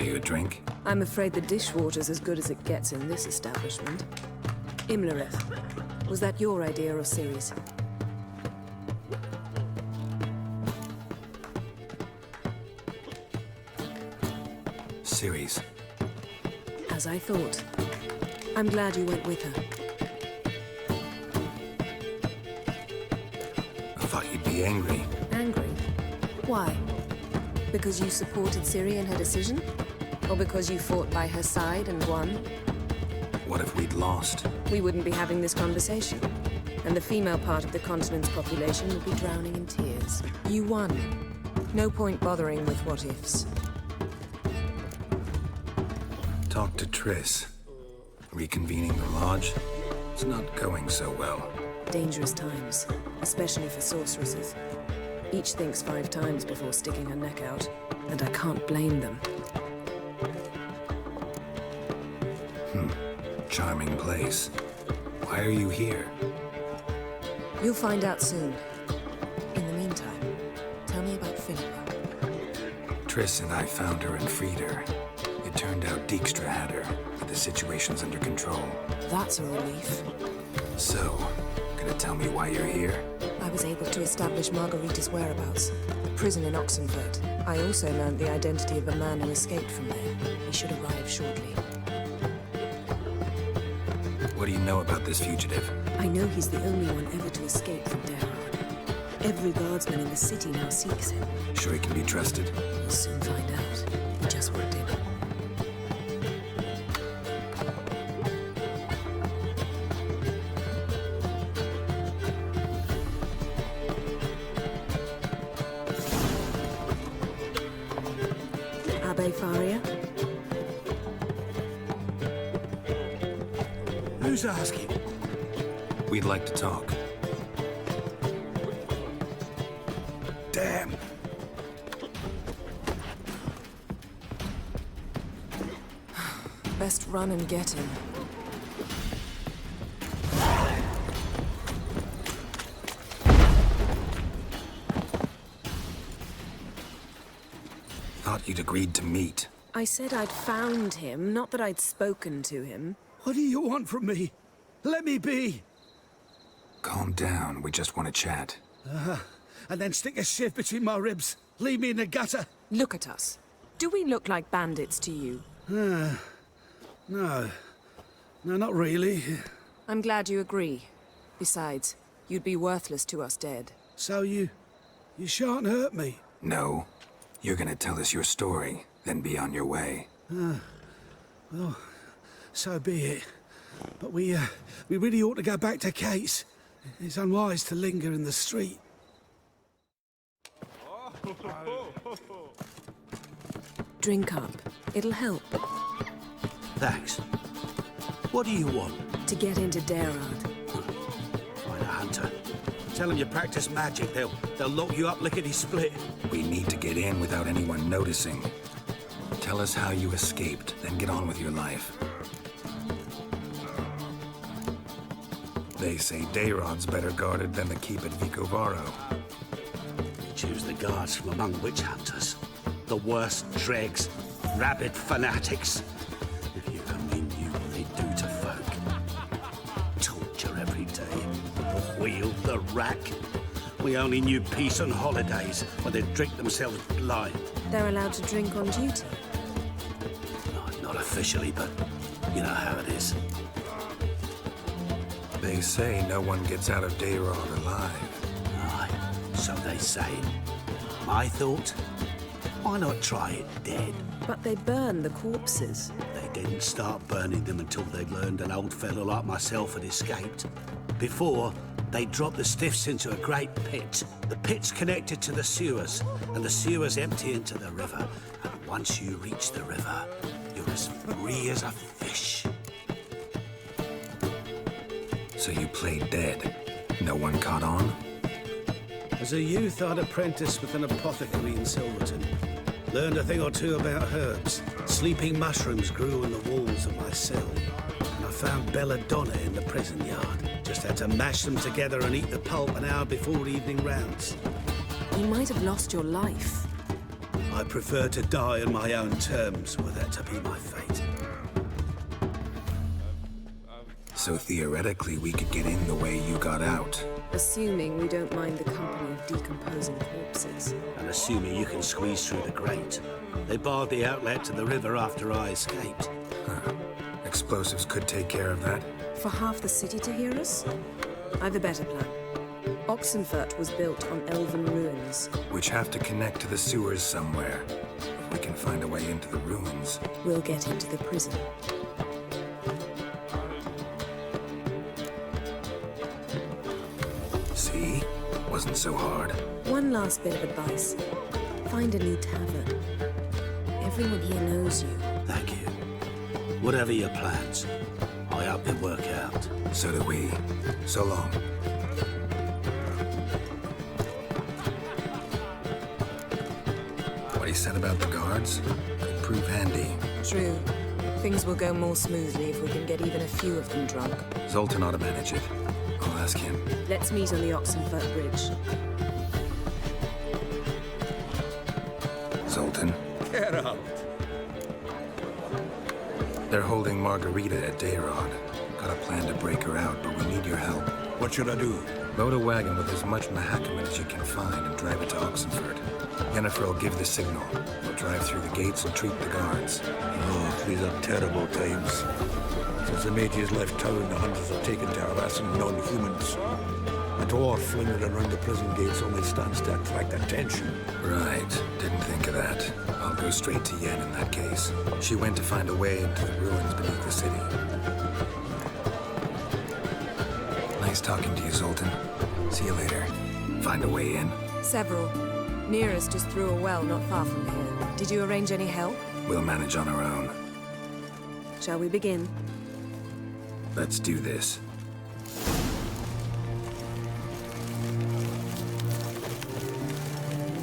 you a drink? I'm afraid the dishwater's as good as it gets in this establishment. Imlerith, was that your idea or Ciri's? Ciri's. As I thought. I'm glad you went with her. I thought you'd be angry. Angry? Why? Because you supported Ciri in her decision? Or because you fought by her side and won? What if we'd lost? We wouldn't be having this conversation. And the female part of the continent's population would be drowning in tears. You won. No point bothering with what-ifs. Talk to Triss. Reconvening the lodge? It's not going so well. Dangerous times, especially for sorceresses. Each thinks 5 times before sticking her neck out, and I can't blame them. Charming place. Why are you here? You'll find out soon. In the meantime, tell me about Philippa. Triss and I found her and freed her. It turned out Dijkstra had her, but the situation's under control. That's a relief. So, gonna tell me why you're here? I was able to establish Margarita's whereabouts, the prison in Oxenfurt. I also learned the identity of a man who escaped from there. He should arrive shortly. What do you know about this fugitive? I know he's the only one ever to escape from Derard. Every guardsman in the city now seeks him. Sure he can be trusted? We'll soon find out. He just walked in. Abbe Faria? Who's asking? We'd like to talk. Damn. Best run and get him. Thought you'd agreed to meet. I said I'd found him, not that I'd spoken to him. What do you want from me? Let me be. Calm down, we just want to chat. And then stick a shiv between my ribs. Leave me in the gutter. Look at us. Do we look like bandits to you? No. No, not really. I'm glad you agree. Besides, you'd be worthless to us dead. So you shan't hurt me. No. You're gonna tell us your story, then be on your way. Well, so be it. But we really ought to go back to Kate's. It's unwise to linger in the street. Drink up. It'll help. Thanks. What do you want? To get into Derard. Find a hunter. Tell them you practice magic. They'll lock you up lickety-split. We need to get in without anyone noticing. Tell us how you escaped, then get on with your life. They say Dayrod's better guarded than the keep at Vicovaro. Choose the guards from among witch hunters. The worst dregs, rabid fanatics. If you only knew what they do to folk. Torture every day. The wheel, the rack. We only knew peace on holidays when they'd drink themselves blind. They're allowed to drink on duty. Not officially, but you know how it is. They say no one gets out of Dayrod alive. Aye, so they say. My thought? Why not try it dead? But they burn the corpses. They didn't start burning them until they'd learned an old fellow like myself had escaped. Before, they dropped the stiffs into a great pit. The pit's connected to the sewers, and the sewers empty into the river. And once you reach the river, you're as free as a fish. So you played dead. No one caught on? As a youth, I'd apprenticed with an apothecary in Silverton. Learned a thing or two about herbs. Sleeping mushrooms grew on the walls of my cell. And I found belladonna in the prison yard. Just had to mash them together and eat the pulp an hour before evening rounds. You might have lost your life. I I prefer to die on my own terms, were that to be my fate. So theoretically, we could get in the way you got out. Assuming we don't mind the company of decomposing corpses. And assuming you can squeeze through the grate. They barred the outlet to the river after I escaped. Huh. Explosives could take care of that. For half the city to hear us? I've a better plan. Oxenfurt was built on elven ruins. Which have to connect to the sewers somewhere. If we can find a way into the ruins. We'll get into the prison. See? Wasn't so hard. One last bit of advice. Find a new tavern. Everyone here knows you. Thank you. Whatever your plans, I hope they work out. So do we. So long. What he said about the guards could prove handy. True. Things will go more smoothly if we can get even a few of them drunk. Zoltan ought to manage it. I'll ask him. Let's meet on the Oxenfurt Bridge. Zoltan? Get out! They're holding Margarita at Dayrod. Got a plan to break her out, but we need your help. What should I do? Load a wagon with as much Mahakaman as you can find and drive it to Oxenfurt. Yennefer will give the signal. We'll drive through the gates and treat the guards. Oh, these are terrible times. Since the mages left town, the hunters have taken to harassing non-humans. A dwarf lingering around the prison gates only stands to attract attention. Right. Didn't think of that. I'll go straight to Yen in that case. She went to find a way into the ruins beneath the city. Nice talking to you, Zoltan. See you later. Find a way in? Several. Nearest just through a well not far from here. Did you arrange any help? We'll manage on our own. Shall we begin? Let's do this.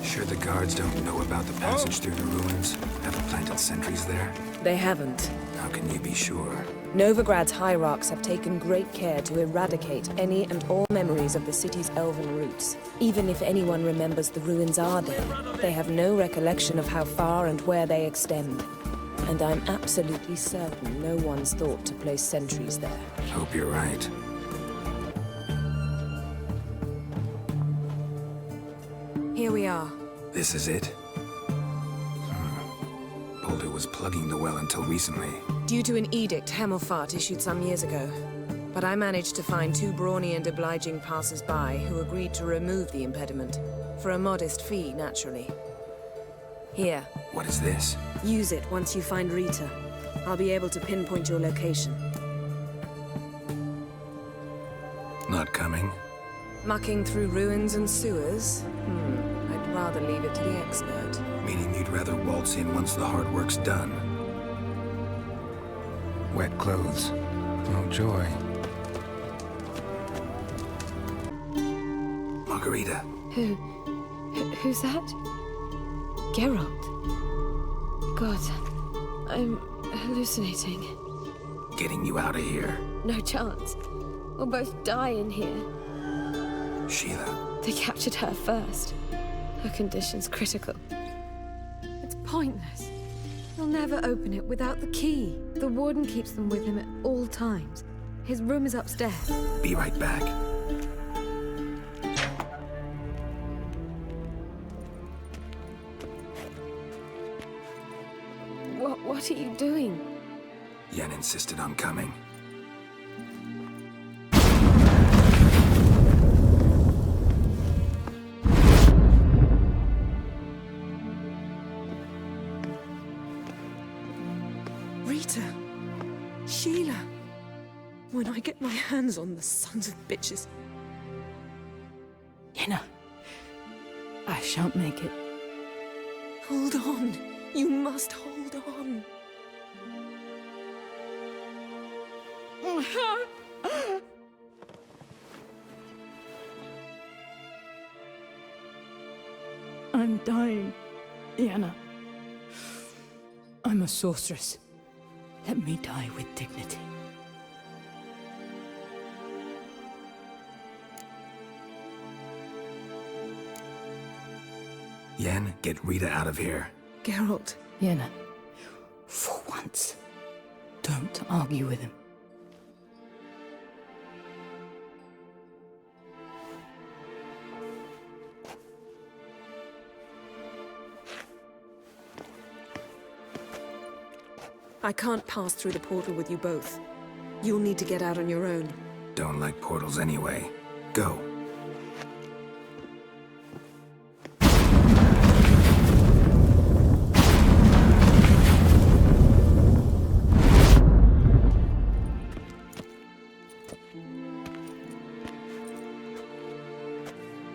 Sure the guards don't know about the passage through the ruins? Haven't planted sentries there? They haven't. How can you be sure? Novigrad's hierarchs have taken great care to eradicate any and all memories of the city's elven roots. Even if anyone remembers the ruins are there, they have no recollection of how far and where they extend. And I'm absolutely certain no one's thought to place sentries there. Hope you're right. Here we are. This is it? Boulder was plugging the well until recently. Due to an edict Hemmelfart issued some years ago. But I managed to find two brawny and obliging passers-by who agreed to remove the impediment. For a modest fee, naturally. Here. What is this? Use it once you find Rita. I'll be able to pinpoint your location. Not coming? Mucking through ruins and sewers? I'd rather leave it to the expert. Meaning you'd rather waltz in once the hard work's done. Wet clothes. Oh, joy. Margarita. Who's that? Geralt. God, I'm hallucinating. Getting you out of here. No chance. We'll both die in here. Sheila. They captured her first. Her condition's critical. It's pointless. He'll never open it without the key. The warden keeps them with him at all times. His room is upstairs. Be right back. What are you doing? Yen insisted on coming. Rita! Sheila! When I get my hands on the sons of bitches. Yenna, I shan't make it. Hold on. You must hold on. I'm dying, Yenna. I'm a sorceress. Let me die with dignity. Yen, get Rita out of here. Geralt. Yenna, for once, don't argue with him. I can't pass through the portal with you both. You'll need to get out on your own. Don't like portals anyway. Go.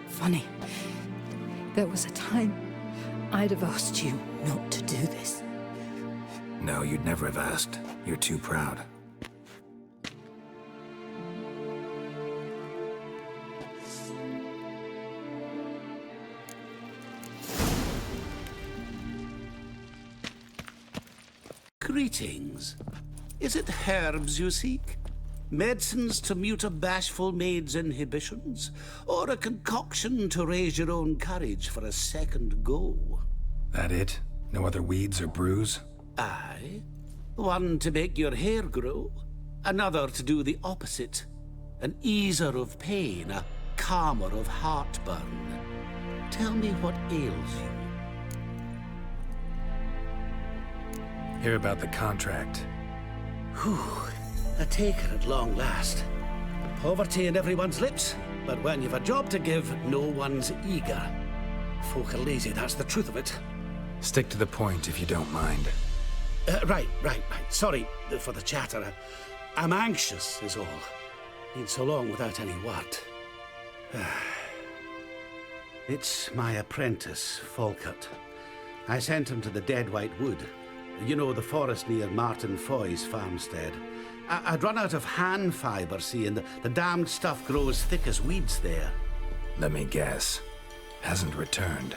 Funny. There was a time I'd have asked you not to do this. No, you'd never have asked. You're too proud. Greetings. Is it herbs you seek? Medicines to mute a bashful maid's inhibitions? Or a concoction to raise your own courage for a second go? That it? No other weeds or brews? Aye. One to make your hair grow, another to do the opposite. An easer of pain, a calmer of heartburn. Tell me what ails you. Hear about the contract. Whew. A taker at long last. Poverty in everyone's lips, but when you've a job to give, no one's eager. Folk are lazy, that's the truth of it. Stick to the point if you don't mind. Right. Sorry for the chatter. I'm anxious, is all. Been so long without any word. It's my apprentice, Falkert. I sent him to the Dead White Wood. You know, the forest near Martin Foy's farmstead. I'd run out of hand fibre, see, and the damned stuff grows thick as weeds there. Let me guess. Hasn't returned.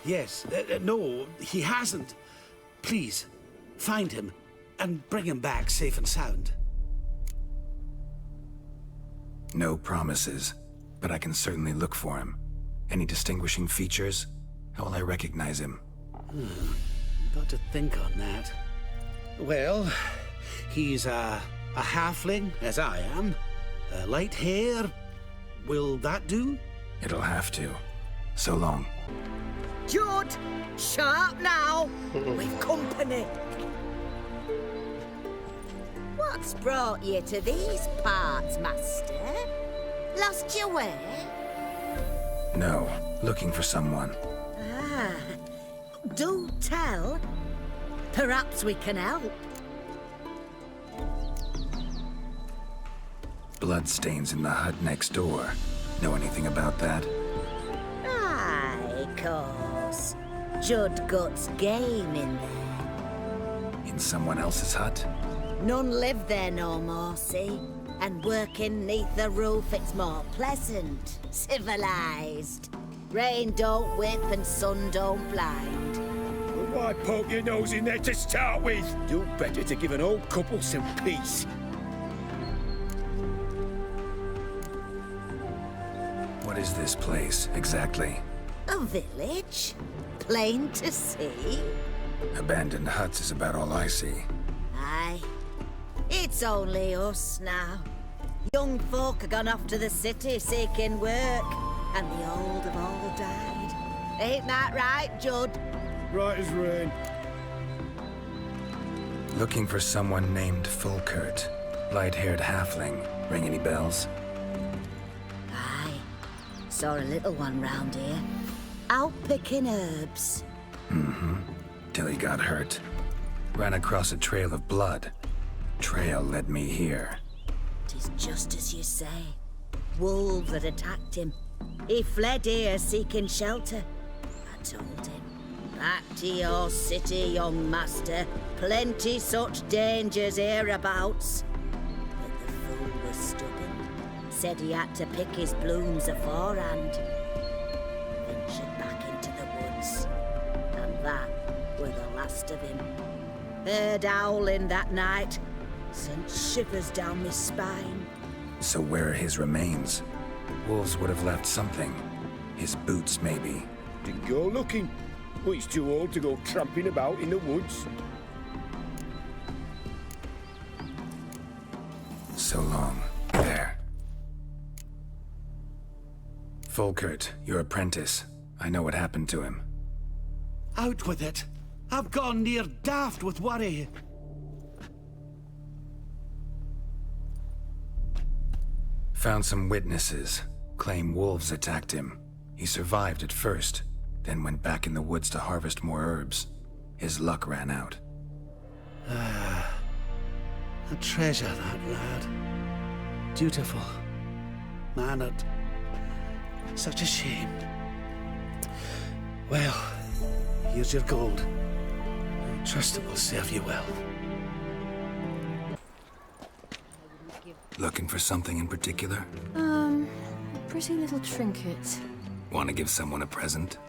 Yes, no, he hasn't. Please, find him and bring him back safe and sound. No promises, but I can certainly look for him. Any distinguishing features? How will I recognize him? Got to think on that. Well, he's a halfling, as I am. Light hair. Will that do? It'll have to. So long. Judd! Sharp now! We've company! What's brought you to these parts, master? Lost your way? No, looking for someone. Ah, do tell. Perhaps we can help. Bloodstains in the hut next door. Know anything about that? Aye, course. Judd Guts game in there. In someone else's hut? None live there no more, see? And working neath the roof, it's more pleasant, civilized. Rain don't whip and sun don't blind. Why poke your nose in there to start with? Do better to give an old couple some peace. What is this place, exactly? A village? Plain to see? Abandoned huts is about all I see. Aye. It's only us now. Young folk have gone off to the city seeking work, and the old have all died. Ain't that right, Judd? Right as rain. Looking for someone named Falkert. Light-haired halfling. Ring any bells? Aye. Saw a little one round here. Out picking herbs. Till he got hurt. Ran across a trail of blood. Trail led me here. 'Tis just as you say. Wolves had attacked him. He fled here seeking shelter. I told him, back to your city, young master. Plenty such dangers hereabouts. But the fool was stubborn. Said he had to pick his blooms aforehand. Ventured back into the woods. And that were the last of him. Heard howling that night. Sent shivers down my spine. So where are his remains? Wolves would have left something. His boots, maybe. Didn't go looking. But he's too old to go tramping about in the woods. So long. There. Volkert, your apprentice. I know what happened to him. Out with it. I've gone near daft with worry. Found some witnesses. Claim wolves attacked him. He survived at first, then went back in the woods to harvest more herbs. His luck ran out. A treasure, that lad. Dutiful. Mannered. Such a shame. Well, here's your gold. I trust it will serve you well. Looking for something in particular? A pretty little trinket. Want to give someone a present?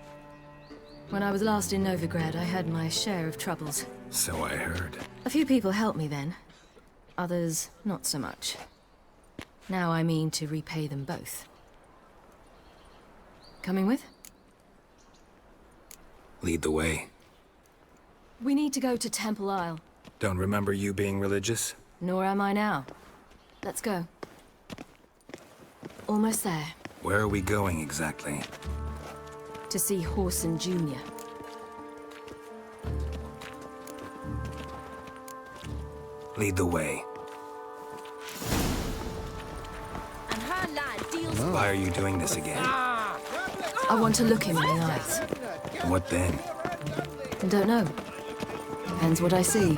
When I was last in Novigrad, I had my share of troubles. So I heard. A few people helped me then. Others, not so much. Now I mean to repay them both. Coming with? Lead the way. We need to go to Temple Isle. Don't remember you being religious? Nor am I now. Let's go. Almost there. Where are we going exactly? To see Horson Jr. Lead the way. Why are you doing this again? I want to look him in the eyes. What then? I don't know. Depends what I see.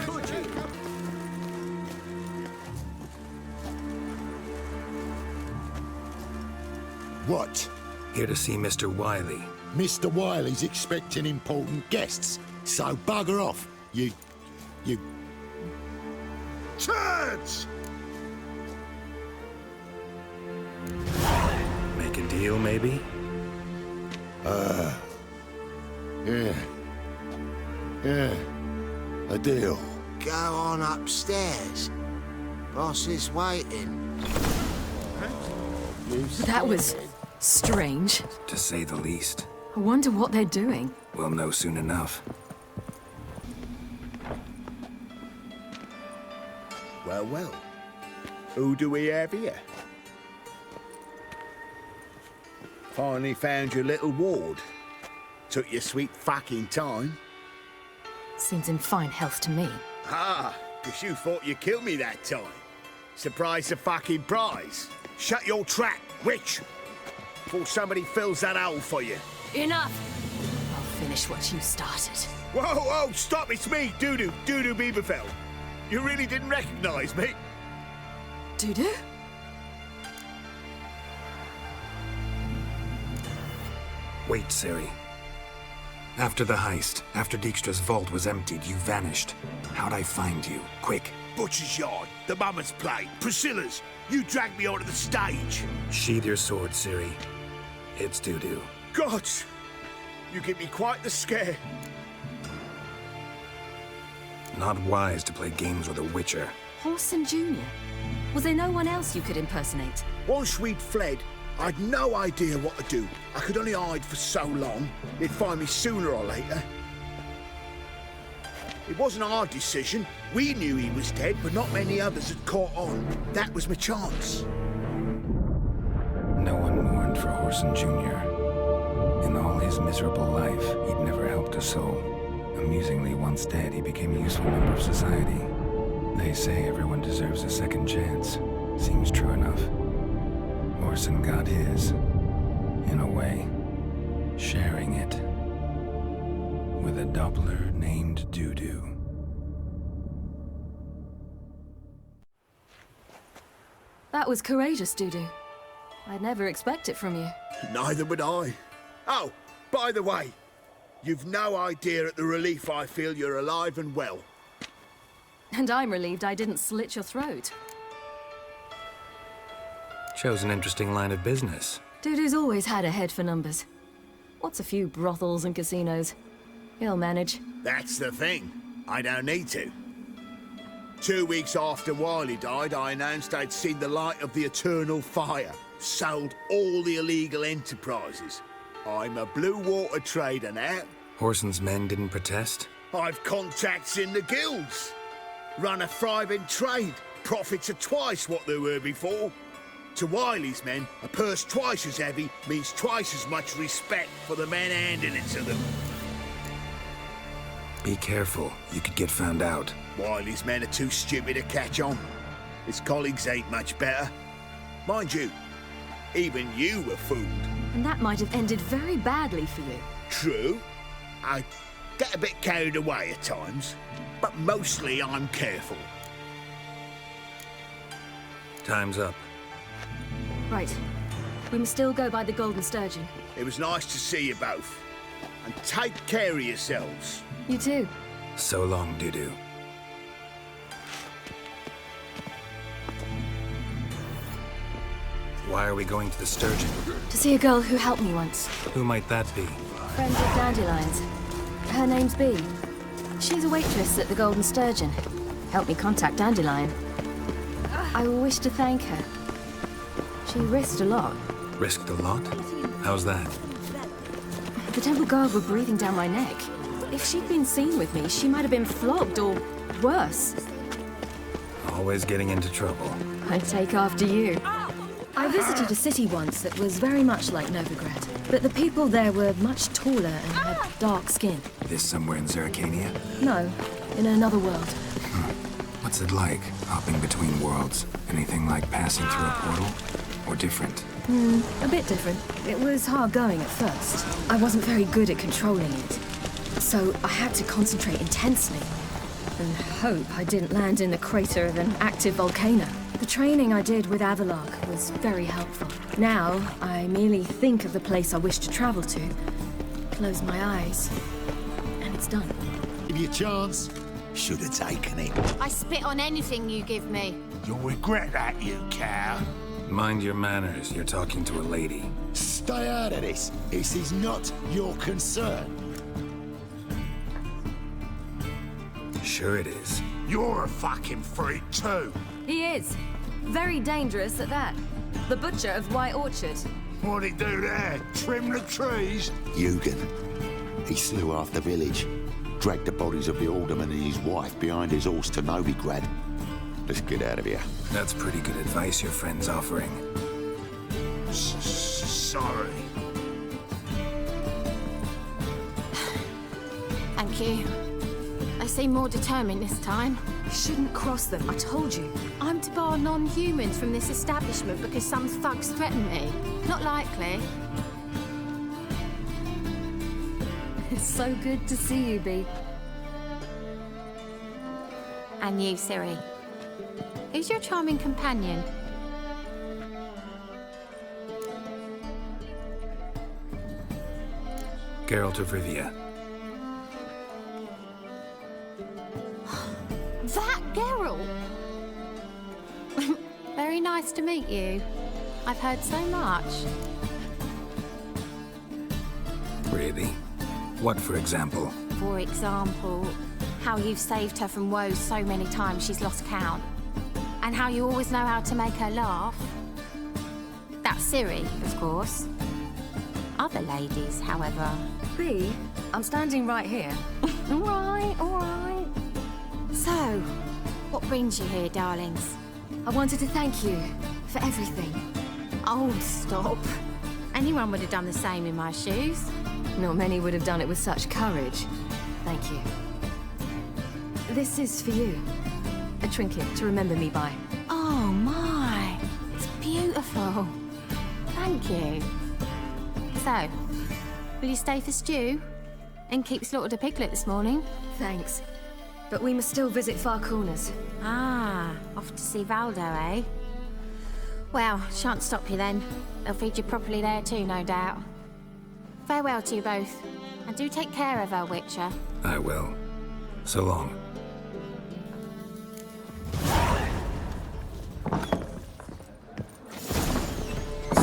What? Here to see Mr. Wiley. Mr. Wiley's expecting important guests, so bugger off, you... turds! Make a deal, maybe? Yeah, a deal. Go on upstairs. Boss is waiting. That was strange. To say the least. I wonder what they're doing. We'll know soon enough. Well, well. Who do we have here? Finally found your little ward. Took your sweet fucking time. Seems in fine health to me. Ah, because you thought you killed me that time. Surprise the fucking prize. Shut your trap, witch! Before somebody fills that hole for you. Enough! I'll finish what you started. Whoa, whoa, stop, it's me, Dudu Bieberfeld. You really didn't recognize me? Dudu? Wait, Ciri. After the heist, after Dijkstra's vault was emptied, you vanished. How'd I find you? Quick. Butcher's Yard, the Mama's Plate, Priscilla's. You dragged me onto the stage. Sheathe your sword, Ciri. It's Dudu. Gods! You give me quite the scare. Not wise to play games with a witcher. Horson Jr.? Was there no one else you could impersonate? Once we'd fled, I'd no idea what to do. I could only hide for so long. They'd find me sooner or later. It wasn't our decision. We knew he was dead, but not many others had caught on. That was my chance. No one mourned for Horson Jr. In all his miserable life, he'd never helped a soul. Amusingly, once dead, he became a useful member of society. They say everyone deserves a second chance. Seems true enough. Horson got his, in a way, sharing it with a Doppler named Dudu. That was courageous, Dudu. I'd never expect it from you. Neither would I. Oh, by the way, you've no idea at the relief I feel you're alive and well. And I'm relieved I didn't slit your throat. Chose an interesting line of business. Dudu's always had a head for numbers. What's a few brothels and casinos? He'll manage. That's the thing. I don't need to. 2 weeks after Wiley died, I announced I'd seen the light of the eternal fire. Sold all the illegal enterprises. I'm a blue water trader now, Horson's men didn't protest? I've contacts in the guilds. Run a thriving trade. Profits are twice what they were before. To Wiley's men, a purse twice as heavy means twice as much respect for the men handing it to them. Be careful. You could get found out. Wiley's men are too stupid to catch on. His colleagues ain't much better. Mind you, even you were fooled. And that might have ended very badly for you. True. I get a bit carried away at times, but mostly I'm careful. Time's up. Right. We must still go by the Golden Sturgeon. It was nice to see you both. And take care of yourselves. You too. So long, Dudu. Why are we going to the Sturgeon? To see a girl who helped me once. Who might that be? Friend of Dandelion's. Her name's Bee. She's a waitress at the Golden Sturgeon. Helped me contact Dandelion. I wish to thank her. She risked a lot. Risked a lot? How's that? The Temple Guard were breathing down my neck. If she'd been seen with me, she might have been flogged or worse. Always getting into trouble. I'd take after you. I visited a city once that was very much like Novigrad, but the people there were much taller and had dark skin. This somewhere in Zeracania? No, in another world. What's it like, hopping between worlds? Anything like passing through a portal? Or different? A bit different. It was hard going at first. I wasn't very good at controlling it. So I had to concentrate intensely and hope I didn't land in the crater of an active volcano. The training I did with Avalok was very helpful. Now, I merely think of the place I wish to travel to, close my eyes, and it's done. Give you a chance. Should have taken it. I spit on anything you give me. You'll regret that, you cow. Mind your manners, you're talking to a lady. Stay out of this. This is not your concern. Sure it is. You're a fucking freak too. He is. Very dangerous at that. The butcher of White Orchard. What'd he do there? Trim the trees? Eugen. He slew half the village. Dragged the bodies of the alderman and his wife behind his horse to Novigrad. Let's get out of here. That's pretty good advice your friend's offering. Sorry. Thank you. I seem more determined this time. You shouldn't cross them, I told you. I'm to bar non-humans from this establishment because some thugs threaten me. Not likely. It's so good to see you, Bee. And you, Ciri. Who's your charming companion? Geralt of Rivia. That Geralt! Very nice to meet you. I've heard so much. Really? What, for example? For example, how you've saved her from woes so many times she's lost count. And how you always know how to make her laugh. That's Ciri, of course. Other ladies, however... Bee, I'm standing right here. All right. So, what brings you here, darlings? I wanted to thank you for everything. Oh, stop. Anyone would have done the same in my shoes. Not many would have done it with such courage. Thank you. This is for you. A trinket to remember me by. Oh, my. It's beautiful. Thank you. So, will you stay for stew? And keep slaughtered a piglet this morning? Thanks. But we must still visit Far Corners. Ah, off to see Valdo, eh? Well, shan't stop you then. They'll feed you properly there too, no doubt. Farewell to you both. And do take care of her, Witcher. I will. So long.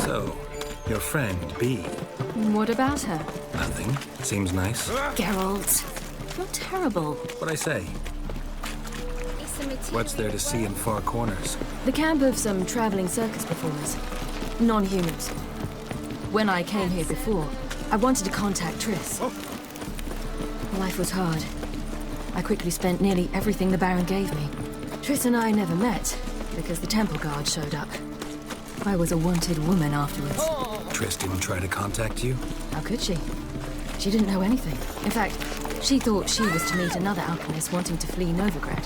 So, your friend, Bee. What about her? Nothing. Seems nice. Geralt. You're terrible. What'd I say? What's there to see in Far Corners? The camp of some traveling circus performers. Non-humans. When I came here before, I wanted to contact Triss. Life was hard. I quickly spent nearly everything the Baron gave me. Triss and I never met, because the Temple Guard showed up. I was a wanted woman afterwards. Triss didn't try to contact you? How could she? She didn't know anything. In fact, she thought she was to meet another alchemist wanting to flee Novigrad.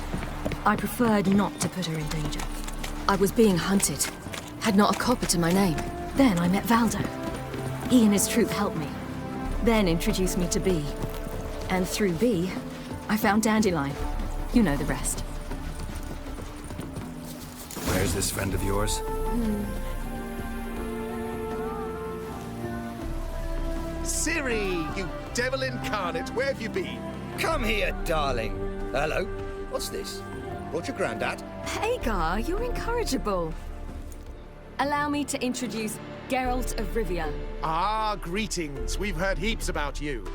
I preferred not to put her in danger. I was being hunted. Had not a copper to my name. Then I met Valdo. He and his troop helped me. Then introduced me to B. And through B, I found Dandelion. You know the rest. Where's this friend of yours? Ciri, you devil incarnate, where have you been? Come here, darling. Hello. What's this? Brought your granddad? Hagar, you're incorrigible. Allow me to introduce Geralt of Rivia. Ah, greetings. We've heard heaps about you.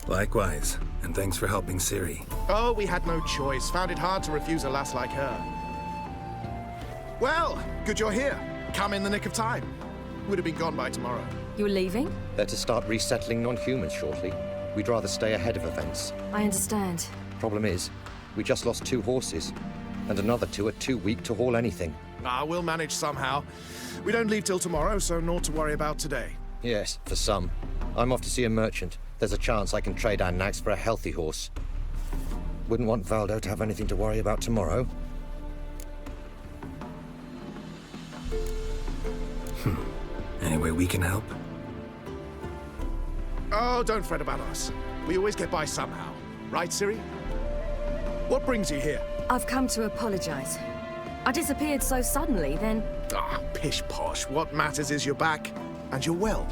Likewise, and thanks for helping Ciri. Oh, we had no choice. Found it hard to refuse a lass like her. Well, good you're here. Come in the nick of time. Would have been gone by tomorrow. You're leaving? They're to start resettling non-humans shortly. We'd rather stay ahead of events. I understand. Problem is, we just lost 2 horses, and another 2 are too weak to haul anything. Ah, we'll manage somehow. We don't leave till tomorrow, so naught to worry about today. Yes, for some. I'm off to see a merchant. There's a chance I can trade our nags for a healthy horse. Wouldn't want Valdo to have anything to worry about tomorrow. Any way we can help? Oh, don't fret about us. We always get by somehow. Right, Ciri? What brings you here? I've come to apologize. I disappeared so suddenly, then... Ah, pish-posh. What matters is you're back, and you're well.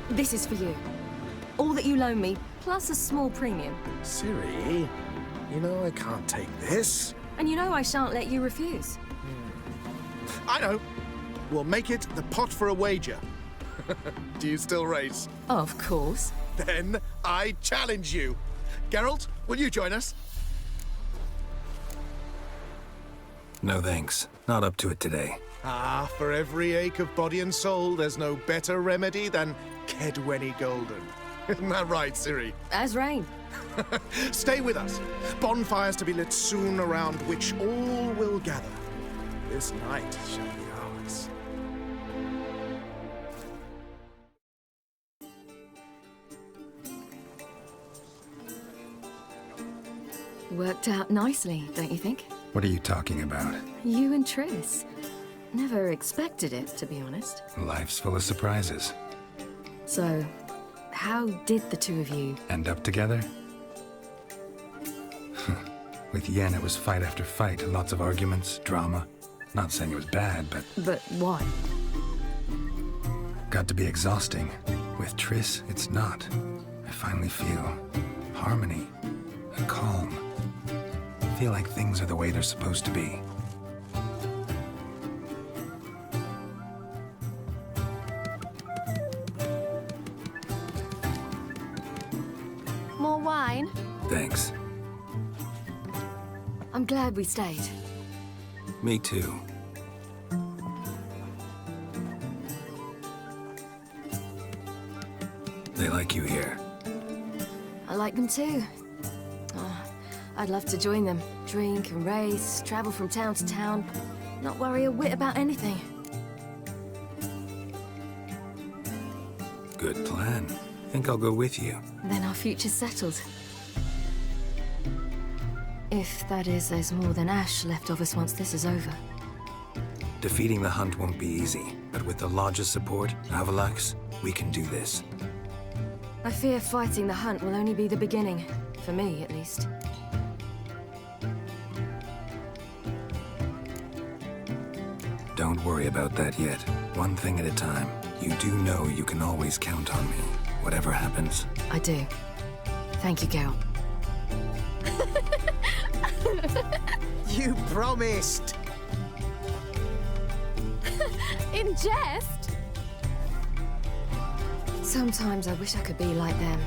This is for you. All that you loan me, plus a small premium. Ciri, you know I can't take this. And you know I shan't let you refuse. I know. We'll make it the pot for a wager. Do you still race? Of course. Then I challenge you. Geralt, will you join us? No thanks. Not up to it today. Ah, for every ache of body and soul, there's no better remedy than Kedwenny Golden. Isn't that right, Ciri? As rain. Stay with us. Bonfires to be lit soon around which all will gather. This night shall be ours. Worked out nicely, don't you think? What are you talking about? You and Triss. Never expected it, to be honest. Life's full of surprises. So, how did the two of you... End up together? With Yen, it was fight after fight. Lots of arguments, drama. Not saying it was bad, but... But why? Got to be exhausting. With Triss, it's not. I finally feel harmony and calm. Feel like things are the way they're supposed to be. More wine? Thanks. I'm glad we stayed. Me too. They like you here. I like them too. I'd love to join them. Drink and race, travel from town to town. Not worry a whit about anything. Good plan. Think I'll go with you. Then our future's settled. If that is, there's more than ash left of us once this is over. Defeating the hunt won't be easy, but with the Lodge's support, Avalax, we can do this. I fear fighting the hunt will only be the beginning. For me, at least. Don't worry about that yet. One thing at a time. You do know you can always count on me, whatever happens. I do. Thank you, Geralt. You promised! In jest? Sometimes I wish I could be like them.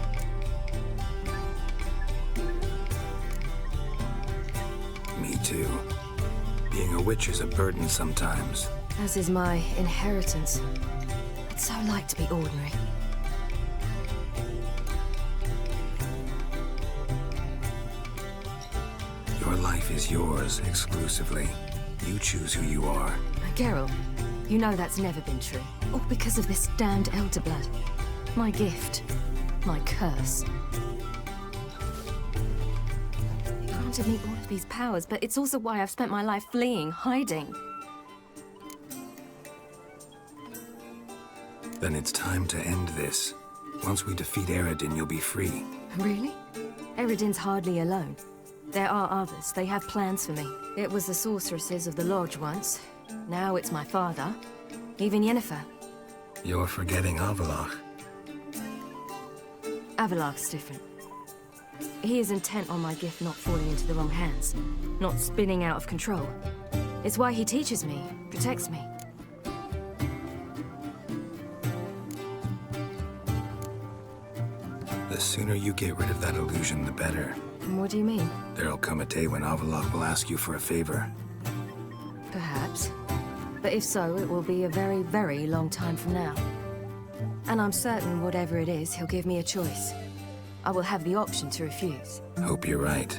Me too. Being a witch is a burden sometimes. As is my inheritance. I'd so like to be ordinary. Your life is yours exclusively. You choose who you are. Geralt, you know that's never been true. All because of this damned Elder Blood. My gift. My curse. It granted me all of these powers, but it's also why I've spent my life fleeing, hiding. Then it's time to end this. Once we defeat Eredin, you'll be free. Really? Eredin's hardly alone. There are others. They have plans for me. It was the sorceresses of the Lodge once. Now it's my father. Even Yennefer. You're forgetting Avallac'h. Avallac'h's different. He is intent on my gift not falling into the wrong hands. Not spinning out of control. It's why he teaches me, protects me. The sooner you get rid of that illusion, the better. What do you mean? There'll come a day when Avallac'h will ask you for a favor. Perhaps. But if so, it will be a very, very long time from now. And I'm certain whatever it is, he'll give me a choice. I will have the option to refuse. Hope you're right.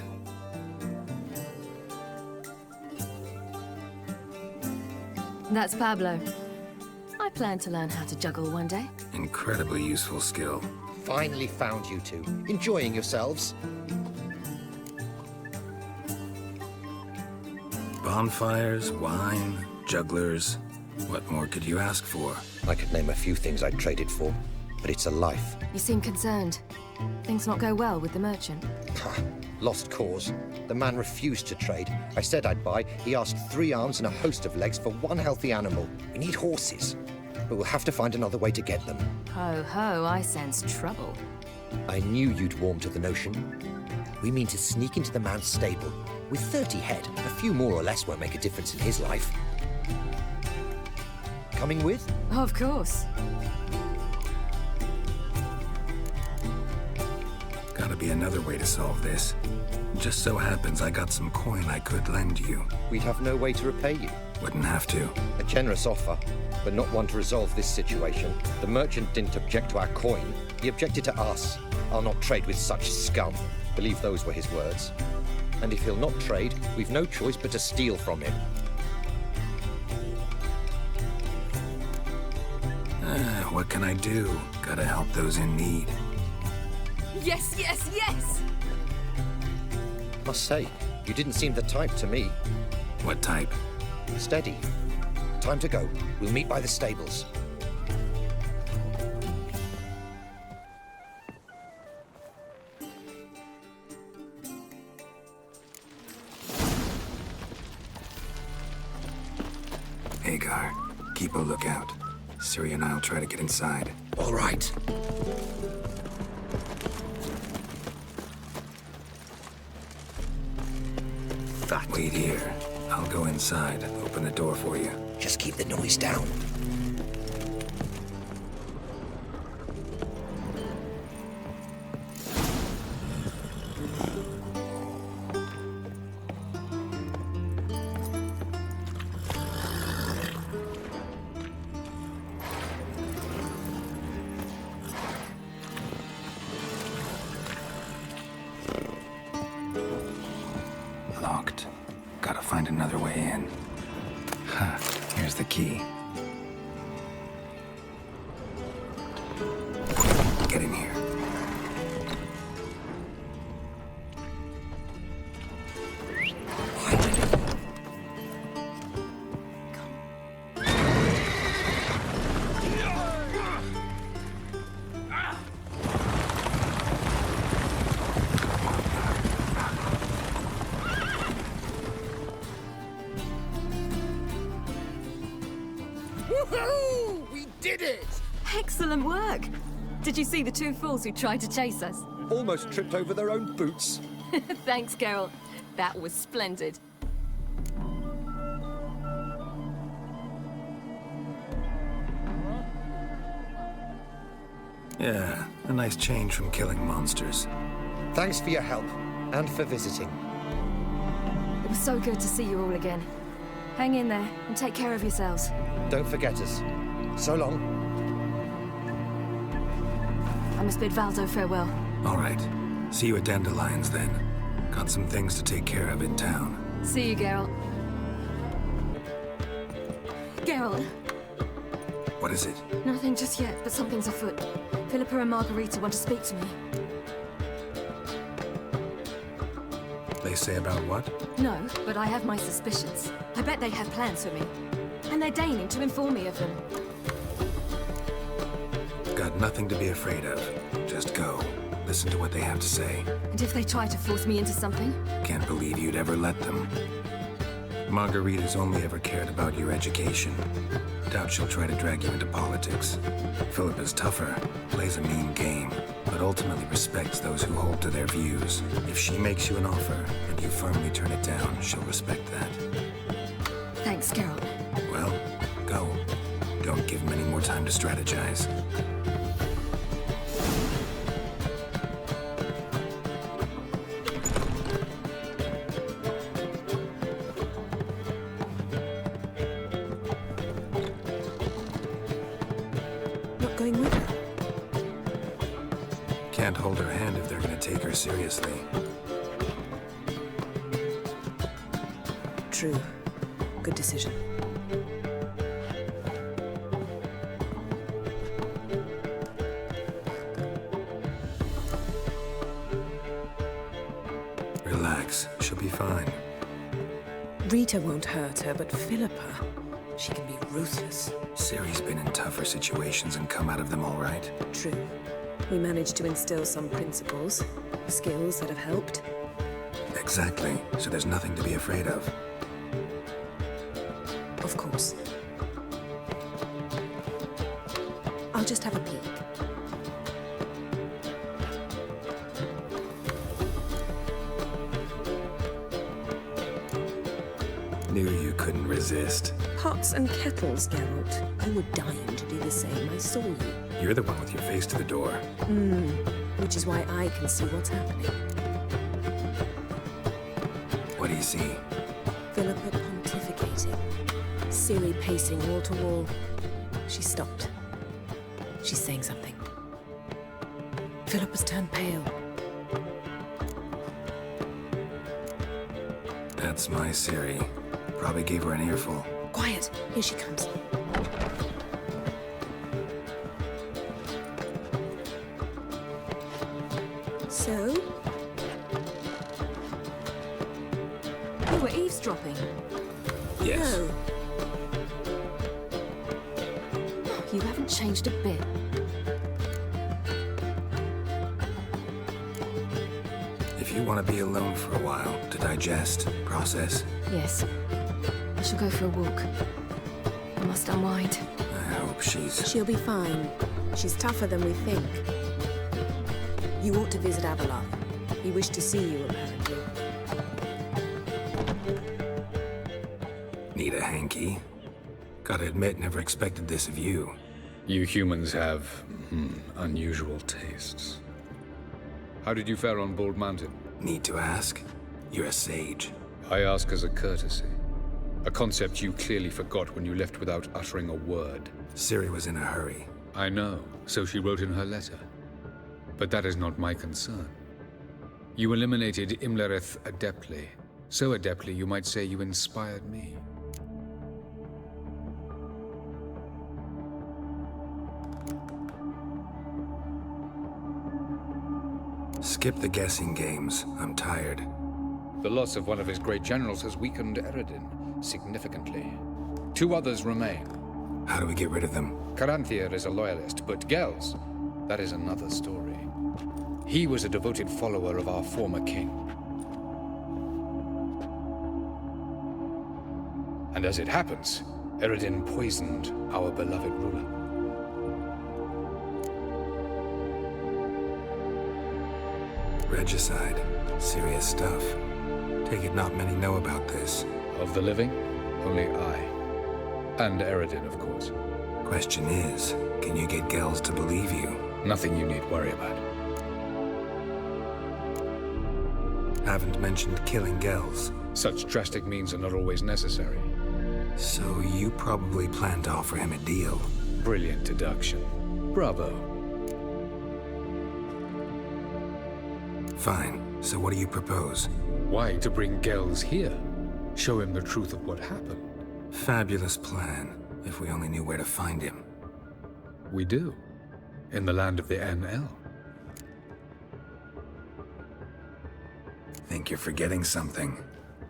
That's Pablo. I plan to learn how to juggle one day. Incredibly useful skill. Finally found you two. Enjoying yourselves? Bonfires, wine, jugglers. What more could you ask for? I could name a few things I'd trade it for, but it's a life. You seem concerned. Things not go well with the merchant. Lost cause. The man refused to trade. I said I'd buy. He asked 3 arms and a host of legs for 1 healthy animal. We need horses, but we'll have to find another way to get them. Ho ho, I sense trouble. I knew you'd warm to the notion. We mean to sneak into the man's stable. With 30 head, a few more or less won't make a difference in his life. Coming with? Of course. Gotta be another way to solve this. Just so happens I got some coin I could lend you. We'd have no way to repay you. Wouldn't have to. A generous offer, but not one to resolve this situation. The merchant didn't object to our coin. He objected to us. I'll not trade with such scum. Believe those were his words. And if he'll not trade, we've no choice but to steal from him. What can I do? Gotta help those in need. Yes, yes, yes! Must say, you didn't seem the type to me. What type? Steady. Time to go. We'll meet by the stables. Hagar, keep a lookout. Ciri and I'll try to get inside. All right. Wait here. I'll go inside. Open the door for you. Just keep the noise down. Locked. Gotta find another way in. Huh. Here's the key. Get in here. Woohoo! We did it! Excellent work! Did you see the 2 fools who tried to chase us? Almost tripped over their own boots. Thanks, Geralt. That was splendid. Yeah, a nice change from killing monsters. Thanks for your help, and for visiting. It was so good to see you all again. Hang in there, and take care of yourselves. Don't forget us. So long. I must bid Valdo farewell. All right. See you at Dandelions, then. Got some things to take care of in town. See you, Geralt. Geralt! What is it? Nothing just yet, but something's afoot. Philippa and Margarita want to speak to me. They say about what? No, but I have my suspicions. I bet they have plans for me. And they're deigning to inform me of them. Got nothing to be afraid of. Just go. Listen to what they have to say. And if they try to force me into something? Can't believe you'd ever let them. Margarita's only ever cared about your education. Doubt she'll try to drag you into politics. Philippa's tougher, plays a mean game, but ultimately respects those who hold to their views. If she makes you an offer, and you firmly turn it down, she'll respect that. Thanks, Geralt. Well, go. Don't give them any more time to strategize. Not going with her? Can't hold her hand if they're gonna take her seriously. True. Good decision. Relax. She'll be fine. Rita won't hurt her, but Philippa, she can be ruthless. Ciri's been in tougher situations and come out of them all right. True. We managed to instill some principles, skills that have helped. Exactly. So there's nothing to be afraid of. Of course. I'll just have a peek. Knew you couldn't resist. Pots and kettles, Geralt. You were dying to do the same. I saw you. You're the one with your face to the door. Which is why I can see what's happening. What do you see? Philippa pontificating. Ciri pacing wall to wall. She stopped. She's saying something. Philippa's turned pale. That's my Ciri. Probably gave her an earful. Quiet. Here she comes. So? You were eavesdropping. Yes. No. You haven't changed a bit. If you want to be alone for a while, to digest, process, Yes. I shall go for a walk. I must unwind. I hope she's... She'll be fine. She's tougher than we think. You ought to visit Avalon. He wished to see you, apparently. Need a hanky? Gotta admit, never expected this of you. You humans have unusual tastes. How did you fare on Bald Mountain? Need to ask? You're a sage. I ask as a courtesy. A concept you clearly forgot when you left without uttering a word. Ciri was in a hurry. I know, so she wrote in her letter. But that is not my concern. You eliminated Imlerith adeptly. So adeptly, you might say you inspired me. Skip the guessing games. I'm tired. The loss of one of his great generals has weakened Eredin significantly. 2 others remain. How do we get rid of them? Caranthir is a loyalist, but Gels, that is another story. He was a devoted follower of our former king. And as it happens, Eredin poisoned our beloved ruler. Regicide. Serious stuff. Take it not many know about this. Of the living, only I. And Eredin, of course. Question is, can you get Gels to believe you? Nothing you need worry about. Haven't mentioned killing Gels. Such drastic means are not always necessary. So you probably plan to offer him a deal. Brilliant deduction. Bravo. Fine. So what do you propose? Why, to bring Gels here. Show him the truth of what happened. Fabulous plan, if we only knew where to find him. We do. In the land of the NL. Think you're forgetting something.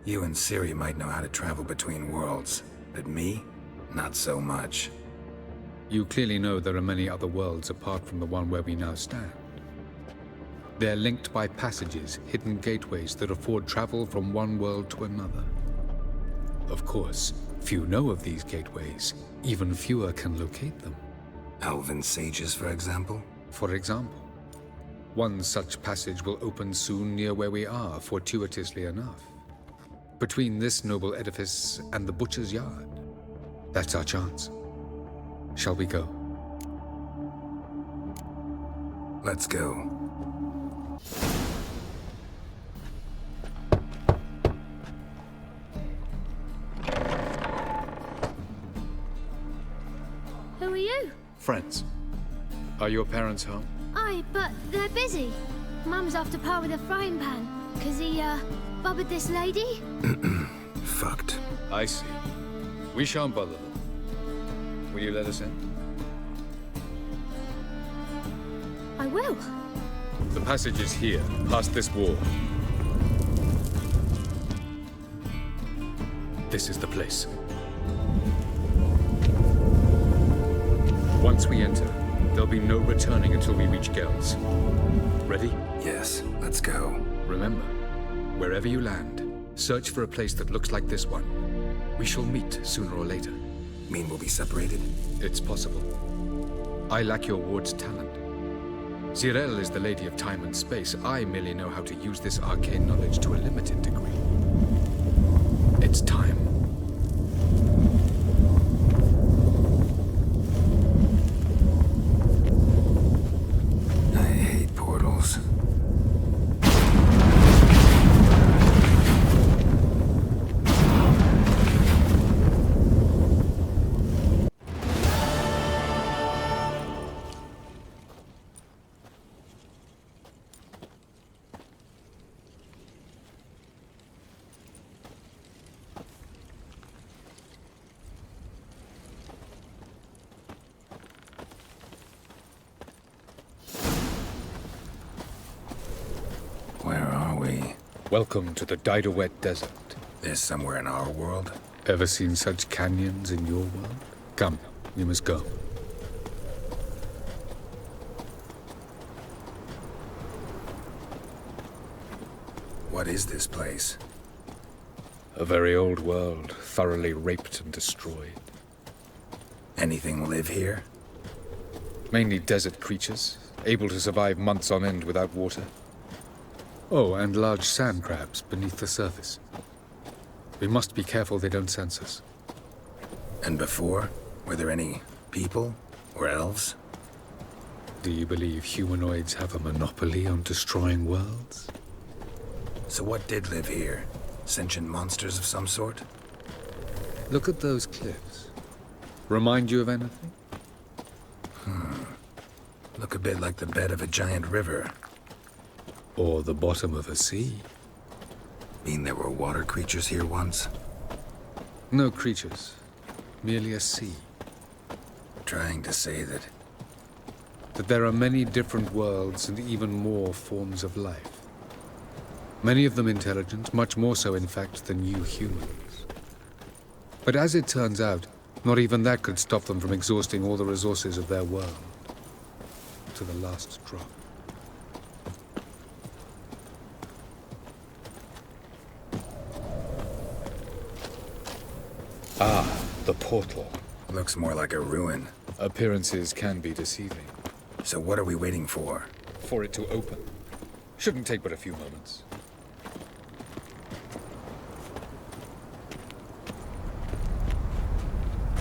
You and Ciri might know how to travel between worlds, but me? Not so much. You clearly know there are many other worlds apart from the one where we now stand. They're linked by passages, hidden gateways that afford travel from one world to another. Of course, few know of these gateways. Even fewer can locate them. Elven sages, for example? For example. One such passage will open soon near where we are, fortuitously enough. Between this noble edifice and the butcher's yard. That's our chance. Shall we go? Let's go. Who are you? Friends. Are your parents home? Aye, but they're busy. Mum's off to par with a frying pan, 'cause he, bobbered this lady? Fucked. I see. We shan't bother them. Will you let us in? I will. The passage is here, past this wall. This is the place. Once we enter, there'll be no returning until we reach Gels. Ready? Yes, let's go. Remember, wherever you land, search for a place that looks like this one. We shall meet sooner or later. Mean we'll be separated? It's possible. I lack your ward's talent. Zirel is the lady of time and space. I merely know how to use this arcane knowledge to a limited degree. It's time. I hate portals. Welcome to the Didowet Desert. There's somewhere in our world? Ever seen such canyons in your world? Come, we must go. What is this place? A very old world, thoroughly raped and destroyed. Anything live here? Mainly desert creatures, able to survive months on end without water. Oh, and large sand crabs beneath the surface. We must be careful they don't sense us. And before? Were there any people? Or elves? Do you believe humanoids have a monopoly on destroying worlds? So what did live here? Sentient monsters of some sort? Look at those cliffs. Remind you of anything? Look a bit like the bed of a giant river. Or the bottom of a sea. Mean there were water creatures here once? No creatures. Merely a sea. Trying to say that there are many different worlds and even more forms of life. Many of them intelligent, much more so in fact than you humans. But as it turns out, not even that could stop them from exhausting all the resources of their world. To the last drop. Ah, the portal. Looks more like a ruin. Appearances can be deceiving. So what are we waiting for? For it to open. Shouldn't take but a few moments.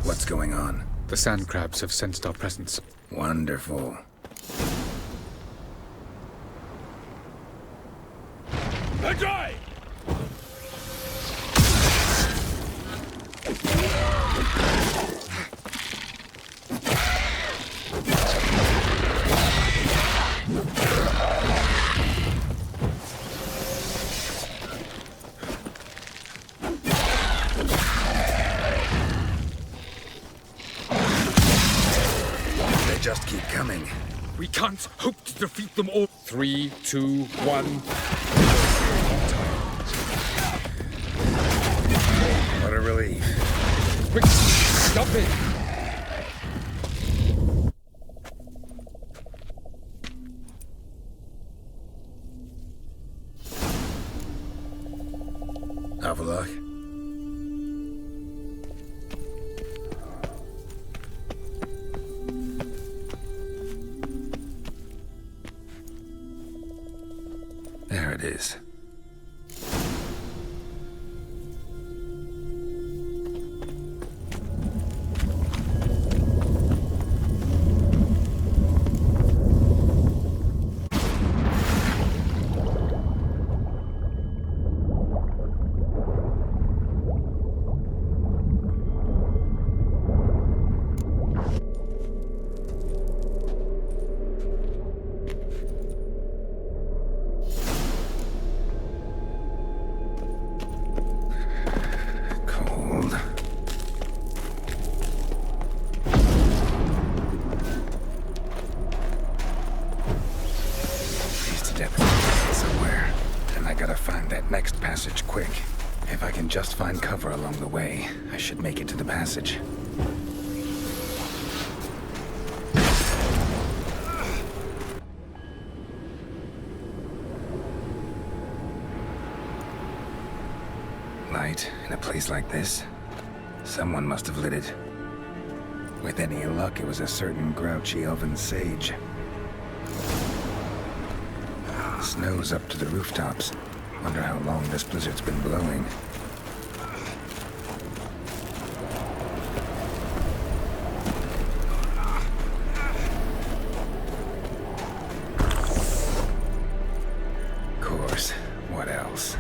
What's going on? The sand crabs have sensed our presence. Wonderful. Ajay! coming. We can't hope to defeat them all. 3, 2, 1. What a relief. Quick, stop it! Have a look. There it is. Next passage quick. If I can just find cover along the way, I should make it to the passage. Light in a place like this? Someone must have lit it. With any luck, it was a certain grouchy elven sage. Snow's up to the rooftops. Wonder how long this blizzard's been blowing. Of course, what else?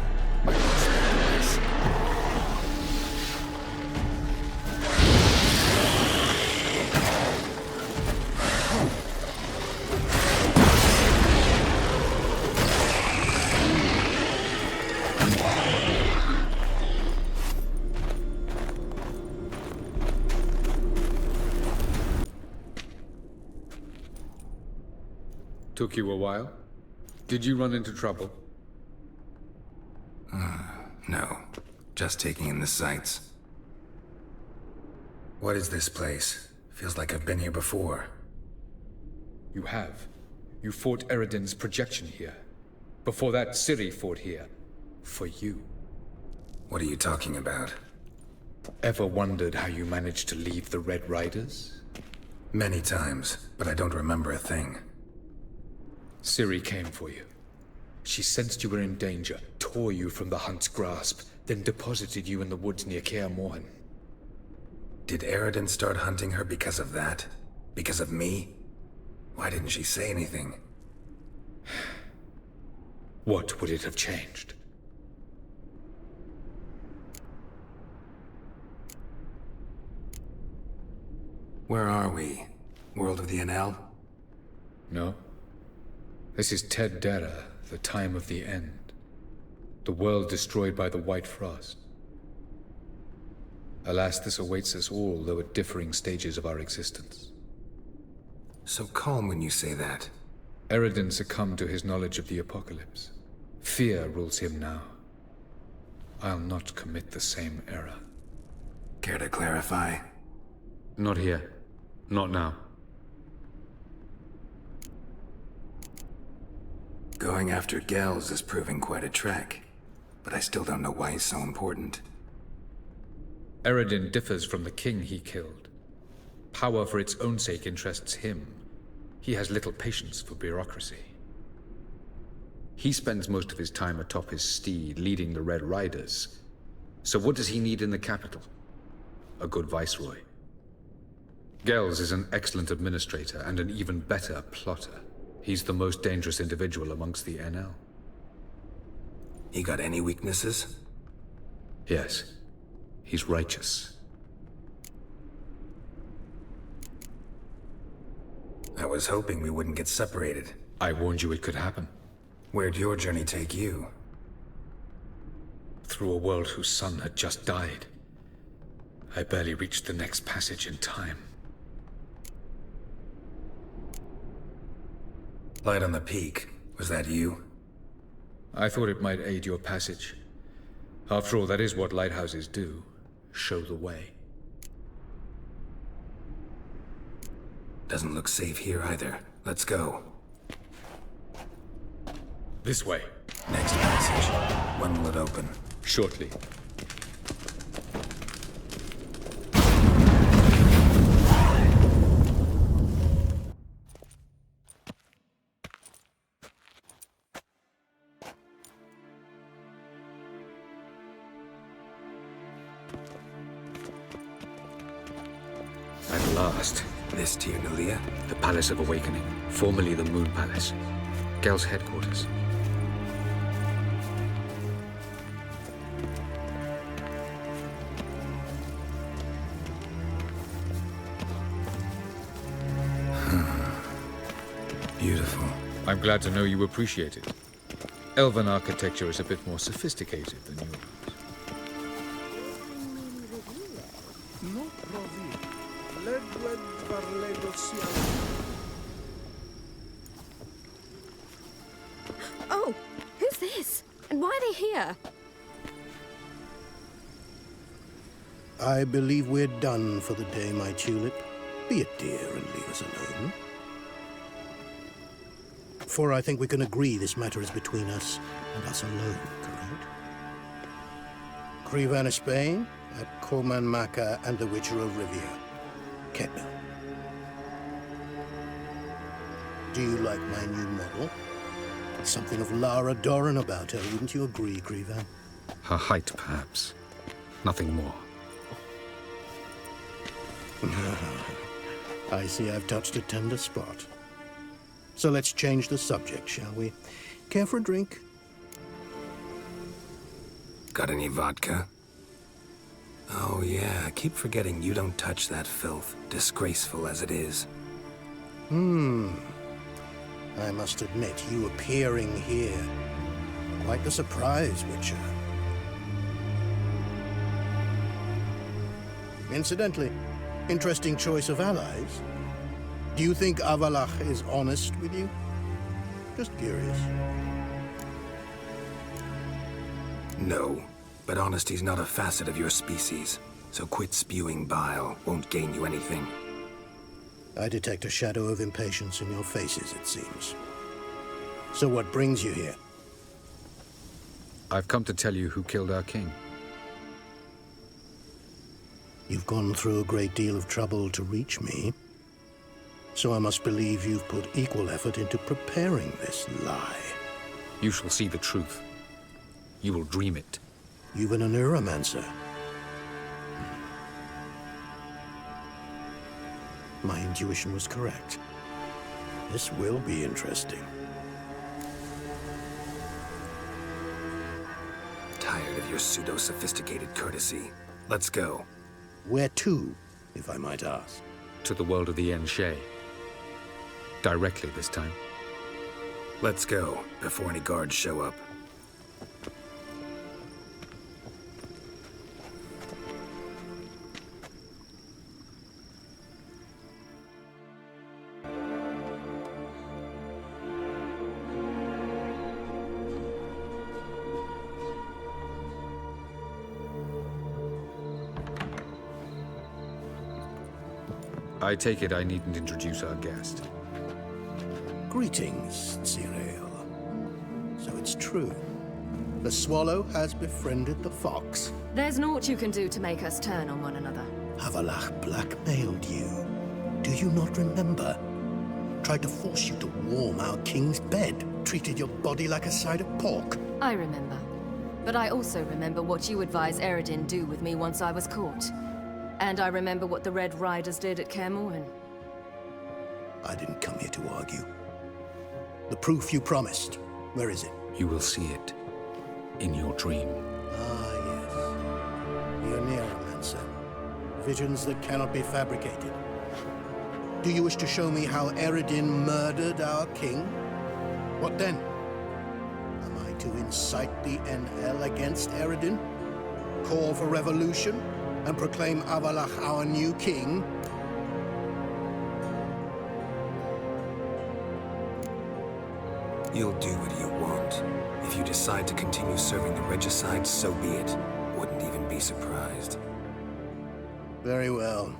Took you a while? Did you run into trouble? No. Just taking in the sights. What is this place? Feels like I've been here before. You have. You fought Eredin's projection here. Before that, Ciri fought here. For you. What are you talking about? Ever wondered how you managed to leave the Red Riders? Many times, but I don't remember a thing. Ciri came for you. She sensed you were in danger, tore you from the Hunt's grasp, then deposited you in the woods near Kaer Morhen. Did Eredin start hunting her because of that? Because of me? Why didn't she say anything? What would it have changed? Where are we? World of the Enel? No. This is Ted Dara, the time of the end. The world destroyed by the White Frost. Alas, this awaits us all, though at differing stages of our existence. So calm when you say that. Eredin succumbed to his knowledge of the apocalypse. Fear rules him now. I'll not commit the same error. Care to clarify? Not here. Not now. Going after Gels is proving quite a trek, but I still don't know why he's so important. Eredin differs from the king he killed. Power for its own sake interests him. He has little patience for bureaucracy. He spends most of his time atop his steed, leading the Red Riders. So what does he need in the capital? A good viceroy. Gels is an excellent administrator and an even better plotter. He's the most dangerous individual amongst the Enel. He got any weaknesses? Yes. He's righteous. I was hoping we wouldn't get separated. I warned you it could happen. Where'd your journey take you? Through a world whose son had just died. I barely reached the next passage in time. Light on the peak. Was that you? I thought it might aid your passage. After all, that is what lighthouses do. Show the way. Doesn't look safe here either. Let's go. This way. Next passage. When will it open? Shortly. At last. This Tirnalia? The Palace of Awakening, formerly the Moon Palace. Gel's headquarters. Beautiful. I'm glad to know you appreciate it. Elven architecture is a bit more sophisticated than yours. Oh, who's this? And why are they here? I believe we're done for the day, my tulip. Be a dear and leave us alone. For I think we can agree this matter is between us and us alone, correct? Krivan of Spain, at Corman Maca and the Witcher of Rivia. Ketna. Do you like my new model? Something of Lara Doran about her, wouldn't you agree, Krivan? Her height, perhaps. Nothing more. I see I've touched a tender spot. So let's change the subject, shall we? Care for a drink? Got any vodka? Oh yeah, I keep forgetting you don't touch that filth, disgraceful as it is. I must admit, you appearing here, quite the surprise, Witcher. Incidentally, interesting choice of allies. Do you think Avalach is honest with you? Just curious. No, but honesty's not a facet of your species, so quit spewing bile. Won't gain you anything. I detect a shadow of impatience in your faces, it seems. So what brings you here? I've come to tell you who killed our king. You've gone through a great deal of trouble to reach me. So I must believe you've put equal effort into preparing this lie. You shall see the truth. You will dream it. Even a neuromancer. My intuition was correct. This will be interesting. Tired of your pseudo-sophisticated courtesy. Let's go. Where to, if I might ask? To the world of the Enshe. Directly this time. Let's go, before any guards show up. I take it I needn't introduce our guest. Greetings, Cyril. So it's true. The swallow has befriended the fox. There's naught you can do to make us turn on one another. Avalach blackmailed you. Do you not remember? Tried to force you to warm our king's bed. Treated your body like a side of pork. I remember. But I also remember what you advised Eredin do with me once I was caught. And I remember what the Red Riders did at Kaer Morhen. I didn't come here to argue. The proof you promised. Where is it? You will see it. In your dream. Ah, yes. The Neuromancer. Visions that cannot be fabricated. Do you wish to show me how Eredin murdered our king? What then? Am I to incite the NL against Eredin? Call for revolution? And proclaim Avalach our new king? You'll do what you want. If you decide to continue serving the regicide, so be it. Wouldn't even be surprised. Very well.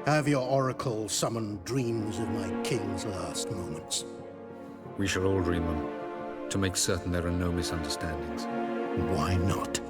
Have your oracle summon dreams of my king's last moments. We shall all dream them, to make certain there are no misunderstandings. Why not?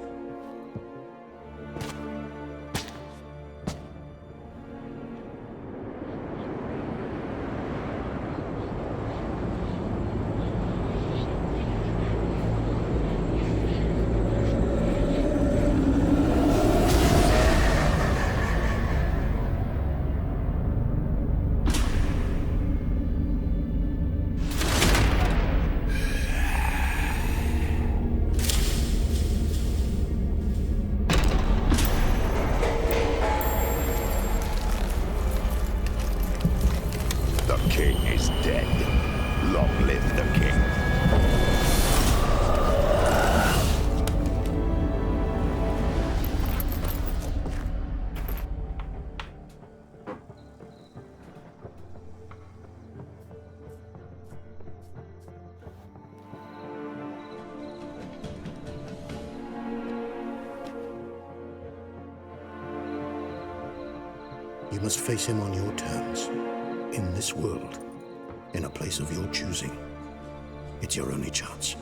You must face him on your terms, in this world, in a place of your choosing. It's your only chance.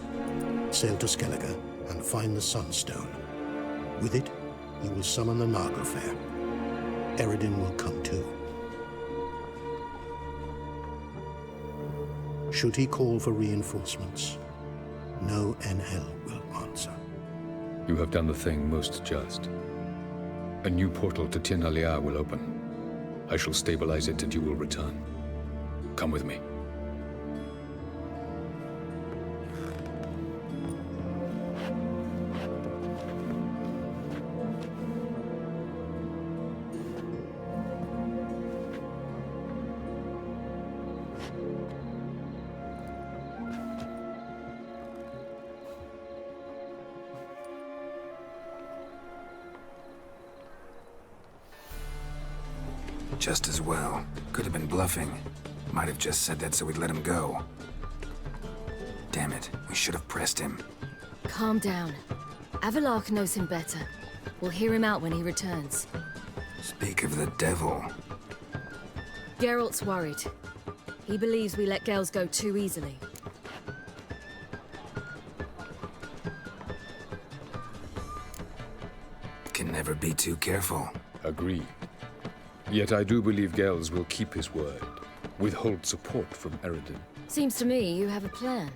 Sail to Skellige and find the Sunstone. With it, you will summon the Nagelfair. Eredin will come too. Should he call for reinforcements, no Enhel will answer. You have done the thing most just. A new portal to Tir Nalia will open. I shall stabilize it and you will return. Come with me. Just as well. Could have been bluffing. Might have just said that so we'd let him go. Damn it, we should have pressed him. Calm down. Avalark knows him better. We'll hear him out when he returns. Speak of the devil. Geralt's worried. He believes we let Gels go too easily. Can never be too careful. Agreed. Yet I do believe Gels will keep his word. Withhold support from Eredin. Seems to me you have a plan.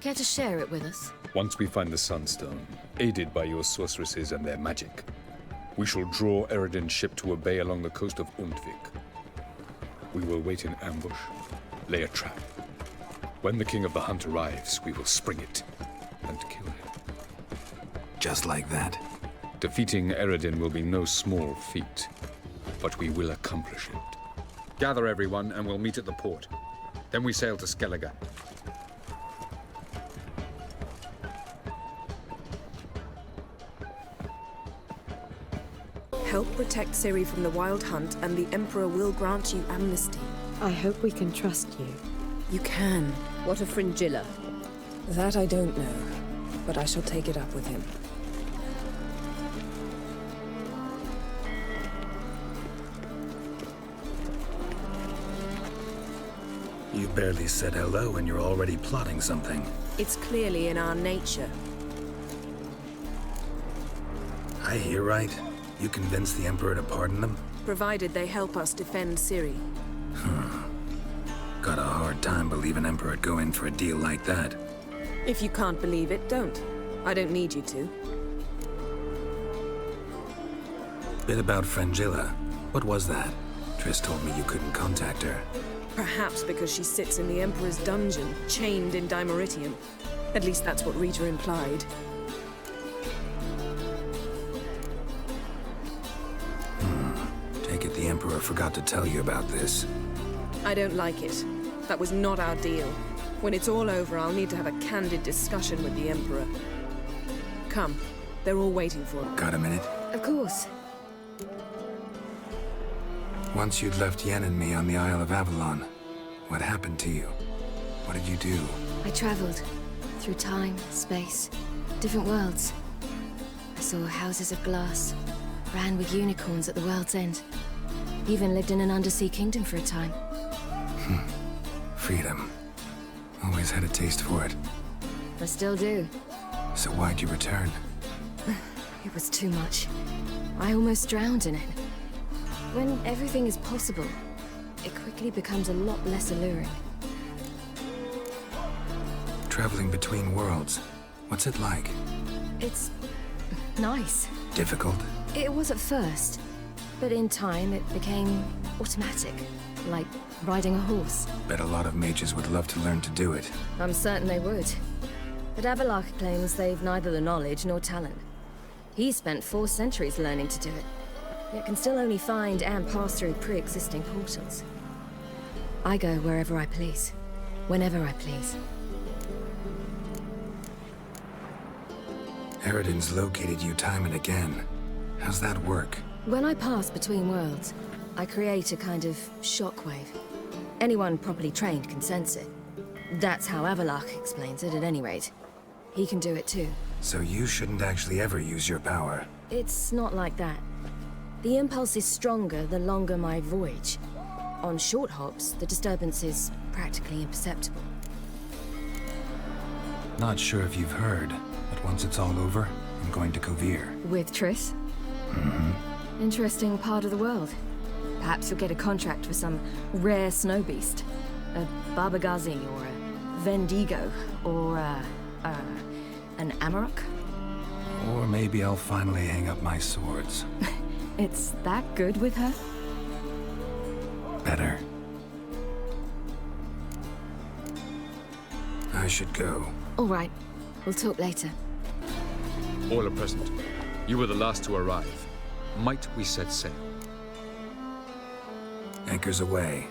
Care to share it with us? Once we find the Sunstone, aided by your sorceresses and their magic, we shall draw Eredin's ship to a bay along the coast of Undvik. We will wait in ambush, lay a trap. When the King of the Hunt arrives, we will spring it and kill him. Just like that? Defeating Eredin will be no small feat, but we will accomplish it. Gather everyone and we'll meet at the port. Then we sail to Skellige. Help protect Ciri from the Wild Hunt, and the Emperor will grant you amnesty. I hope we can trust you. You can. What of Fringilla? That I don't know, but I shall take it up with him. You barely said hello and you're already plotting something. It's clearly in our nature. I hear right. You convince the Emperor to pardon them? Provided they help us defend Ciri. Got a hard time believing Emperor'd go in for a deal like that. If you can't believe it, don't. I don't need you to. Bit about Fringilla. What was that? Triss told me you couldn't contact her. Perhaps because she sits in the Emperor's dungeon, chained in Dimeritium. At least that's what Rita implied. Take it the Emperor forgot to tell you about this. I don't like it. That was not our deal. When it's all over, I'll need to have a candid discussion with the Emperor. Come. They're all waiting for it. Got a minute? Of course. Once you'd left Yen and me on the Isle of Avalon, what happened to you? What did you do? I traveled through time, space, different worlds. I saw houses of glass, ran with unicorns at the world's end. Even lived in an undersea kingdom for a time. Freedom. Always had a taste for it. I still do. So why'd you return? It was too much. I almost drowned in it. When everything is possible, it quickly becomes a lot less alluring. Traveling between worlds. What's it like? It's nice. Difficult? It was at first, but in time it became automatic, like riding a horse. Bet a lot of mages would love to learn to do it. I'm certain they would. But Avallac'h claims they've neither the knowledge nor talent. He spent 4 centuries learning to do it, yet can still only find and pass through pre-existing portals. I go wherever I please, whenever I please. Eredin's located you time and again. How's that work? When I pass between worlds, I create a kind of shockwave. Anyone properly trained can sense it. That's how Avallac'h explains it, at any rate. He can do it too. So you shouldn't actually ever use your power. It's not like that. The impulse is stronger the longer my voyage. On short hops, the disturbance is practically imperceptible. Not sure if you've heard, but once it's all over, I'm going to Kovir. With Triss? Mm-hmm. Interesting part of the world. Perhaps you'll get a contract for some rare snow beast. A Barbagazi, or a Vendigo, or an Amarok? Or maybe I'll finally hang up my swords. It's that good with her? Better. I should go. All right. We'll talk later. All are present. You were the last to arrive. Might we set sail? Anchors away.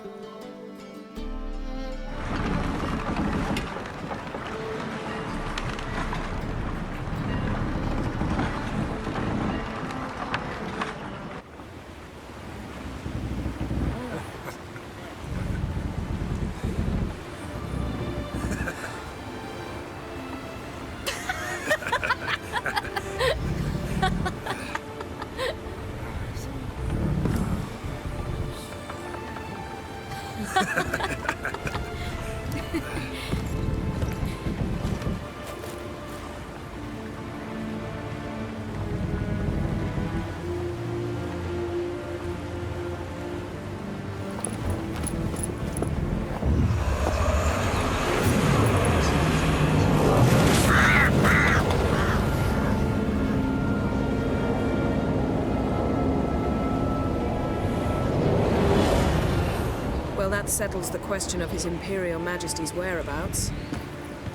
Well, that settles the question of His Imperial Majesty's whereabouts.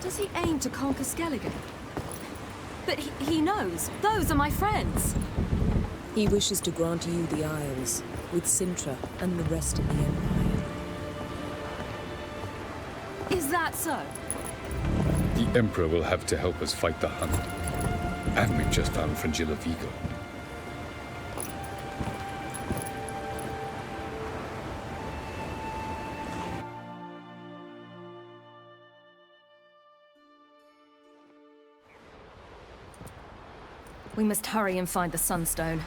Does he aim to conquer Skellige? But he knows. Those are my friends. He wishes to grant you the Isles, with Sintra and the rest of the Empire. Is that so? The Emperor will have to help us fight the Hunt. And we've just found Fringilla Vigo. We must hurry and find the Sunstone.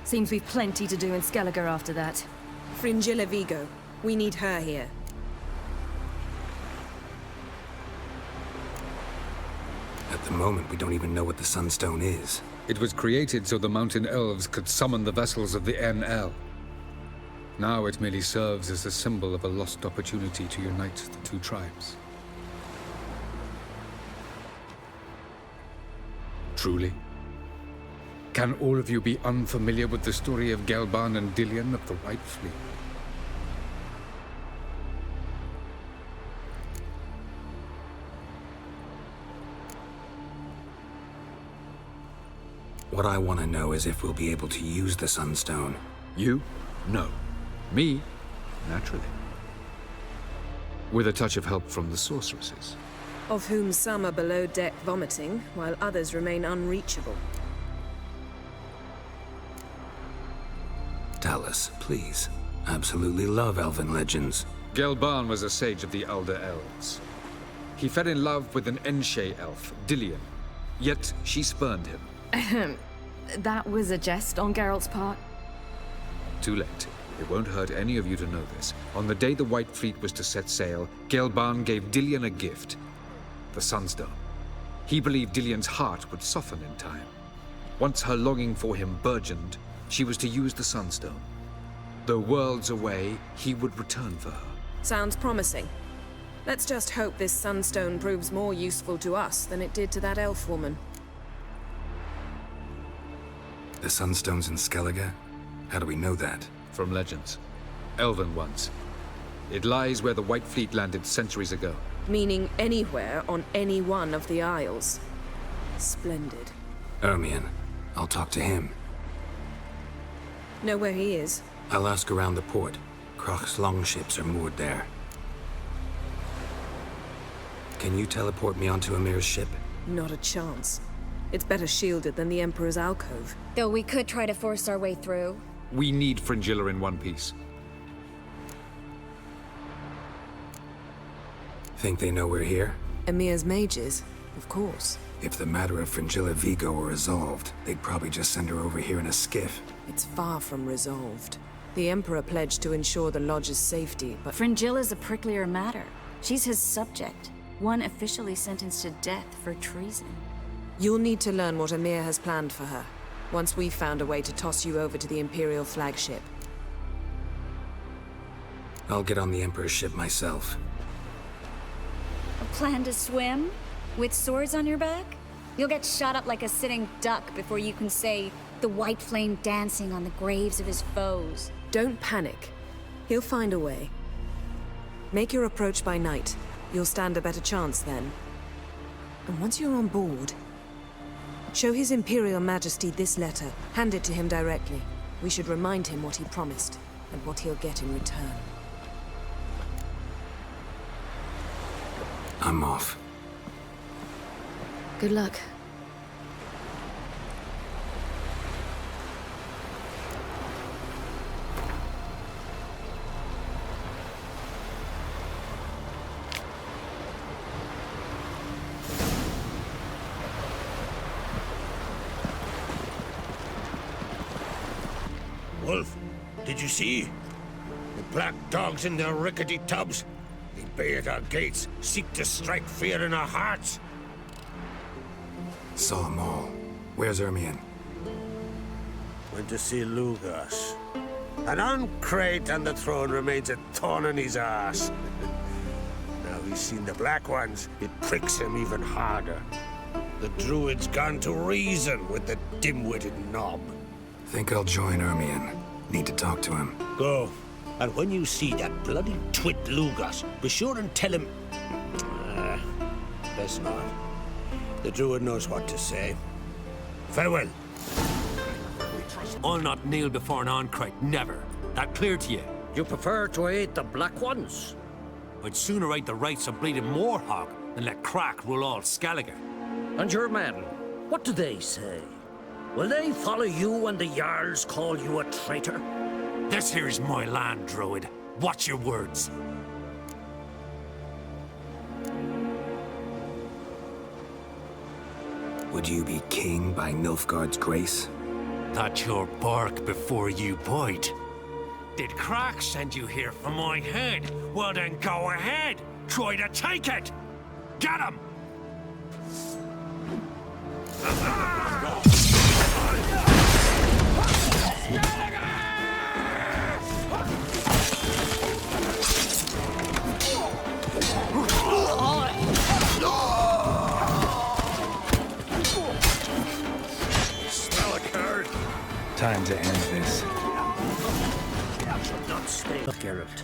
Seems we've plenty to do in Skellige after that. Fringilla Vigo. We need her here. At the moment, we don't even know what the Sunstone is. It was created so the Mountain Elves could summon the vessels of the NL. Now it merely serves as a symbol of a lost opportunity to unite the two tribes. Truly? Can all of you be unfamiliar with the story of Gelban and Dillion of the White Fleet? What I want to know is if we'll be able to use the Sunstone. You? No. Me? Naturally. With a touch of help from the sorceresses. Of whom some are below deck vomiting, while others remain unreachable. Tell us, please. Absolutely love elven legends. Gelban was a sage of the Elder Elves. He fell in love with an Enshe elf, Dillion. Yet she spurned him. That was a jest on Geralt's part? Too late. It won't hurt any of you to know this. On the day the White Fleet was to set sail, Gelban gave Dillion a gift. The Sunstone. He believed Dillion's heart would soften in time. Once her longing for him burgeoned, she was to use the Sunstone. Though worlds away, he would return for her. Sounds promising. Let's just hope this Sunstone proves more useful to us than it did to that elf woman. The Sunstone's in Skellige? How do we know that? From legends. Elven ones. It lies where the White Fleet landed centuries ago. Meaning anywhere on any one of the Isles. Splendid. Ermion. I'll talk to him. Know where he is? I'll ask around the port. Croc's longships are moored there. Can you teleport me onto Emir's ship? Not a chance. It's better shielded than the Emperor's alcove. Though we could try to force our way through. We need Fringilla in one piece. Think they know we're here? Emir's mages, of course. If the matter of Fringilla Vigo were resolved, they'd probably just send her over here in a skiff. It's far from resolved. The Emperor pledged to ensure the Lodge's safety, but... Fringilla's a pricklier matter. She's his subject. One officially sentenced to death for treason. You'll need to learn what Emir has planned for her, once we've found a way to toss you over to the Imperial flagship. I'll get on the Emperor's ship myself. A plan to swim? With swords on your back? You'll get shot up like a sitting duck before you can say the white flame dancing on the graves of his foes. Don't panic. He'll find a way. Make your approach by night. You'll stand a better chance then. And once you're on board, show His Imperial Majesty this letter. Hand it to him directly. We should remind him what he promised, and what he'll get in return. I'm off. Good luck. Wolf, did you see? The black dogs in their rickety tubs. They bay at our gates, seek to strike fear in our hearts. Saw them all. Where's Ermion? Went to see Lugas. An uncrate on the throne remains a thorn in his ass. Now he's seen the Black Ones, it pricks him even harder. The Druid's gone to reason with the dim-witted knob. Think I'll join Ermion. Need to talk to him. Go. And when you see that bloody twit Lugas, be sure and tell him... best not. The Druid knows what to say. Farewell. I'll not kneel before an Oncrite, never. That clear to you? You prefer to aid the Black Ones? I'd sooner aid the rights of bleeding Moorhog than let Crack rule all Skellige. And your men, what do they say? Will they follow you when the Jarls call you a traitor? This here's my land, Druid. Watch your words. Would you be king by Nilfgaard's grace? That's your bark before you bite. Did Crack send you here for my head? Well then go ahead. Try to take it. Get him! Time to end this. Not stay. Look, Geralt.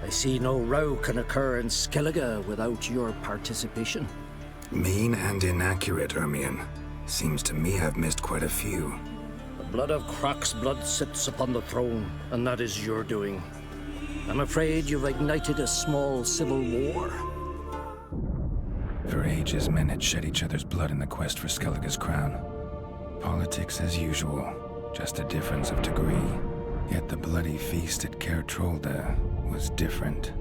I see no row can occur in Skellige without your participation. Mean and inaccurate, Ermion. Seems to me I've missed quite a few. The blood of Croc's blood sits upon the throne, and that is your doing. I'm afraid you've ignited a small civil war. For ages, men had shed each other's blood in the quest for Skellige's crown. Politics as usual, just a difference of degree. Yet the bloody feast at Caer Trolda was different.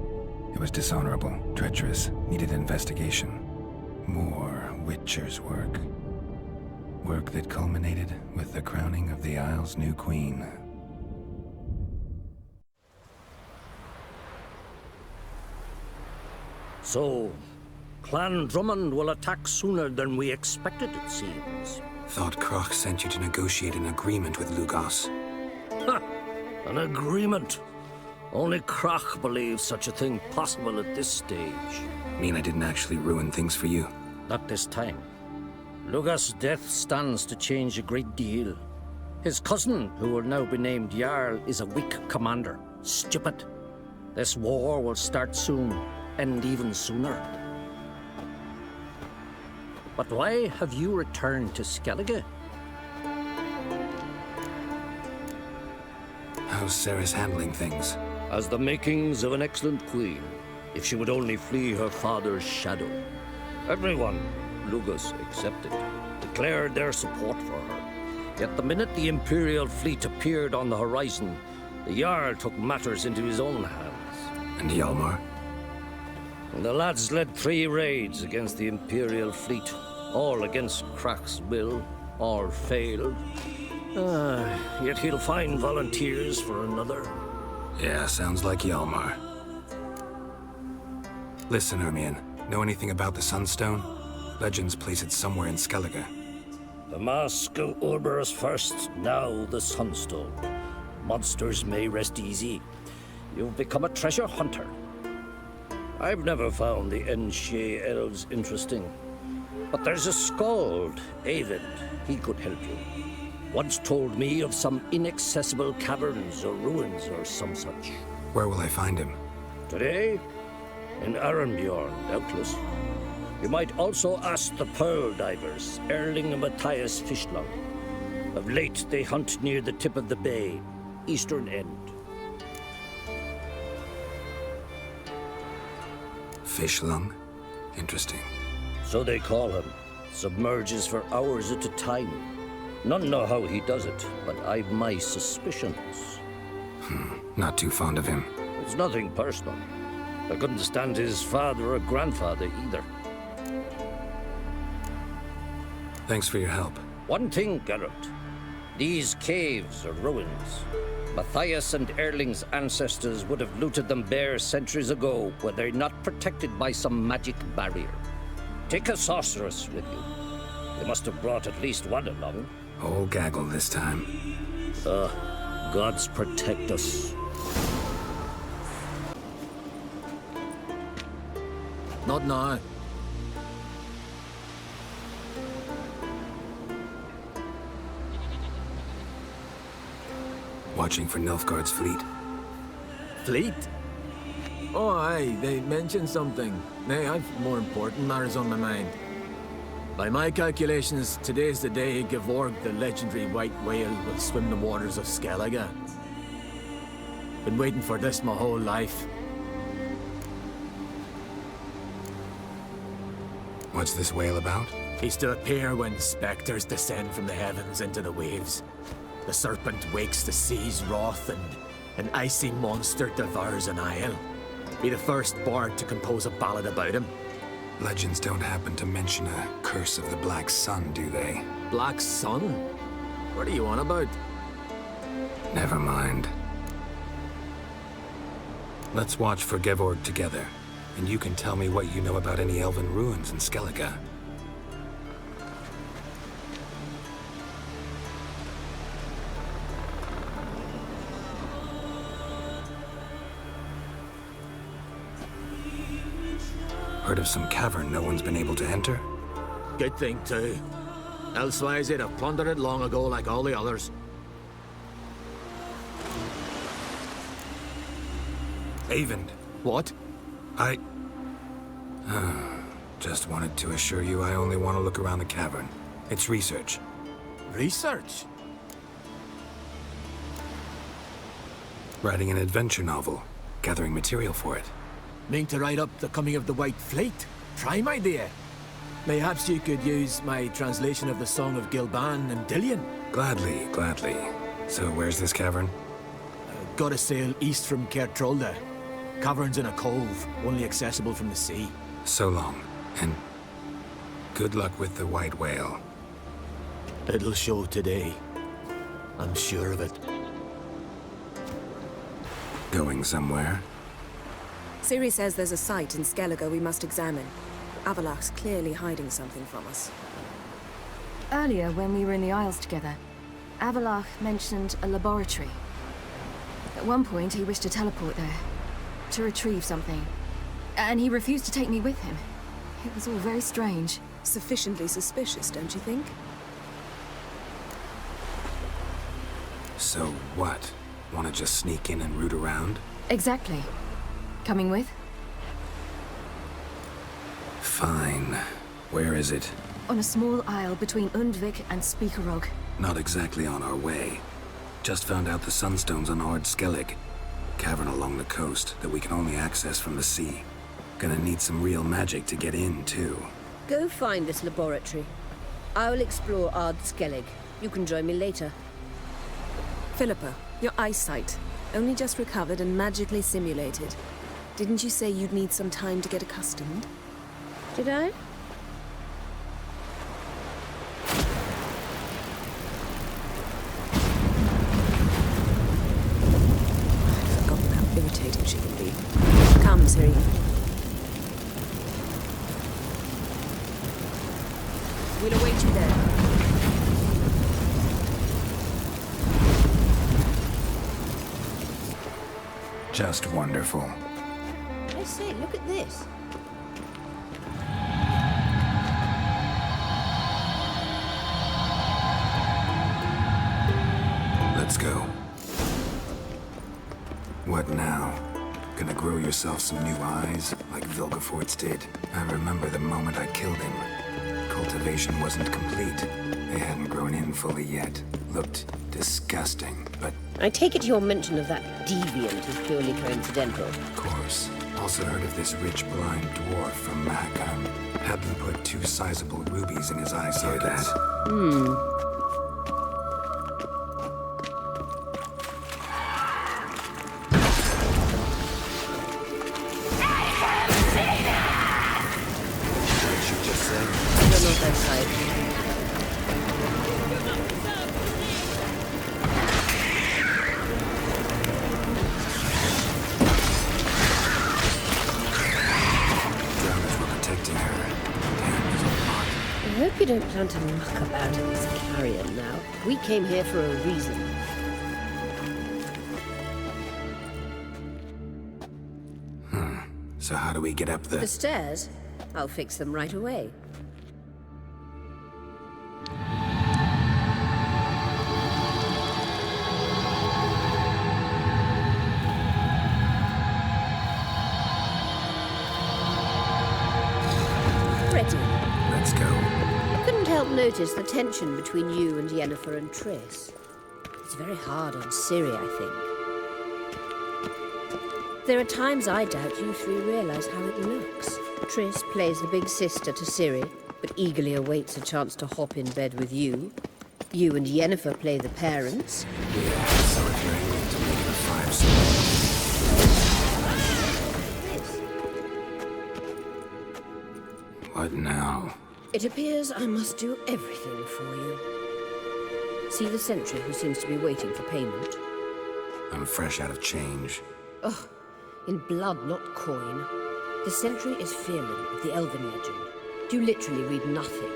It was dishonorable, treacherous, needed investigation. More Witcher's work. Work that culminated with the crowning of the Isle's new queen. So, Clan Drummond will attack sooner than we expected, it seems. Thought Croc sent you to negotiate an agreement with Lugos. Ha! An agreement? Only Croc believes such a thing possible at this stage. Mean I didn't actually ruin things for you? Not this time. Lugos' death stands to change a great deal. His cousin, who will now be named Jarl, is a weak commander. Stupid. This war will start soon, end even sooner. But why have you returned to Skellige? How's Ceres handling things? Has the makings of an excellent queen, if she would only flee her father's shadow. Everyone, Lugos excepted, declared their support for her. Yet the minute the Imperial fleet appeared on the horizon, the Jarl took matters into his own hands. And Hjalmar? The lads led 3 raids against the Imperial fleet, all against Croc's will, all failed. Yet he'll find volunteers for another. Yeah, sounds like Hjalmar. Listen, Ermion, know anything about the Sunstone? Legends place it somewhere in Skellige. The Mask of Urberus first, now the Sunstone. Monsters may rest easy. You've become a treasure hunter. I've never found the Enshe elves interesting. But there's a skald, Eyvind. He could help you. Once told me of some inaccessible caverns or ruins or some such. Where will I find him? Today? In Arenbjorn, doubtless. You might also ask the pearl divers, Erling and Matthias Fishlung. Of late, they hunt near the tip of the bay, eastern end. Fishlung? Interesting. So they call him. Submerges for hours at a time. None know how he does it, but I've my suspicions. Not too fond of him. It's nothing personal. I couldn't stand his father or grandfather either. Thanks for your help. One thing, Geralt. These caves are ruins. Matthias and Erling's ancestors would have looted them bare centuries ago were they not protected by some magic barrier. Take a sorceress with you. They must have brought at least one along. Whole gaggle this time. Gods protect us. Not now. Watching for Nilfgaard's fleet. Fleet? Oh, aye, they mentioned something. Nay, I've more important matters on my mind. By my calculations, today's the day Gevorg, the legendary white whale, will swim the waters of Skellige. Been waiting for this my whole life. What's this whale about? He's to appear when specters descend from the heavens into the waves. The serpent wakes the sea's wrath, and an icy monster devours an isle. Be the first bard to compose a ballad about him. Legends don't happen to mention a curse of the Black Sun, do they? Black Sun? What are you on about? Never mind. Let's watch for Gevorg together, and you can tell me what you know about any elven ruins in Skellige. Heard of some cavern no one's been able to enter? Good thing, too. Elsewise, they'd have plundered it long ago like all the others. Eyvind. What? Just wanted to assure you I only want to look around the cavern. It's research. Research? Writing an adventure novel. Gathering material for it. Mean to write up the coming of the White Fleet? Prime idea. Mayhaps you could use my translation of the Song of Gilban and Dillion. Gladly, gladly. So where's this cavern? Gotta sail east from Kertrolda. Caverns in a cove, only accessible from the sea. So long, and good luck with the white whale. It'll show today. I'm sure of it. Going somewhere? Ciri says there's a site in Skellige we must examine. Avalach's clearly hiding something from us. Earlier, when we were in the Isles together, Avalach mentioned a laboratory. At one point, he wished to teleport there, to retrieve something. And he refused to take me with him. It was all very strange. Sufficiently suspicious, don't you think? So what? Want to just sneak in and root around? Exactly. Coming with? Fine. Where is it? On a small isle between Undvik and Speakerog. Not exactly on our way. Just found out the sunstones on Ard Skellig. Cavern along the coast that we can only access from the sea. Gonna need some real magic to get in, too. Go find this laboratory. I'll explore Ard Skellig. You can join me later. Philippa, your eyesight. Only just recovered and magically simulated. Didn't you say you'd need some time to get accustomed? Did I? I've forgotten how irritating she can be. Come, Ciri. We'll await you there. Just wonderful. I say, look at this. Let's go. What now? Gonna grow yourself some new eyes, like Vilgefortz did? I remember the moment I killed him. Cultivation wasn't complete. They hadn't grown in fully yet. Looked disgusting, but... I take it your mention of that deviant is purely coincidental. Of course. Also heard of this rich blind dwarf from Mahakam. Had them put 2 sizable rubies in his eye sockets. I hope you don't plan to muck about in this carrion now. We came here for a reason. So how do we get up the... The stairs? I'll fix them right away. Ready. Let's go. I couldn't help notice the tension between you and Yennefer and Triss. It's very hard on Ciri, I think. There are times I doubt you three realize how it looks. Triss plays the big sister to Ciri, but eagerly awaits a chance to hop in bed with you. You and Yennefer play the parents. Yeah, so if you're aiming to make it a 5-star... What now? It appears I must do everything for you. See the sentry who seems to be waiting for payment? I'm fresh out of change. Ugh, in blood, not coin. The sentry is Fearman of the Elven legend. You literally read nothing.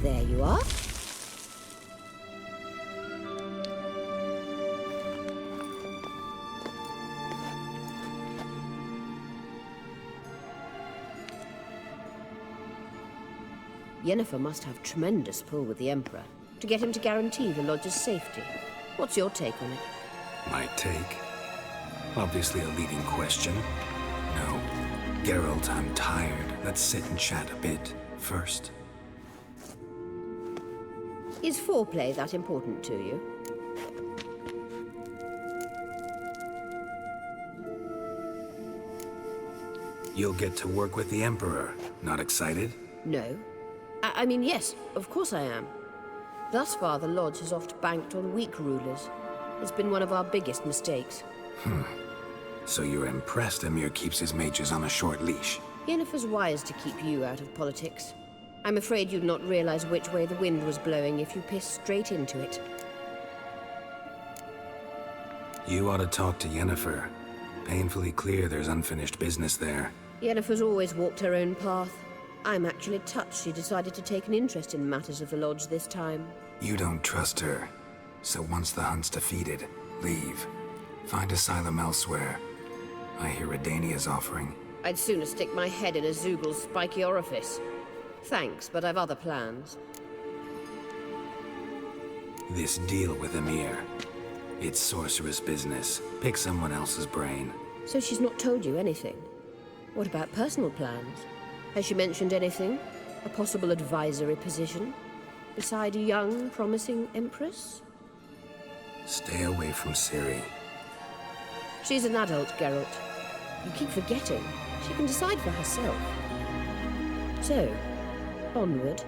There you are. Yennefer must have tremendous pull with the Emperor to get him to guarantee the Lodge's safety. What's your take on it? My take? Obviously a leading question. No. Geralt, I'm tired. Let's sit and chat a bit first. Is foreplay that important to you? You'll get to work with the Emperor. Not excited? No. I mean, yes, of course I am. Thus far, the Lodge has oft banked on weak rulers. It's been one of our biggest mistakes. So you're impressed Emir keeps his mages on a short leash? Yennefer's wise to keep you out of politics. I'm afraid you'd not realize which way the wind was blowing if you pissed straight into it. You ought to talk to Yennefer. Painfully clear there's unfinished business there. Yennefer's always walked her own path. I'm actually touched she decided to take an interest in matters of the Lodge this time. You don't trust her. So once the hunt's defeated, leave. Find asylum elsewhere. I hear Redania's offering. I'd sooner stick my head in a Zoogl's spiky orifice. Thanks, but I've other plans. This deal with Emir. It's sorceress business. Pick someone else's brain. So she's not told you anything? What about personal plans? Has she mentioned anything? A possible advisory position? Beside a young, promising empress? Stay away from Ciri. She's an adult, Geralt. You keep forgetting. She can decide for herself. So, onward.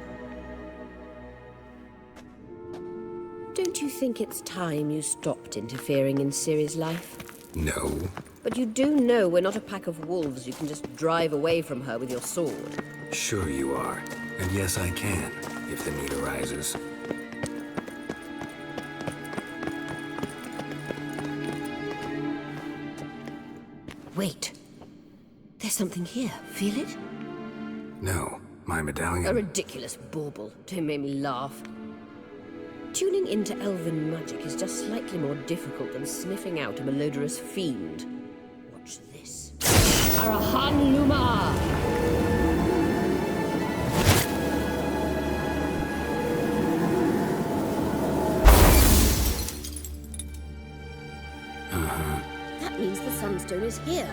Don't you think it's time you stopped interfering in Ciri's life? No. But you do know we're not a pack of wolves you can just drive away from her with your sword. Sure you are. And yes, I can, if the need arises. Wait. There's something here. Feel it? No, my medallion. A ridiculous bauble. Don't make me laugh. Tuning into elven magic is just slightly more difficult than sniffing out a malodorous fiend. Watch this. Arahan Luma! That means the Sunstone is here.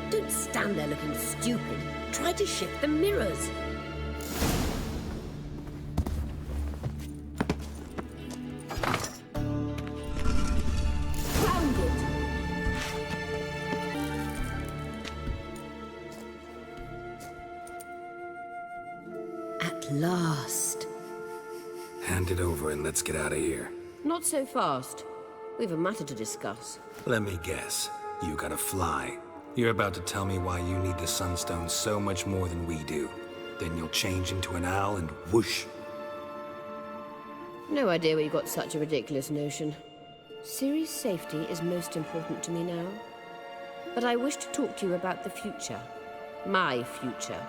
Don't stand there looking stupid. Try to shift the mirrors. At last. Hand it over and let's get out of here. Not so fast. We've a matter to discuss. Let me guess. You gotta fly. You're about to tell me why you need the Sunstone so much more than we do. Then you'll change into an owl and whoosh. No idea where you got such a ridiculous notion. Ciri's safety is most important to me now. But I wish to talk to you about the future. My future.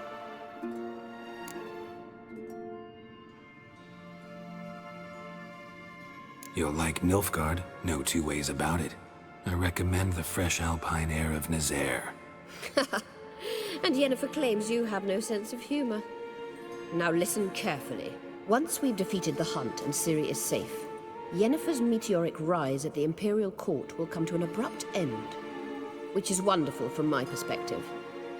You'll like Nilfgaard, no two ways about it. I recommend the fresh alpine air of Nazaire. And Yennefer claims you have no sense of humor. Now listen carefully. Once we've defeated the hunt and Ciri is safe, Yennefer's meteoric rise at the Imperial Court will come to an abrupt end. Which is wonderful from my perspective.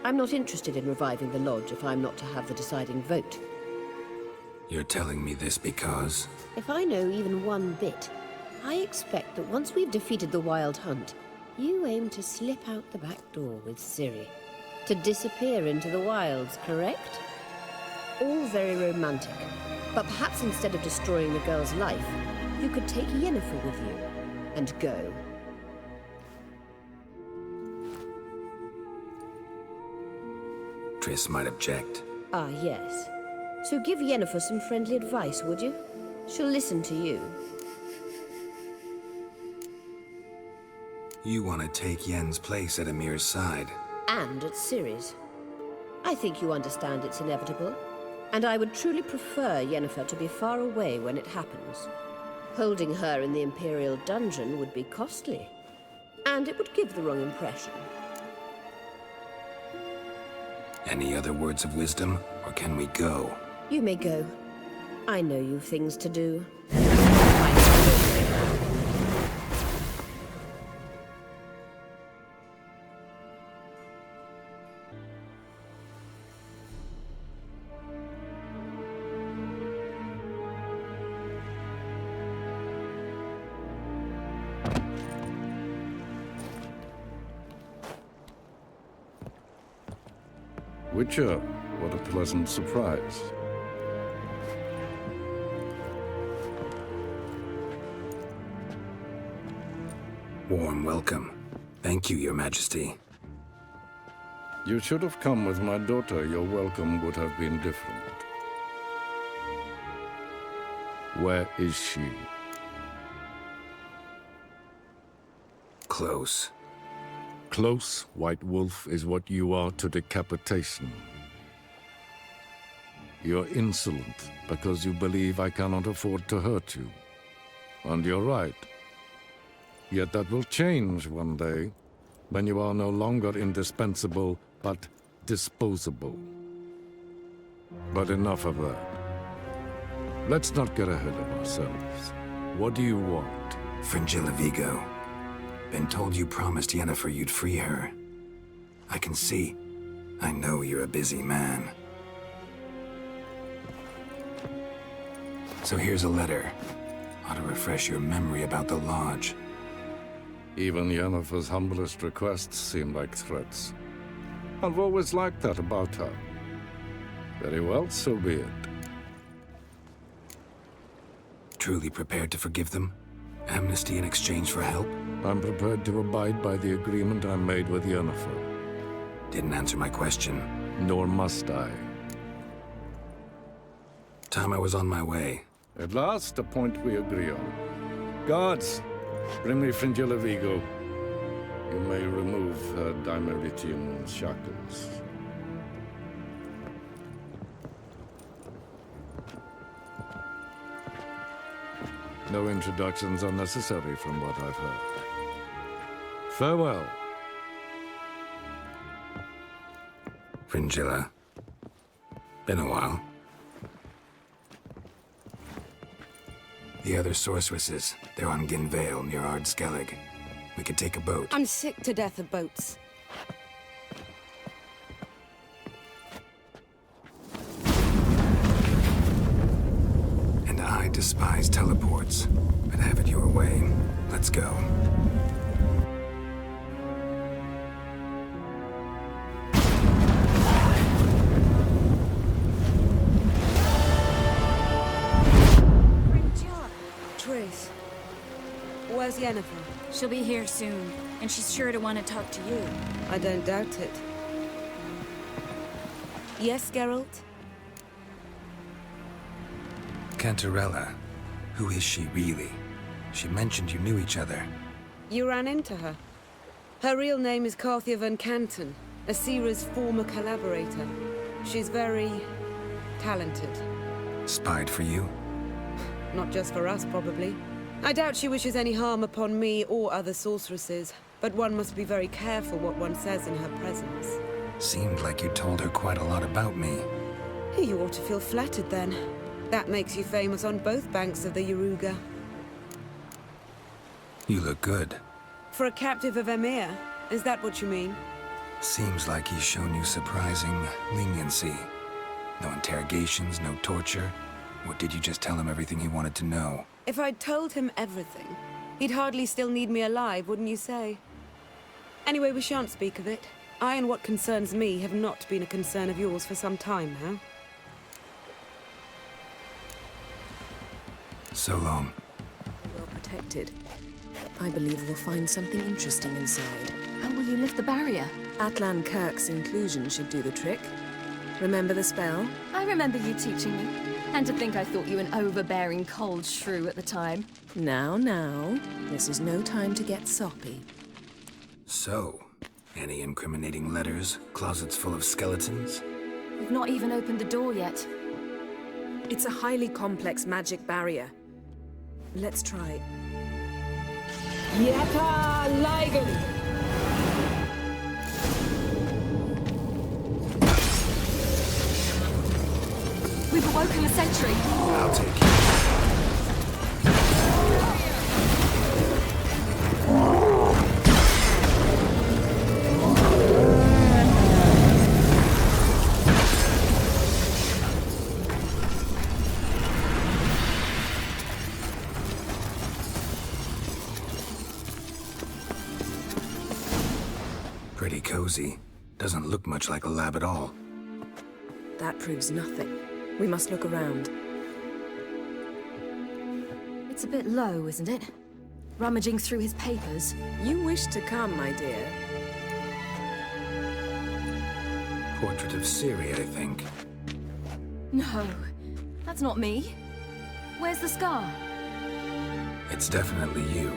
I'm not interested in reviving the Lodge if I'm not to have the deciding vote. You're telling me this because... If I know even one bit, I expect that once we've defeated the Wild Hunt, you aim to slip out the back door with Ciri. To disappear into the wilds, correct? All very romantic. But perhaps instead of destroying the girl's life, you could take Yennefer with you and go. Triss might object. Ah, yes. So give Yennefer some friendly advice, would you? She'll listen to you. You want to take Yen's place at Emir's side. And at Ciri's. I think you understand it's inevitable. And I would truly prefer Yennefer to be far away when it happens. Holding her in the Imperial dungeon would be costly. And it would give the wrong impression. Any other words of wisdom, or can we go? You may go. I know you've things to do. Witcher, what a pleasant surprise. Warm welcome. Thank you, Your Majesty. You should have come with my daughter. Your welcome would have been different. Where is she? Close. Close, White Wolf, is what you are to decapitation. You're insolent because you believe I cannot afford to hurt you. And you're right. Yet that will change one day, when you are no longer indispensable, but disposable. But enough of that. Let's not get ahead of ourselves. What do you want? Fringilla Vigo. Been told you promised Yennefer you'd free her. I can see. I know you're a busy man. So here's a letter. Ought to refresh your memory about the Lodge. Even Yennefer's humblest requests seem like threats. I've always liked that about her. Very well, so be it. Truly prepared to forgive them? Amnesty in exchange for help? I'm prepared to abide by the agreement I made with Yennefer. Didn't answer my question. Nor must I. Time I was on my way. At last, a point we agree on. Guards, bring me Fringilla Vigo. You may remove her Dimeritian shackles. No introductions are necessary from what I've heard. Farewell. Fringilla. Been a while. The other sorceresses, they're on Ginvale near Ard Skellig. We could take a boat. I'm sick to death of boats. And I despise teleports. But have it your way. Let's go. Triss, where's Yennefer? She'll be here soon, and she's sure to want to talk to you. I don't doubt it. Yes, Geralt? Cantarella. Who is she really? She mentioned you knew each other. You ran into her. Her real name is Carthia van Canton, Asira's former collaborator. She's very talented. Spied for you? Not just for us, probably. I doubt she wishes any harm upon me or other sorceresses, but one must be very careful what one says in her presence. Seemed like you told her quite a lot about me. You ought to feel flattered, then. That makes you famous on both banks of the Yaruga. You look good. For a captive of Emir, is that what you mean? Seems like he's shown you surprising leniency. No interrogations, no torture. Or did you just tell him everything he wanted to know? If I'd told him everything, he'd hardly still need me alive, wouldn't you say? Anyway, we shan't speak of it. I and what concerns me have not been a concern of yours for some time now. So long. Well protected. I believe we'll find something interesting inside. How will you lift the barrier? Atlan Kirk's inclusion should do the trick. Remember the spell? I remember you teaching me. And to think I thought you an overbearing cold shrew at the time. Now. This is no time to get soppy. So, any incriminating letters? Closets full of skeletons? We've not even opened the door yet. It's a highly complex magic barrier. Let's try. Yeta Ligen! We've awoken a sentry. I'll take it. Pretty cozy. Doesn't look much like a lab at all. That proves nothing. We must look around. It's a bit low, isn't it? Rummaging through his papers. You wish to come, my dear. Portrait of Ciri, I think. No, that's not me. Where's the scar? It's definitely you.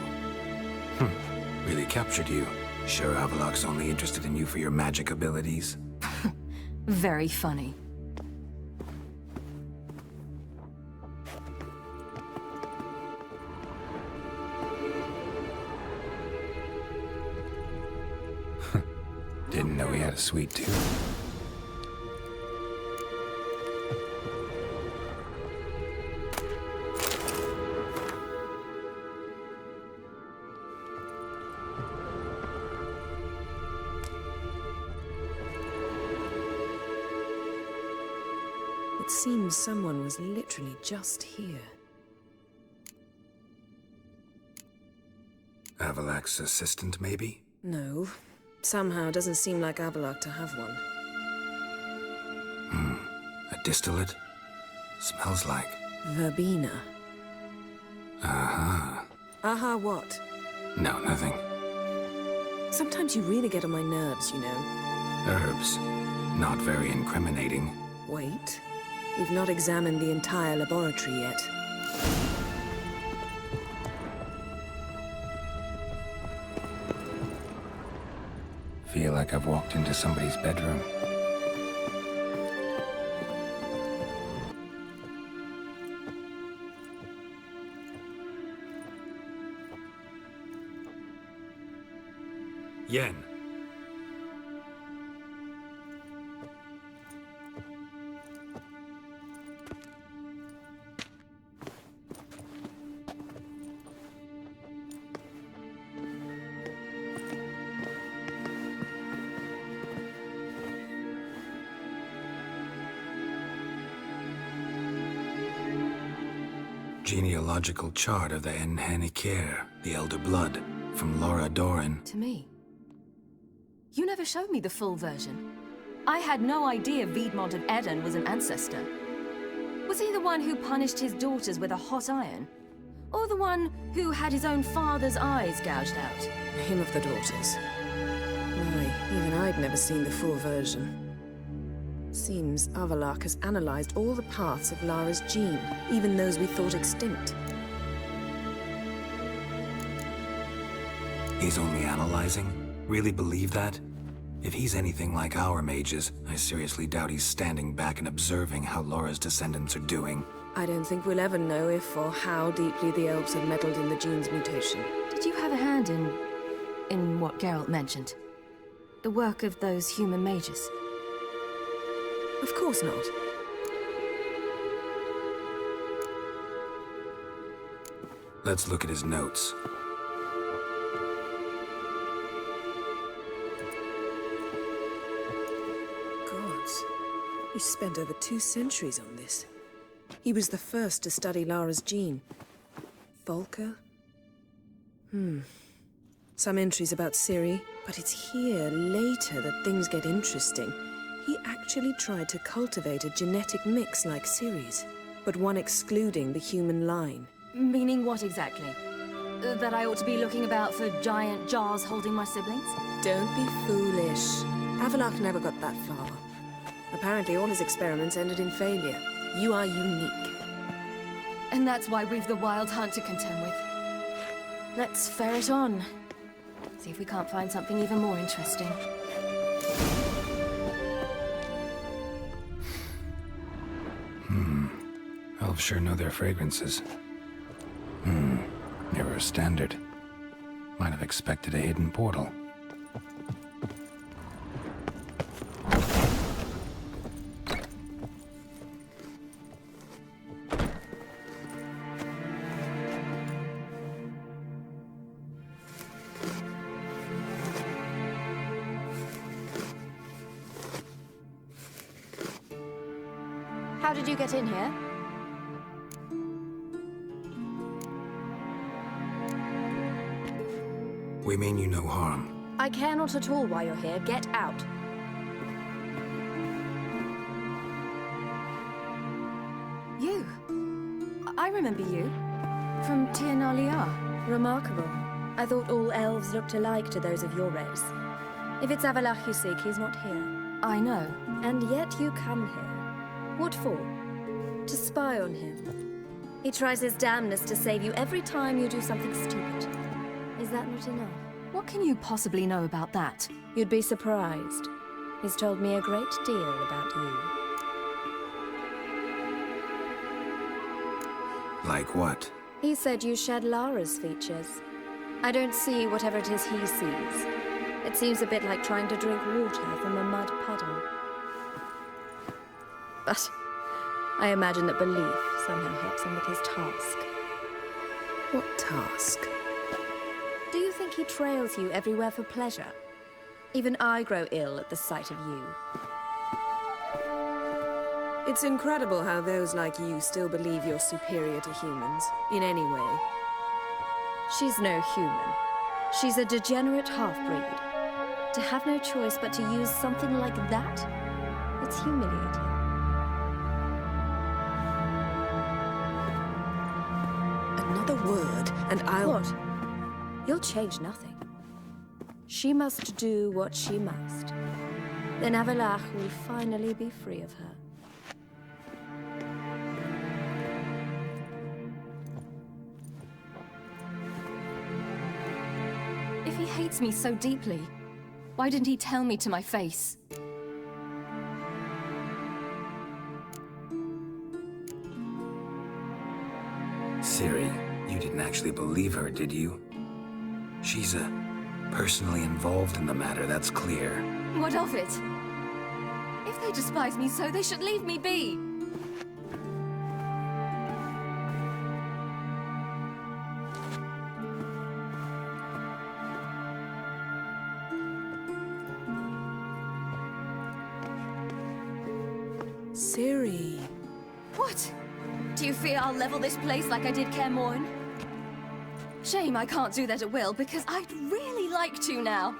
Really captured you. Sure Avalok's only interested in you for your magic abilities? Very funny. Didn't know he had a sweet tooth. It seems someone was literally just here. Avalok's assistant, maybe? No. Somehow it doesn't seem like Avalok to have one. A distillate? Smells like... Verbena. Aha. Aha what? No, nothing. Sometimes you really get on my nerves, you know. Herbs. Not very incriminating. Wait. We've not examined the entire laboratory yet. Feel like I've walked into somebody's bedroom. Yen. Genealogical chart of the Enhanikir, the Elder Blood, from Laura Doran. To me. You never showed me the full version. I had no idea Viedmont of Eden was an ancestor. Was he the one who punished his daughters with a hot iron? Or the one who had his own father's eyes gouged out? Him of the daughters. My, even I'd never seen the full version. Seems Avalok has analyzed all the paths of Lara's gene, even those we thought extinct. He's only analyzing? Really believe that? If he's anything like our mages, I seriously doubt he's standing back and observing how Laura's descendants are doing. I don't think we'll ever know if or how deeply the elves have meddled in the gene's mutation. Did you have a hand in what Geralt mentioned? The work of those human mages? Of course not. Let's look at his notes. Gods. He spent over 2 centuries on this. He was the first to study Lara's gene. Volker? Some entries about Ciri, but it's here, later, that things get interesting. He actually tried to cultivate a genetic mix like Ciri's, but one excluding the human line. Meaning what exactly? That I ought to be looking about for giant jars holding my siblings? Don't be foolish. Avalok never got that far. Apparently all his experiments ended in failure. You are unique. And that's why we've the Wild Hunt to contend with. Let's ferret on. See if we can't find something even more interesting. Elves sure know their fragrances. Never a standard. Might have expected a hidden portal. How did you get in here? We mean you no harm. I care not at all why you're here. Get out. You. I remember you. From Tir Nalia. Remarkable. I thought all elves looked alike to those of your race. If it's Avalach you seek, he's not here. I know. And yet you come here. What for? To spy on him. He tries his damnedest to save you every time you do something stupid. Is that not enough? What can you possibly know about that? You'd be surprised. He's told me a great deal about you. Like what? He said you shared Lara's features. I don't see whatever it is he sees. It seems a bit like trying to drink water from a mud puddle. But I imagine that belief somehow helps him with his task. What task? Do you think he trails you everywhere for pleasure? Even I grow ill at the sight of you. It's incredible how those like you still believe you're superior to humans, in any way. She's no human. She's a degenerate half-breed. To have no choice but to use something like that? It's humiliating. Another word, and I'll... What? You'll change nothing. She must do what she must. Then Avalach will finally be free of her. If he hates me so deeply, why didn't he tell me to my face? Ciri, you didn't actually believe her, did you? She's personally involved in the matter, that's clear. What of it? If they despise me so, they should leave me be. Ciri. What? Do you fear I'll level this place like I did Kaer Morhen? Shame I can't do that at will, because I'd really like to now.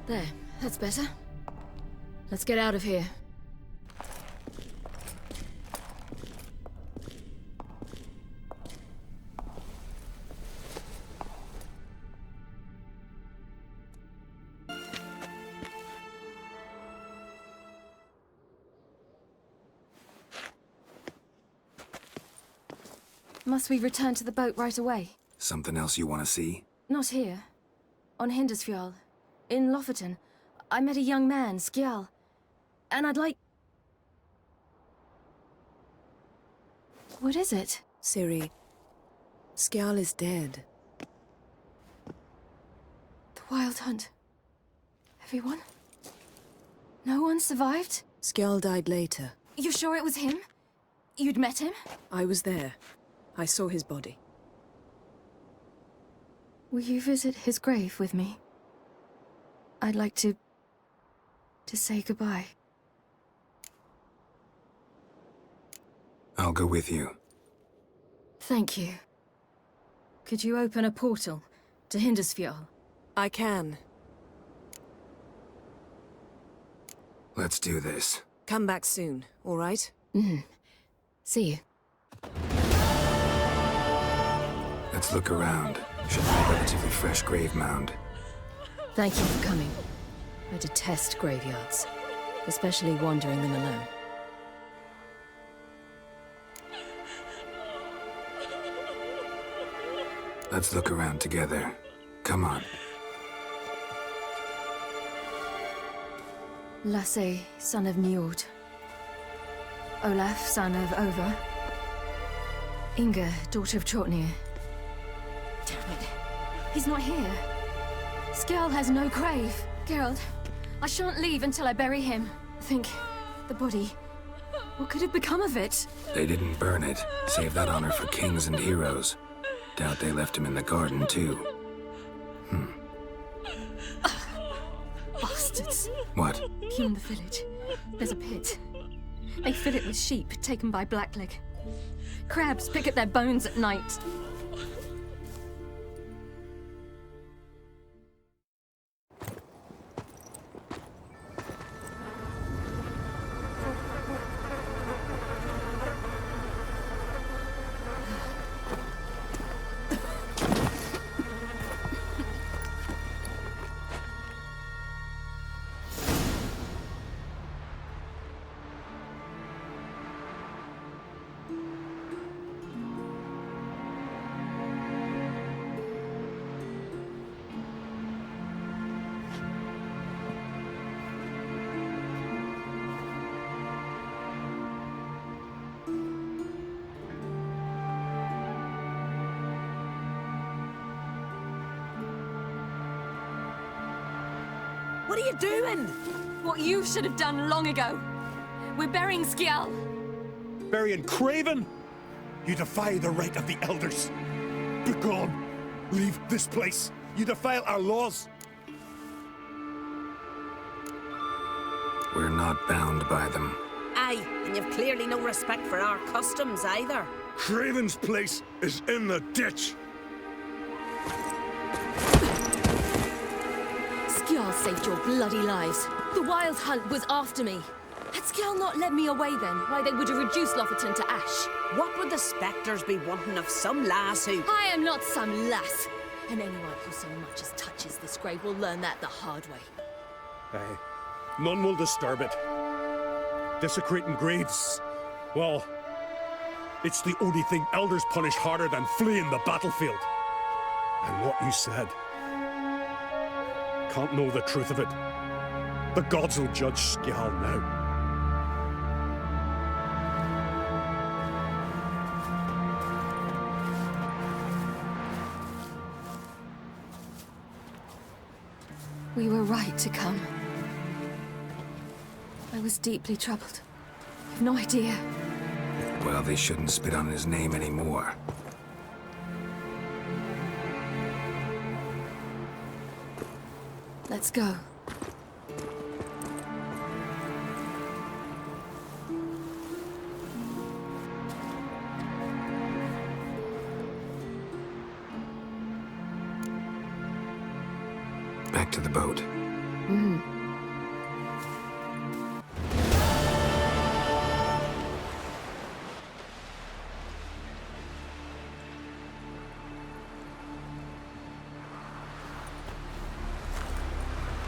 There, that's better. Let's get out of here. Must we return to the boat right away? Something else you want to see? Not here. On Hindersfjall. In Lofoten. I met a young man, Skjal. And I'd like... What is it? Ciri, Skjal is dead. The Wild Hunt. Everyone? No one survived? Skjal died later. You sure it was him? You'd met him? I was there. I saw his body. Will you visit his grave with me? I'd like to say goodbye. I'll go with you. Thank you. Could you open a portal to Hindersfjall? I can. Let's do this. Come back soon, all right? See you. Let's look around. Should be a relatively fresh grave mound. Thank you for coming. I detest graveyards, especially wandering them alone. Let's look around together. Come on. Lasse, son of Njord. Olaf, son of Over. Inga, daughter of Trotnir. Damn it. He's not here. Skjal has no grave. Geralt, I shan't leave until I bury him. Think, the body. What could have become of it? They didn't burn it. Save that honor for kings and heroes. Doubt they left him in the garden, too. Bastards. What? Here in the village, there's a pit. They fill it with sheep taken by Blackleg. Crabs pick at their bones at night. What are you doing? What you should have done long ago. We're burying Skjal. Burying Craven? You defy the right of the elders. Begone. Leave this place. You defile our laws. We're not bound by them. Aye, and you've clearly no respect for our customs either. Craven's place is in the ditch. Skjal saved your bloody lives. The Wild Hunt was after me. Had Skjal not led me away then, why they would have reduced Lofoten to ash. What would the spectres be wanting of some lass who... I am not some lass. And anyone who so much as touches this grave will learn that the hard way. Aye. None will disturb it. Desecrating graves, well, it's the only thing elders punish harder than fleeing the battlefield. And what you said, can't know the truth of it. The gods will judge Skjal now. We were right to come. I was deeply troubled. You've no idea. Well, they shouldn't spit on his name anymore. Let's go. Back to the boat.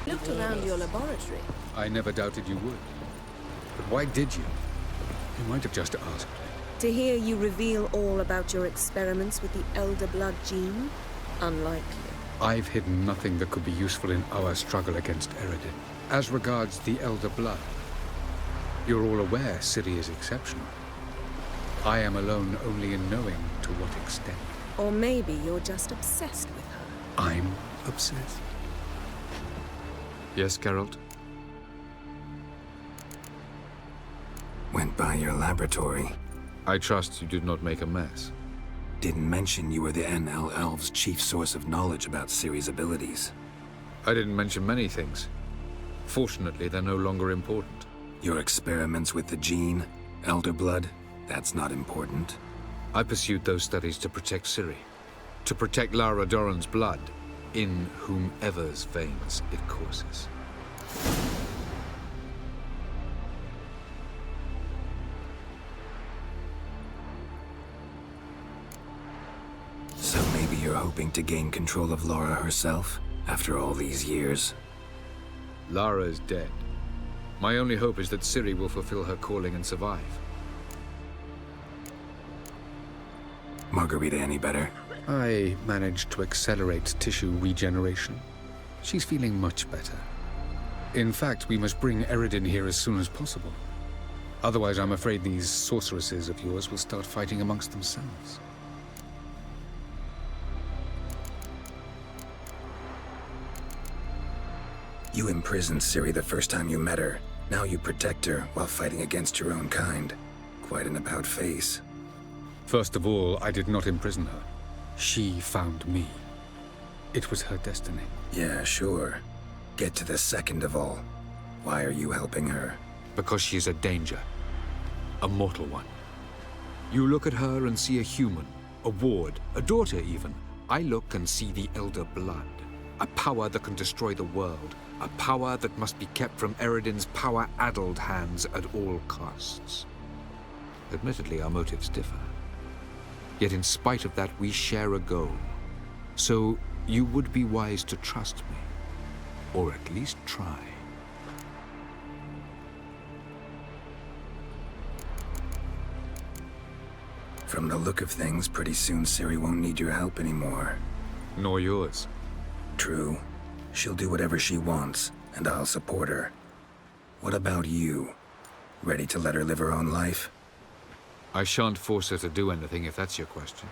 Looked around your laboratory. I never doubted you would. But why did you? You might have just asked. To hear you reveal all about your experiments with the Elder Blood gene? Unlikely. I've hidden nothing that could be useful in our struggle against Eredin. As regards the Elder Blood, you're all aware Ciri is exceptional. I am alone only in knowing to what extent. Or maybe you're just obsessed with her. I'm obsessed. Yes, Geralt? Went by your laboratory. I trust you did not make a mess. Didn't mention you were the NL Elves' chief source of knowledge about Ciri's abilities. I didn't mention many things. Fortunately, they're no longer important. Your experiments with the gene, Elder Blood, that's not important. I pursued those studies to protect Ciri. To protect Lara Doran's blood, in whomever's veins it courses. So maybe you're hoping to gain control of Lara herself, after all these years? Lara is dead. My only hope is that Ciri will fulfill her calling and survive. Margarita any better? I managed to accelerate tissue regeneration. She's feeling much better. In fact, we must bring Eredin here as soon as possible. Otherwise, I'm afraid these sorceresses of yours will start fighting amongst themselves. You imprisoned Ciri the first time you met her. Now you protect her while fighting against your own kind. Quite an about-face. First of all, I did not imprison her. She found me. It was her destiny. Yeah, sure. Get to the second of all. Why are you helping her? Because she is a danger. A mortal one. You look at her and see a human, a ward, a daughter even. I look and see the Elder Blood. A power that can destroy the world. A power that must be kept from Eredin's power-addled hands at all costs. Admittedly, our motives differ. Yet in spite of that, we share a goal. So you would be wise to trust me. Or at least try. From the look of things, pretty soon Ciri won't need your help anymore. Nor yours. True. She'll do whatever she wants, and I'll support her. What about you? Ready to let her live her own life? I shan't force her to do anything, if that's your question.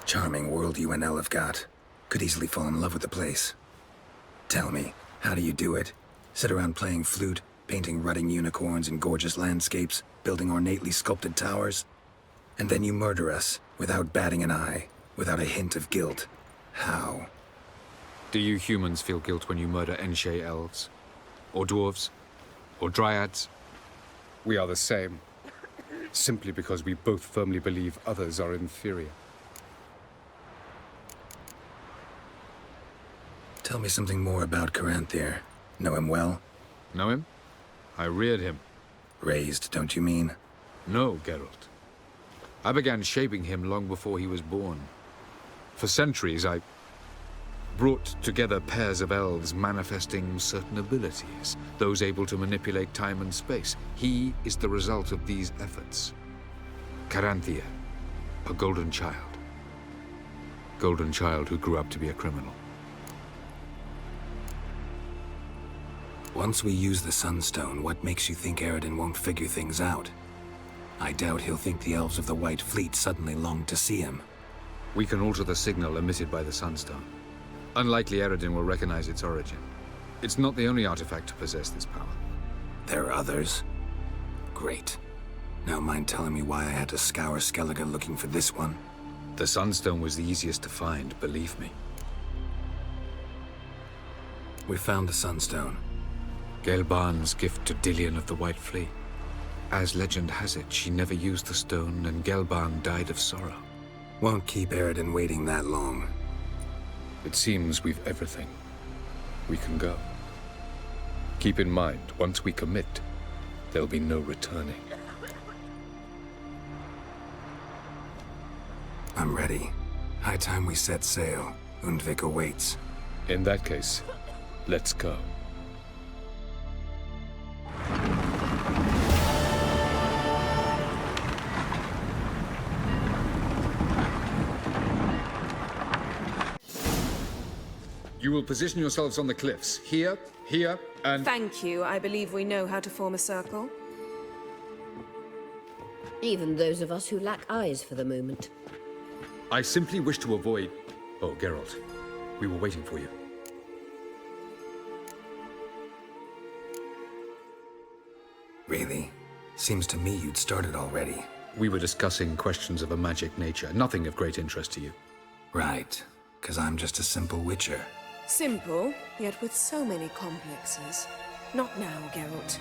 Charming world you and Elle have got. Could easily fall in love with the place. Tell me, how do you do it? Sit around playing flute, painting rutting unicorns in gorgeous landscapes, building ornately sculpted towers? And then you murder us, without batting an eye, without a hint of guilt. How? Do you humans feel guilt when you murder Enshe elves? Or dwarves? Or dryads? We are the same. Simply because we both firmly believe others are inferior. Tell me something more about Caranthir. Know him well? Know him? I reared him. Raised, don't you mean? No, Geralt. I began shaping him long before he was born. For centuries, I brought together pairs of elves manifesting certain abilities, those able to manipulate time and space. He is the result of these efforts. Caranthir, a golden child. Golden child who grew up to be a criminal. Once we use the Sunstone, what makes you think Eredin won't figure things out? I doubt he'll think the elves of the White Fleet suddenly longed to see him. We can alter the signal emitted by the Sunstone. Unlikely Eredin will recognize its origin. It's not the only artifact to possess this power. There are others? Great. Now mind telling me why I had to scour Skellige looking for this one? The Sunstone was the easiest to find, believe me. We found the Sunstone. Gelban's gift to Dillion of the White Fleet. As legend has it, she never used the stone, and Gelban died of sorrow. Won't keep Eredin waiting that long. It seems we've everything. We can go. Keep in mind, once we commit, there'll be no returning. I'm ready. High time we set sail. Undvik awaits. In that case, let's go. You will position yourselves on the cliffs. Here, here, and... Thank you. I believe we know how to form a circle. Even those of us who lack eyes for the moment. I simply wish to avoid... Oh, Geralt. We were waiting for you. Really? Seems to me you'd started already. We were discussing questions of a magic nature, nothing of great interest to you. Right, 'cause I'm just a simple witcher. Simple, yet with so many complexes. Not now, Geralt.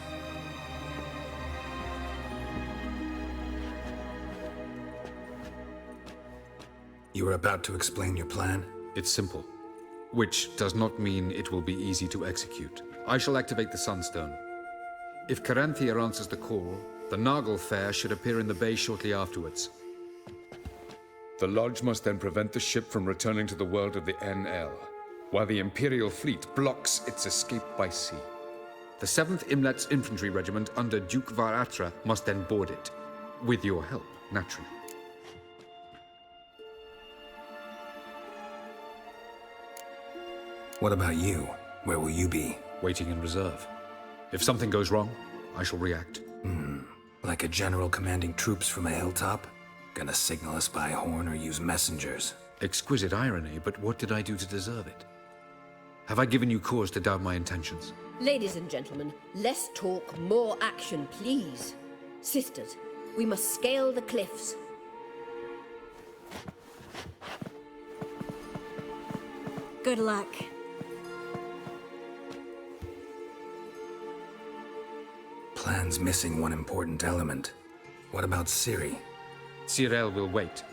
You were about to explain your plan? It's simple, which does not mean it will be easy to execute. I shall activate the Sunstone. If Caranthia answers the call, the Nagel Fair should appear in the bay shortly afterwards. The Lodge must then prevent the ship from returning to the world of the NL, while the Imperial fleet blocks its escape by sea. The 7th Imlet's Infantry Regiment under Duke Varatra must then board it. With your help, naturally. What about you? Where will you be? Waiting in reserve. If something goes wrong, I shall react. Like a general commanding troops from a hilltop? Gonna signal us by horn or use messengers? Exquisite irony, but what did I do to deserve it? Have I given you cause to doubt my intentions? Ladies and gentlemen, less talk, more action, please. Sisters, we must scale the cliffs. Good luck. Plan's missing one important element. What about Ciri? Cyril will wait,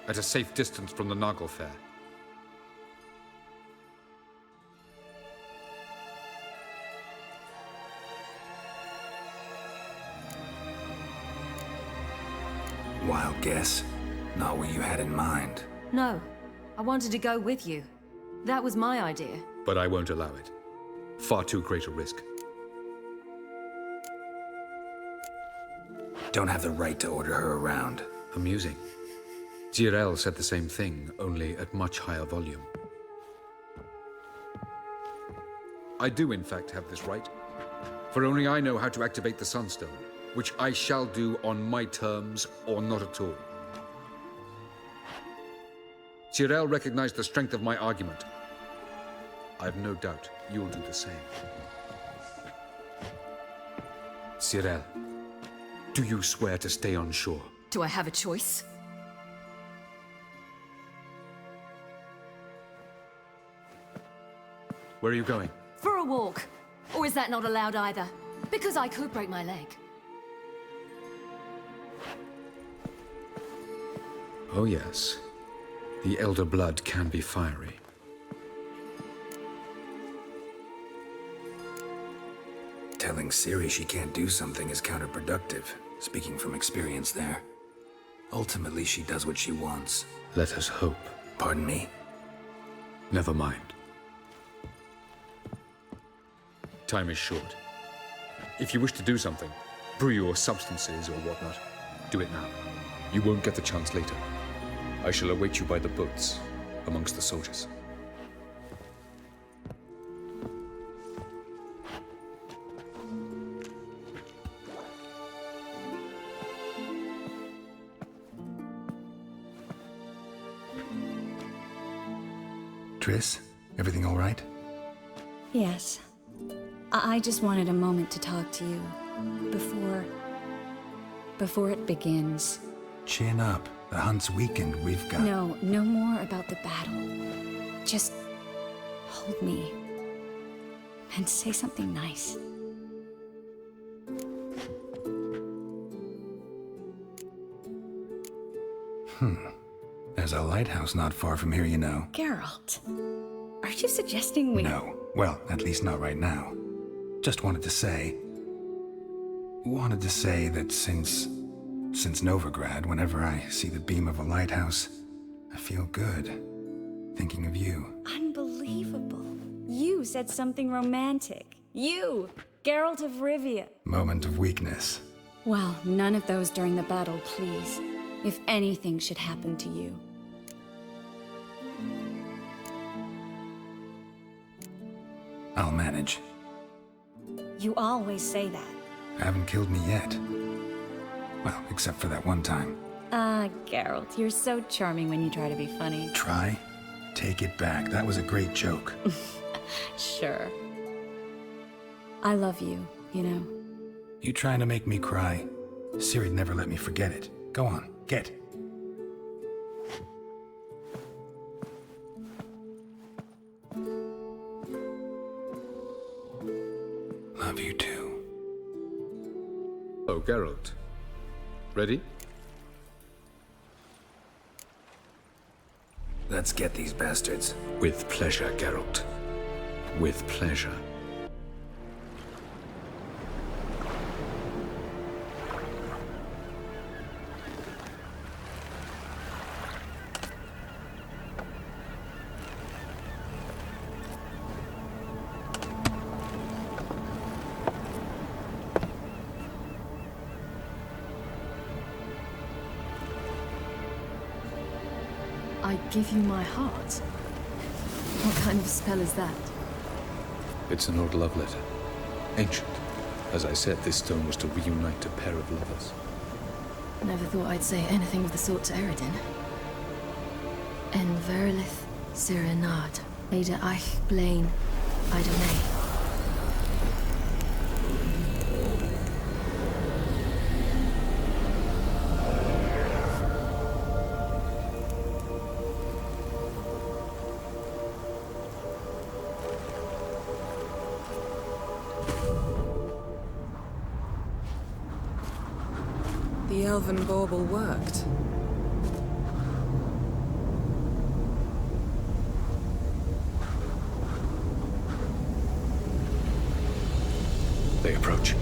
at a safe distance from the Nagel Fair. Wild guess. Not what you had in mind. No, I wanted to go with you. That was my idea. But I won't allow it. Far too great a risk. Don't have the right to order her around. Amusing. Cyril said the same thing, only at much higher volume. I do, in fact, have this right. For only I know how to activate the Sunstone, which I shall do on my terms or not at all. Cyril recognized the strength of my argument. I have no doubt you'll do the same. Cyril, do you swear to stay on shore? Do I have a choice? Where are you going? For a walk. Or is that not allowed either? Because I could break my leg. Oh yes. The elder blood can be fiery. Telling Ciri she can't do something is counterproductive, speaking from experience there. Ultimately, she does what she wants. Let us hope. Pardon me? Never mind. Time is short. If you wish to do something, brew your substances or whatnot, do it now. You won't get the chance later. I shall await you by the boats, amongst the soldiers. Triss, everything all right? Yes. I just wanted a moment to talk to you. Before it begins. Chin up. The hunt's weakened. We've got... No more about the battle. Just hold me. And say something nice. There's a lighthouse not far from here, you know. Geralt, are you suggesting we... No. Well, at least not right now. Just wanted to say that since Novigrad, whenever I see the beam of a lighthouse, I feel good. Thinking of you. Unbelievable. You said something romantic. You, Geralt of Rivia. Moment of weakness. Well, none of those during the battle, please. If anything should happen to you. I'll manage. You always say that. Haven't killed me yet. Well, except for that one time. Ah, Geralt, you're so charming when you try to be funny. Try? Take it back. That was a great joke. Sure. I love you, you know. You trying to make me cry? Ciri'd never let me forget it. Go on, get. Love you too. Oh, Geralt. Ready? Let's get these bastards. With pleasure, Geralt. With pleasure. I give you my heart? What kind of spell is that? It's an old love letter. Ancient. As I said, this stone was to reunite a pair of lovers. Never thought I'd say anything of the sort to Eredin. En verilith Sirenad, Ada eich blaen, Idonei. The elven bauble worked. They approach.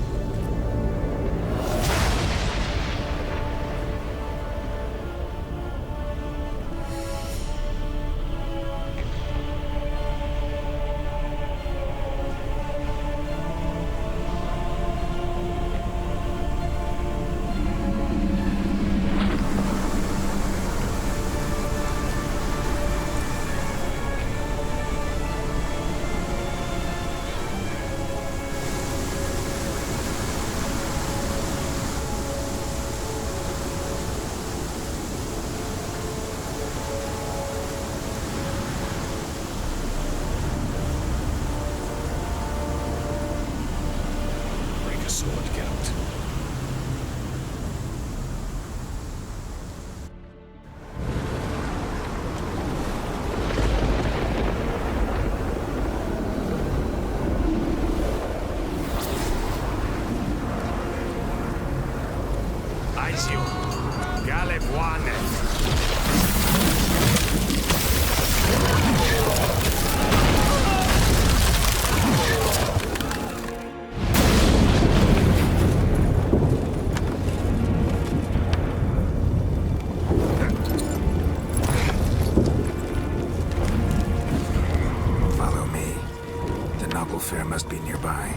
Must be nearby.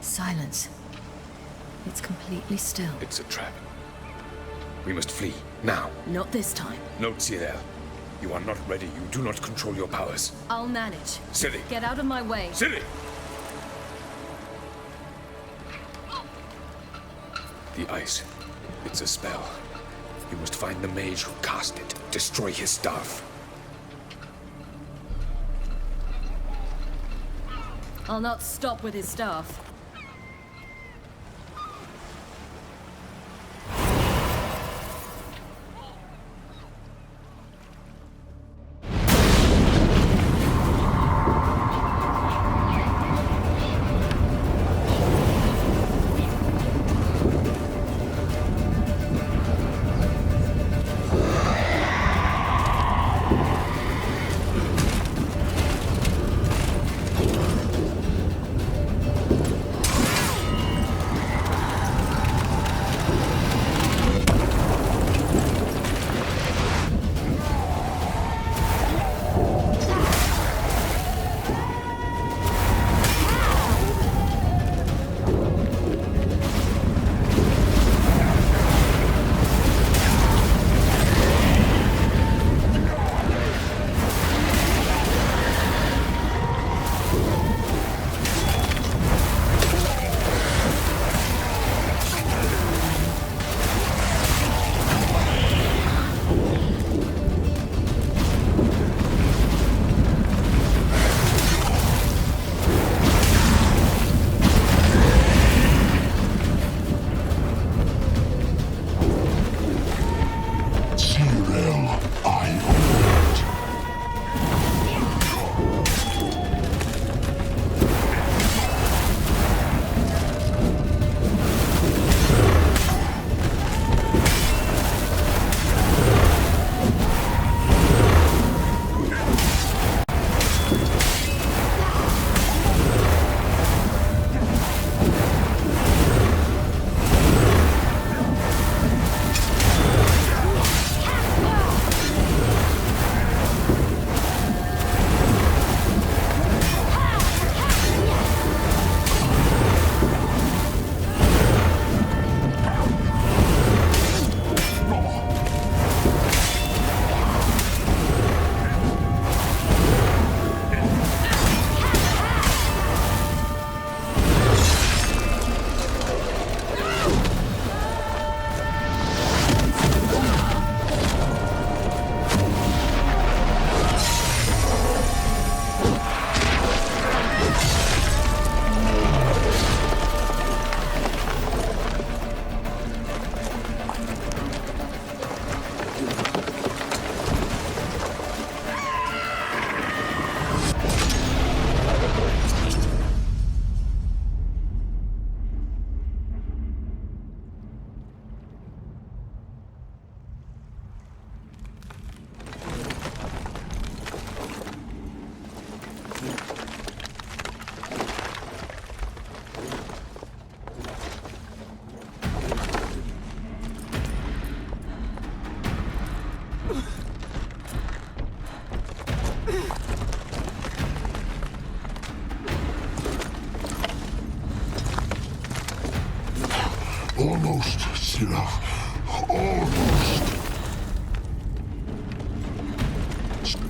Silence. It's completely still. It's a trap. We must flee, now. Not this time. No, Cyril. You are not ready. You do not control your powers. I'll manage. Ciri! Get out of my way. Ciri! The ice. It's a spell. You must find the mage who cast it. Destroy his staff. I'll not stop with his staff.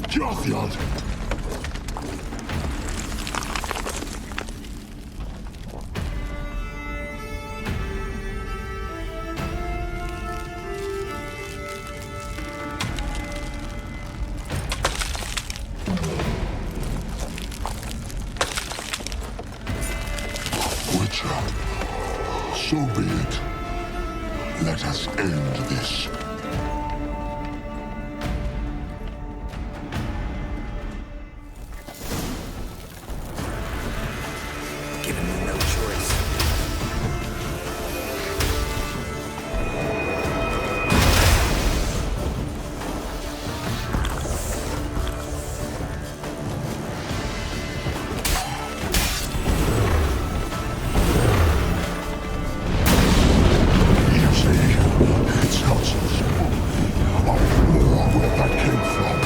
Jothiad! Witcher, so be it. Let us end this. Given me no choice. You see, it's not so simple. I know where that came from.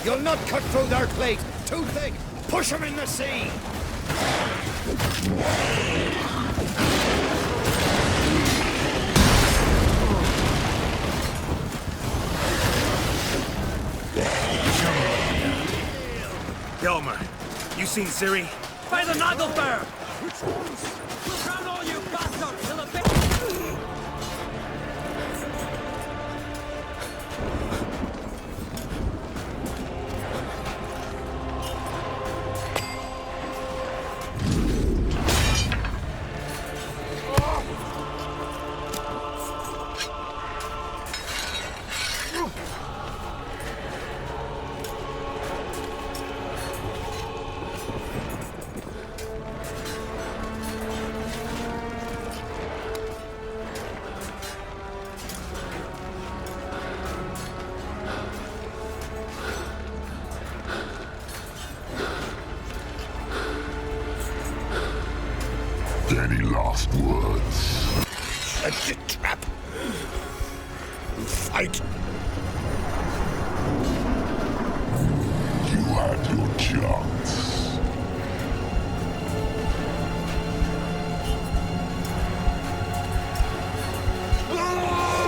You'll not cut through their plate. Too thick. Push them in the sea. Yelmer, you seen Ciri? By the Nagelbear! We'll drown all you bastards till the bit. Any last words? Set the trap. Fight. You had your chance. Ah!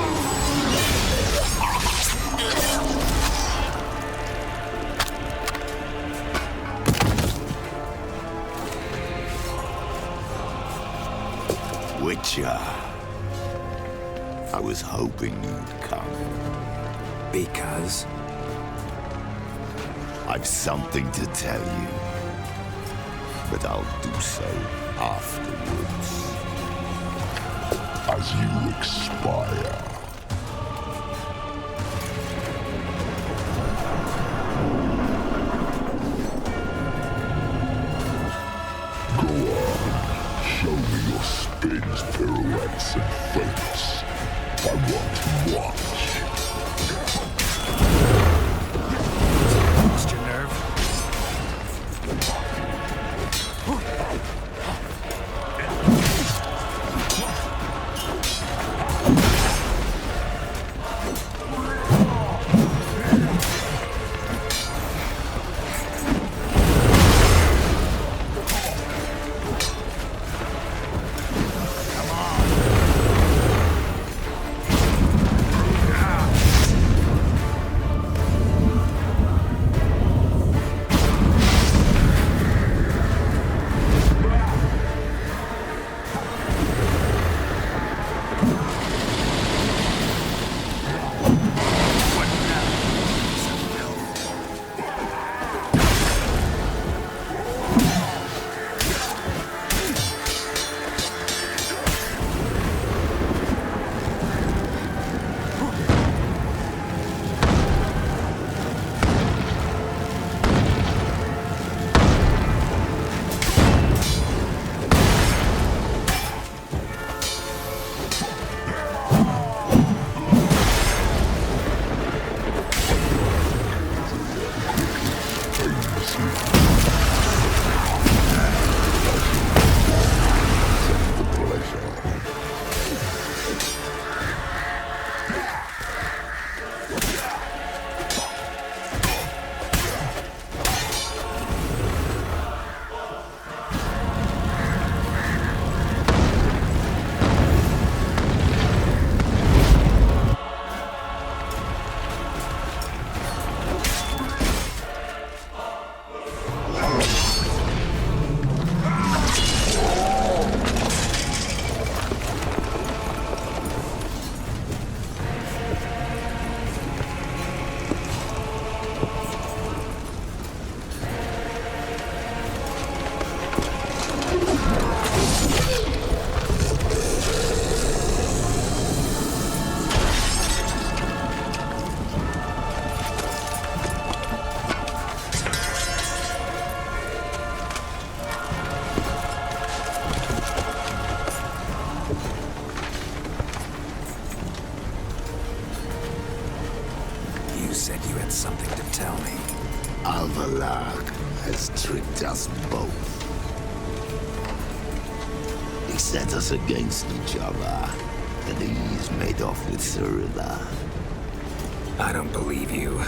I was hoping you'd come. Because? I've something to tell you. But I'll do so afterwards. As you expire. Show me your spins, pirouettes, and feints. I want to watch. Lost your nerve? said you had something to tell me. Alvalar has tricked us both. He set us against each other, and he's made off with Cyrilla. I don't believe you.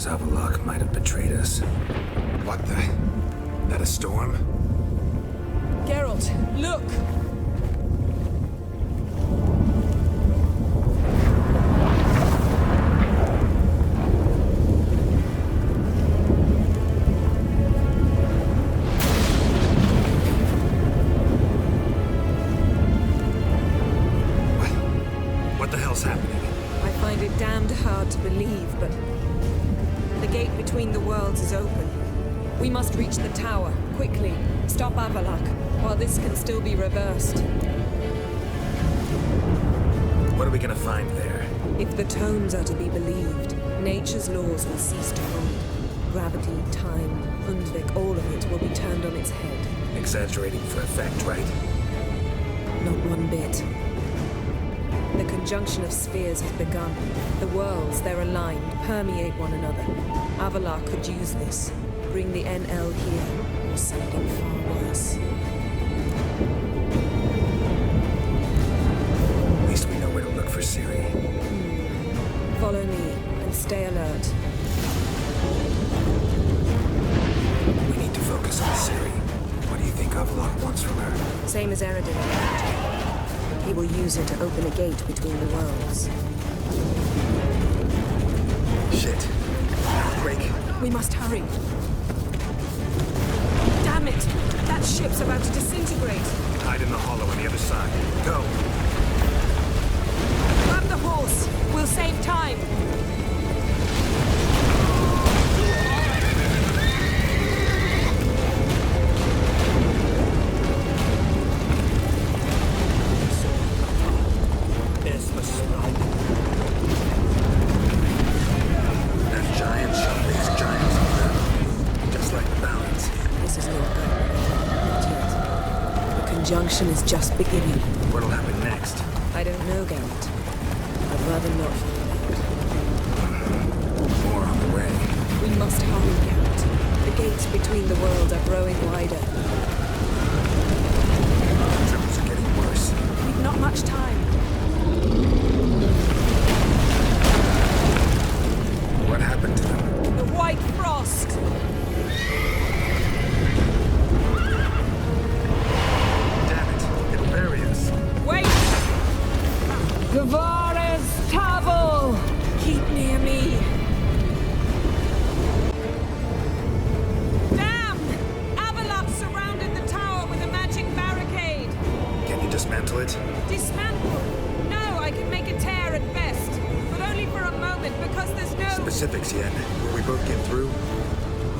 Avallac'h might have betrayed us. What the? That a storm? Geralt, look! What the hell's happening? I find it damned hard to believe, but the gate between the worlds is open. We must reach the tower, quickly. Stop Avallac'h, while this can still be reversed. What are we gonna find there? If the tomes are to be believed, nature's laws will cease to hold. Gravity, time, Undvik, all of it will be turned on its head. Exaggerating for effect, right? Not one bit. The conjunction of spheres has begun. The worlds, they're aligned, permeate one another. Avallac'h could use this. bring the NL here, or something far worse. At least we know where to look for Ciri. Follow me, and stay alert. We need to focus on Ciri. What do you think Avallac'h wants from her? Same as Eridan. He will use it to open a gate between the worlds. Shit. Outbreak. We must hurry. Damn it! That ship's about to disintegrate. Hide in the hollow on the other side. Go! Grab the horse. We'll save time. That giant shot these giants around. Just like the balance. This is not good. Not yet. The conjunction is just beginning. What'll happen next? I don't know, Garrett. I'd rather not find out. More on the way. We must hurry, Garrett. The gates between the worlds are growing wider. Troubles are getting worse. We've not much time. What happened to them? The White Frost! Damn it. It'll bury us. Wait! Gavares Tavel! Keep near me. Damn! Avallac'h surrounded the tower with a magic barricade. Can you dismantle it? Dismantle? No, I can make a tear at best. But only for a moment, because there's no... Specifics, Yen. Will we both get through?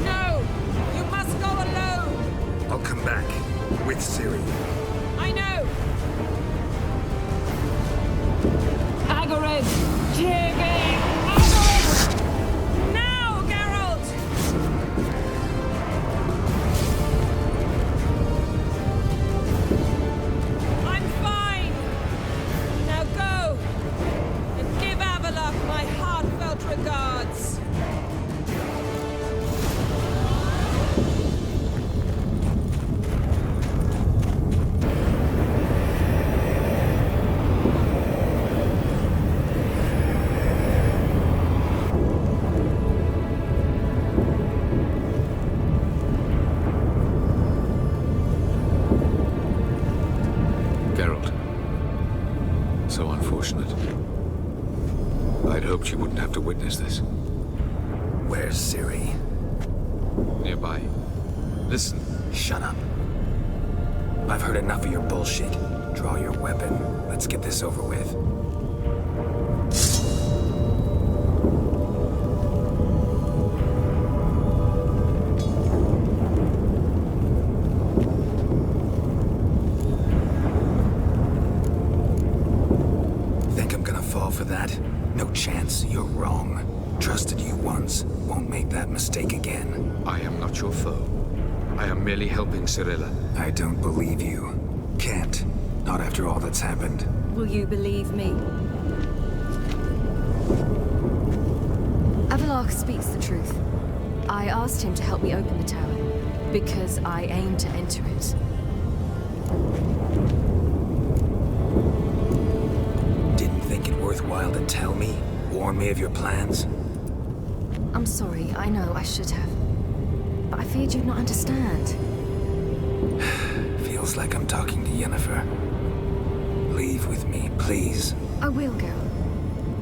No! You must go alone! I'll come back. With Ciri. I know! Agared! Tirgay! Agared! Now, Geralt! I'm fine! Now go! And give Avallac'h my heartfelt regards! Geralt. So unfortunate. I'd hoped you wouldn't have to witness this. Where's Ciri? Nearby. Listen. Shut up. I've heard enough of your bullshit. Draw your weapon. Let's get this over with. Think I'm gonna fall for that? No chance. You're wrong. Trusted you once. Won't make that mistake again. I am not your foe. I am merely helping Cirilla. I don't believe you. Can't. Not after all that's happened. Will you believe me? Avallac'h speaks the truth. I asked him to help me open the tower, because I aim to enter it. Didn't think it worthwhile to tell me? Warn me of your plans? I'm sorry, I know I should have. But I feared you'd not understand. Feels like I'm talking to Yennefer. Leave with me, please. I will go.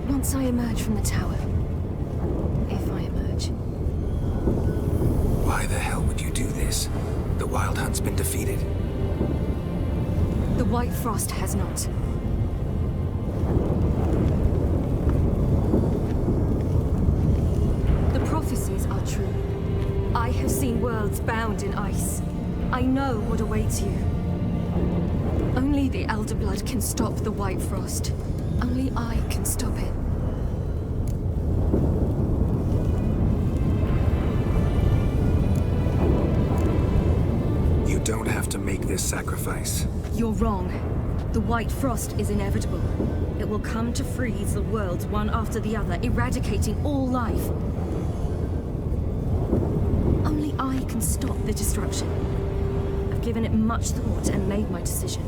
Once I emerge from the tower. If I emerge. Why the hell would you do this? The Wild Hunt's been defeated. The White Frost has not. The prophecies are true. I have seen worlds bound in ice. I know what awaits you. Only the Elder Blood can stop the White Frost. Only I can stop it. You don't have to make this sacrifice. You're wrong. The White Frost is inevitable. It will come to freeze the worlds one after the other, eradicating all life. Only I we can stop the destruction. I've given it much thought and made my decision.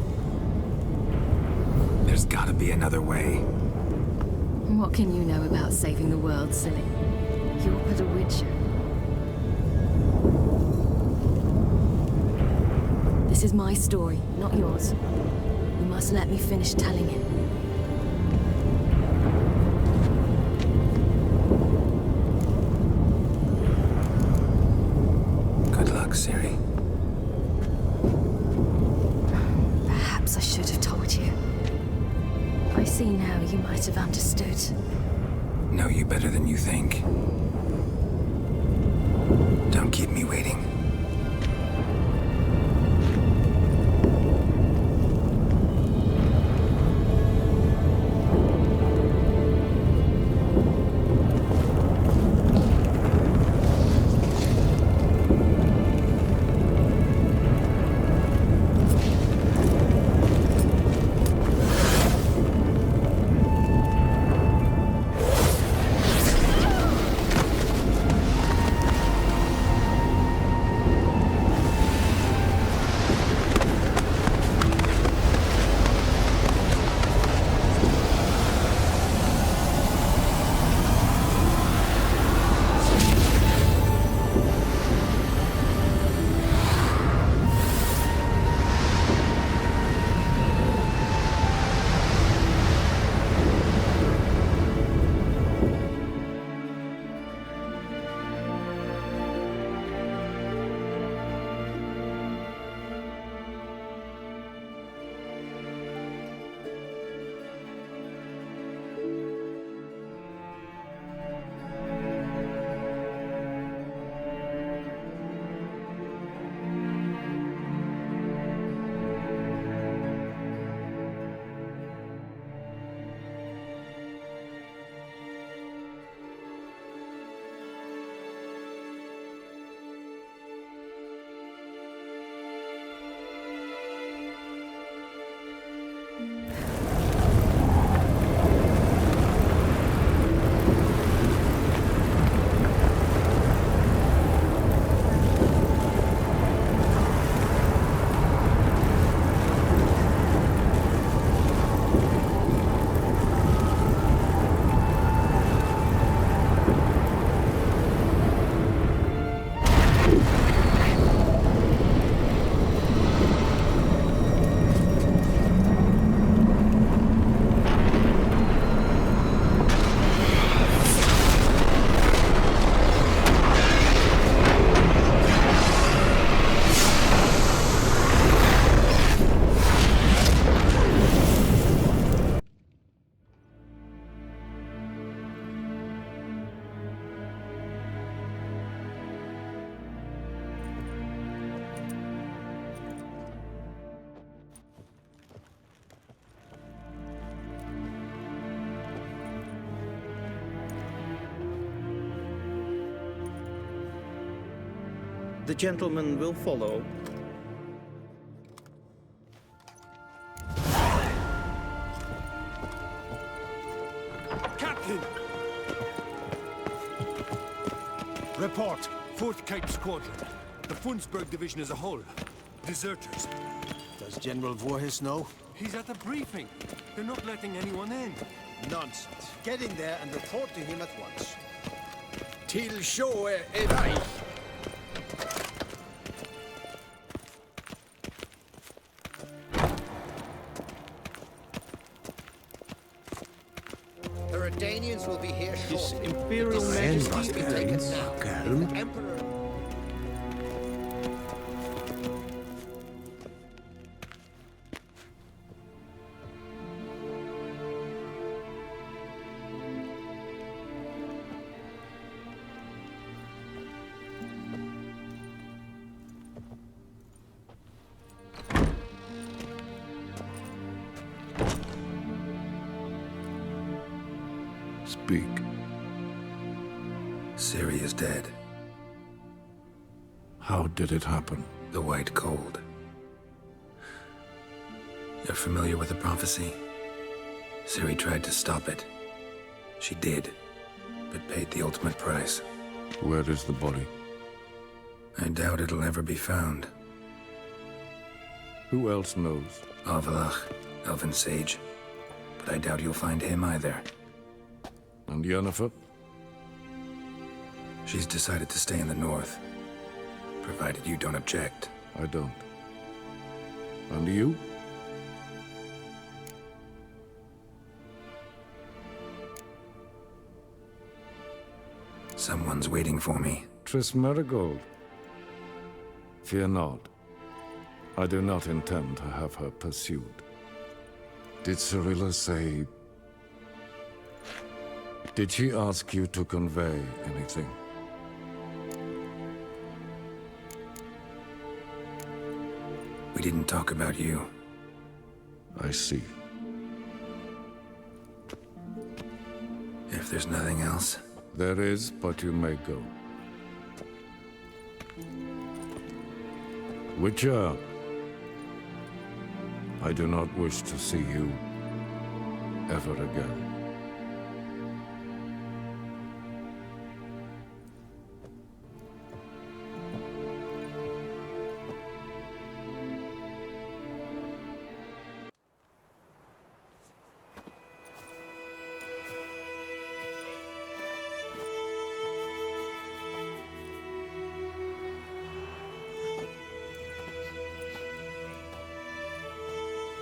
There's gotta be another way. What can you know about saving the world, silly? You're but a witcher. This is my story, not yours. You must let me finish telling it. Good luck, Ciri. Perhaps I should have told you. I see now you might have understood. Know you better than you think. Don't keep me waiting. The gentleman will follow. Captain! Report. 4th Cape Squadron. The Funsberg Division as a whole. Deserters. Does General Voorhis know? He's at the briefing. They're not letting anyone in. Nonsense. Get in there and report to him at once. Till show Evaich. The Redanians will be here shortly. His Imperial Majesty must be taken now. Calm. The Emperor... Speak. Ciri is dead. How did it happen? The White Cold. You're familiar with the prophecy? Ciri tried to stop it. She did, but paid the ultimate price. Where is the body? I doubt it'll ever be found. Who else knows? Avallac'h, Elven Sage. But I doubt you'll find him either. And Yennefer? She's decided to stay in the north. Provided you don't object. I don't. And you? Someone's waiting for me. Triss Merigold. Fear not. I do not intend to have her pursued. Did Cirilla say... Did she ask you to convey anything? We didn't talk about you. I see. If there's nothing else... There is, but you may go. Witcher, I do not wish to see you ever again.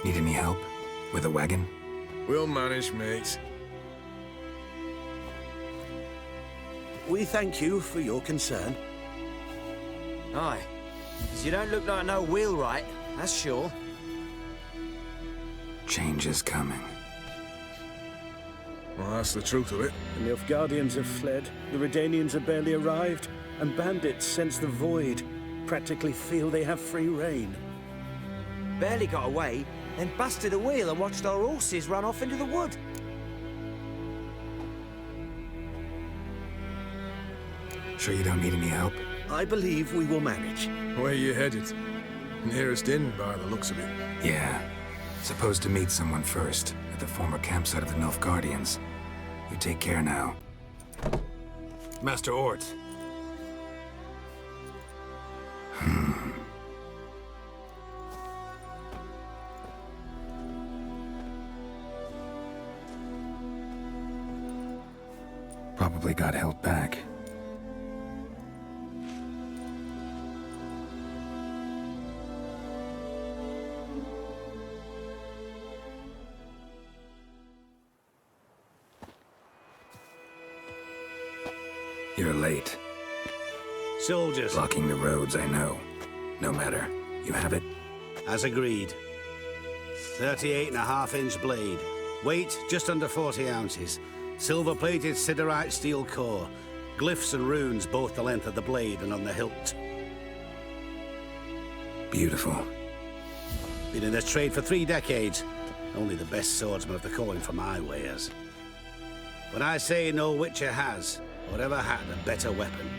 Need any help? With a wagon? We'll manage, mate. We thank you for your concern. Aye. 'Cause you don't look like no wheelwright, that's sure. Change is coming. Well, that's the truth of it. The Nilfgaardians have fled, the Redanians have barely arrived, and bandits sense the void, practically feel they have free reign. Barely got away, then busted a wheel and watched our horses run off into the wood. Sure you don't need any help? I believe we will manage. Where you headed? Nearest inn, by the looks of it. Yeah. Supposed to meet someone first, at the former campsite of the Nilfgaardians. You take care now. Master Ort. Probably got held back. You're late. Soldiers. Blocking the roads, I know. No matter. You have it? As agreed. 38.5-inch blade. Weight just under 40 ounces. Silver-plated siderite steel core. Glyphs and runes both the length of the blade and on the hilt. Beautiful. Been in this trade for 3 decades. Only the best swordsmen of the calling for my wares. When I say no Witcher has, or ever had, a better weapon,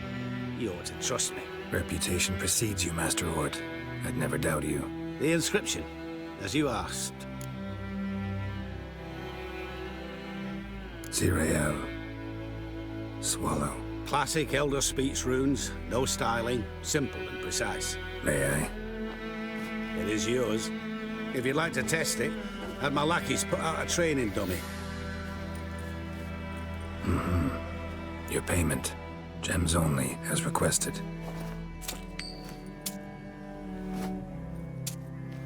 you ought to trust me. Reputation precedes you, Master Ort. I'd never doubt you. The inscription, as you asked. Zirael. Swallow. Classic Elder Speech runes, no styling, simple and precise. May I? It is yours. If you'd like to test it, have my lackeys put out a training dummy. Your payment. Gems only, as requested.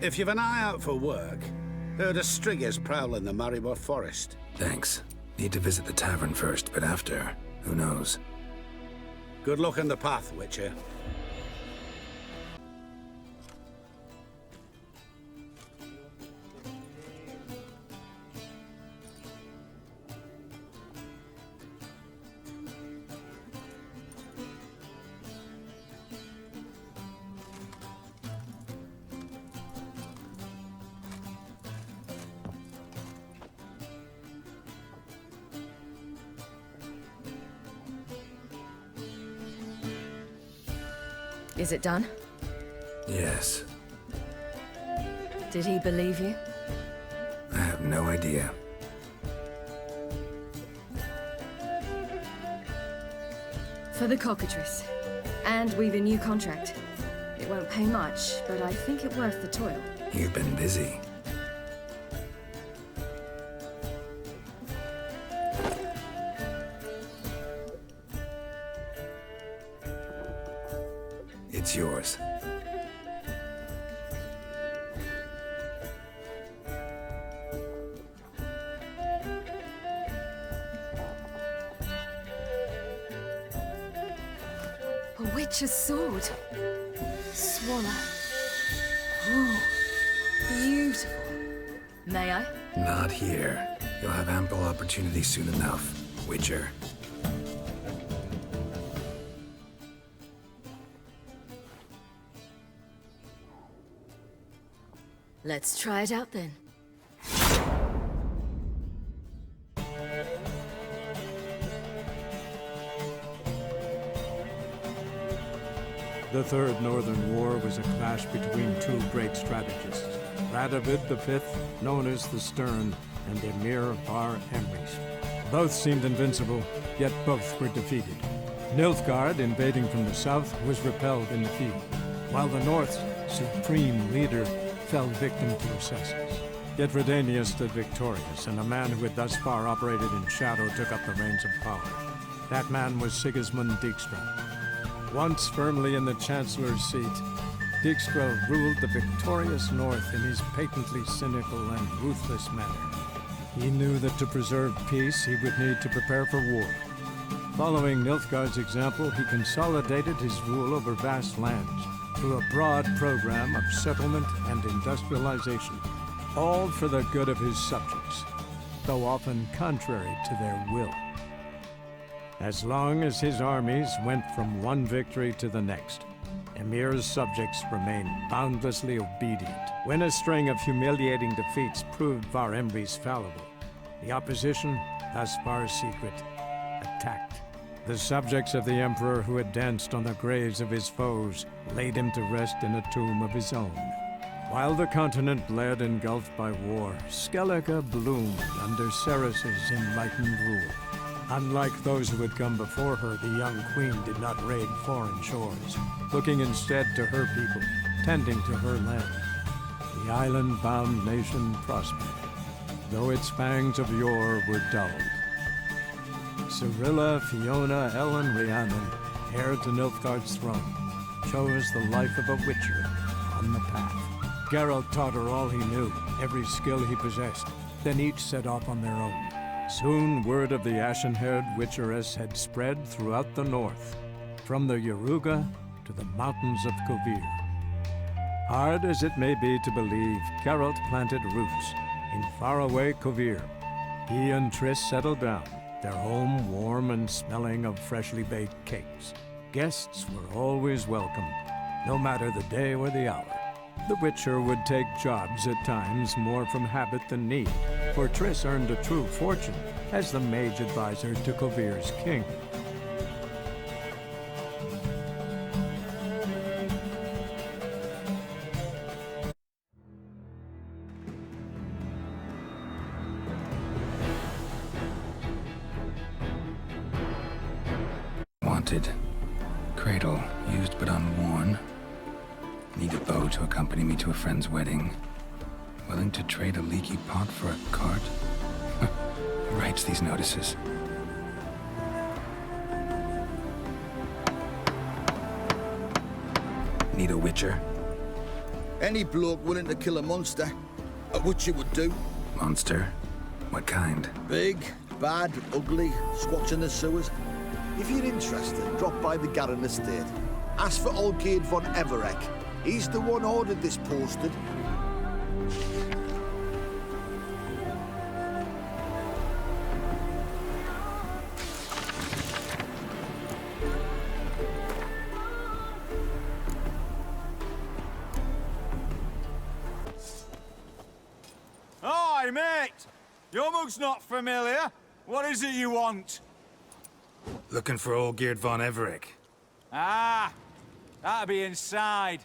If you've an eye out for work, heard of striggers prowling the Maribor forest. Thanks. Need to visit the tavern first, but after, who knows? Good luck on the path, Witcher. Is it done? Yes. Did he believe you? I have no idea. For the cockatrice. And we've a new contract. It won't pay much, but I think it worth the toil. You've been busy. It's yours. A witch's sword. Swallow. Oh, beautiful. May I? Not here. You'll have ample opportunity soon enough, Witcher. Let's try it out then. The Third Northern War was a clash between two great strategists, Radovid V, known as the Stern, and Emir Bar Emrys. Both seemed invincible, yet both were defeated. Nilfgaard, invading from the south, was repelled in the field, while the North's supreme leader fell victim to assassins. Yet Redania stood victorious, and a man who had thus far operated in shadow took up the reins of power. That man was Sigismund Dijkstra. Once firmly in the Chancellor's seat, Dijkstra ruled the victorious North in his patently cynical and ruthless manner. He knew that to preserve peace, he would need to prepare for war. Following Nilfgaard's example, he consolidated his rule over vast lands through a broad program of settlement and industrialization, all for the good of his subjects, though often contrary to their will. As long as his armies went from one victory to the next, Emir's subjects remained boundlessly obedient. When a string of humiliating defeats proved Var Emrys fallible, the opposition, thus far secret, attacked. The subjects of the Emperor who had danced on the graves of his foes laid him to rest in a tomb of his own. While the continent bled engulfed by war, Skellige bloomed under Ceres's enlightened rule. Unlike those who had come before her, the young queen did not raid foreign shores, looking instead to her people, tending to her land. The island-bound nation prospered, though its fangs of yore were dulled. Cyrilla, Fiona, Ellen, Rhiannon, heir to Nilfgaard's throne, chose the life of a witcher on the path. Geralt taught her all he knew, every skill he possessed. Then each set off on their own. Soon word of the ashen-haired witcheress had spread throughout the north, from the Yaruga to the mountains of Kovir. Hard as it may be to believe, Geralt planted roots in faraway Kovir. He and Triss settled down, their home warm and smelling of freshly baked cakes. Guests were always welcome, no matter the day or the hour. The Witcher would take jobs at times more from habit than need, for Triss earned a true fortune as the mage advisor to Kovir's king. Wanted. Cradle, used but unworn. Need a bow to accompany me to a friend's wedding. Willing to trade a leaky pot for a cart? Who writes these notices? Need a witcher? Any bloke willing to kill a monster, a witcher would do. Monster? What kind? Big, bad, ugly, squats in the sewers. If you're interested, drop by the Garren estate. Ask for Olgierd von Everek. He's the one ordered this posted. Hi, mate! Your mug's not familiar. What is it you want? Looking for Olgierd von Everek. Ah, that'll be inside.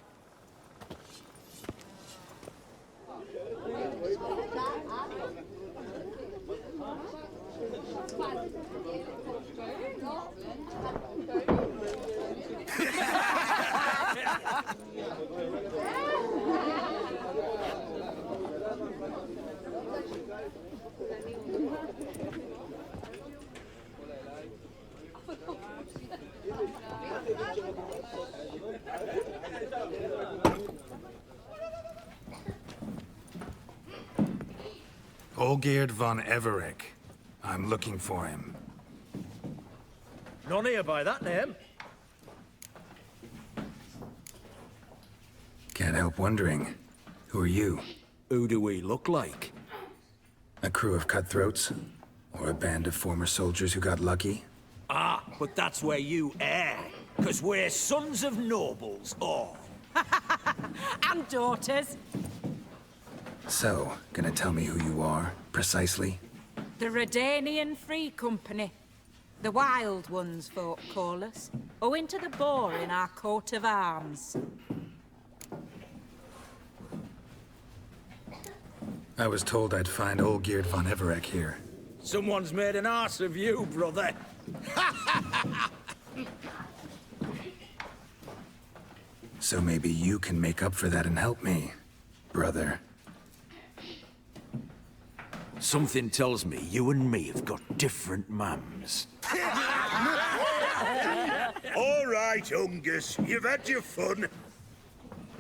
Olgierd von Everec. I'm looking for him. None here by that name. Can't help wondering. Who are you? Who do we look like? A crew of cutthroats? Or a band of former soldiers who got lucky? Ah, but that's where you err. 'Cause we're sons of nobles, all. And daughters. So, gonna tell me who you are, precisely? The Redanian Free Company. The Wild Ones, folk call us. Owing to the boar in our coat of arms. I was told I'd find Olgierd von Everec here. Someone's made an arse of you, brother. So maybe you can make up for that and help me, brother. Something tells me you and me have got different mums. All right, Ungus, you've had your fun.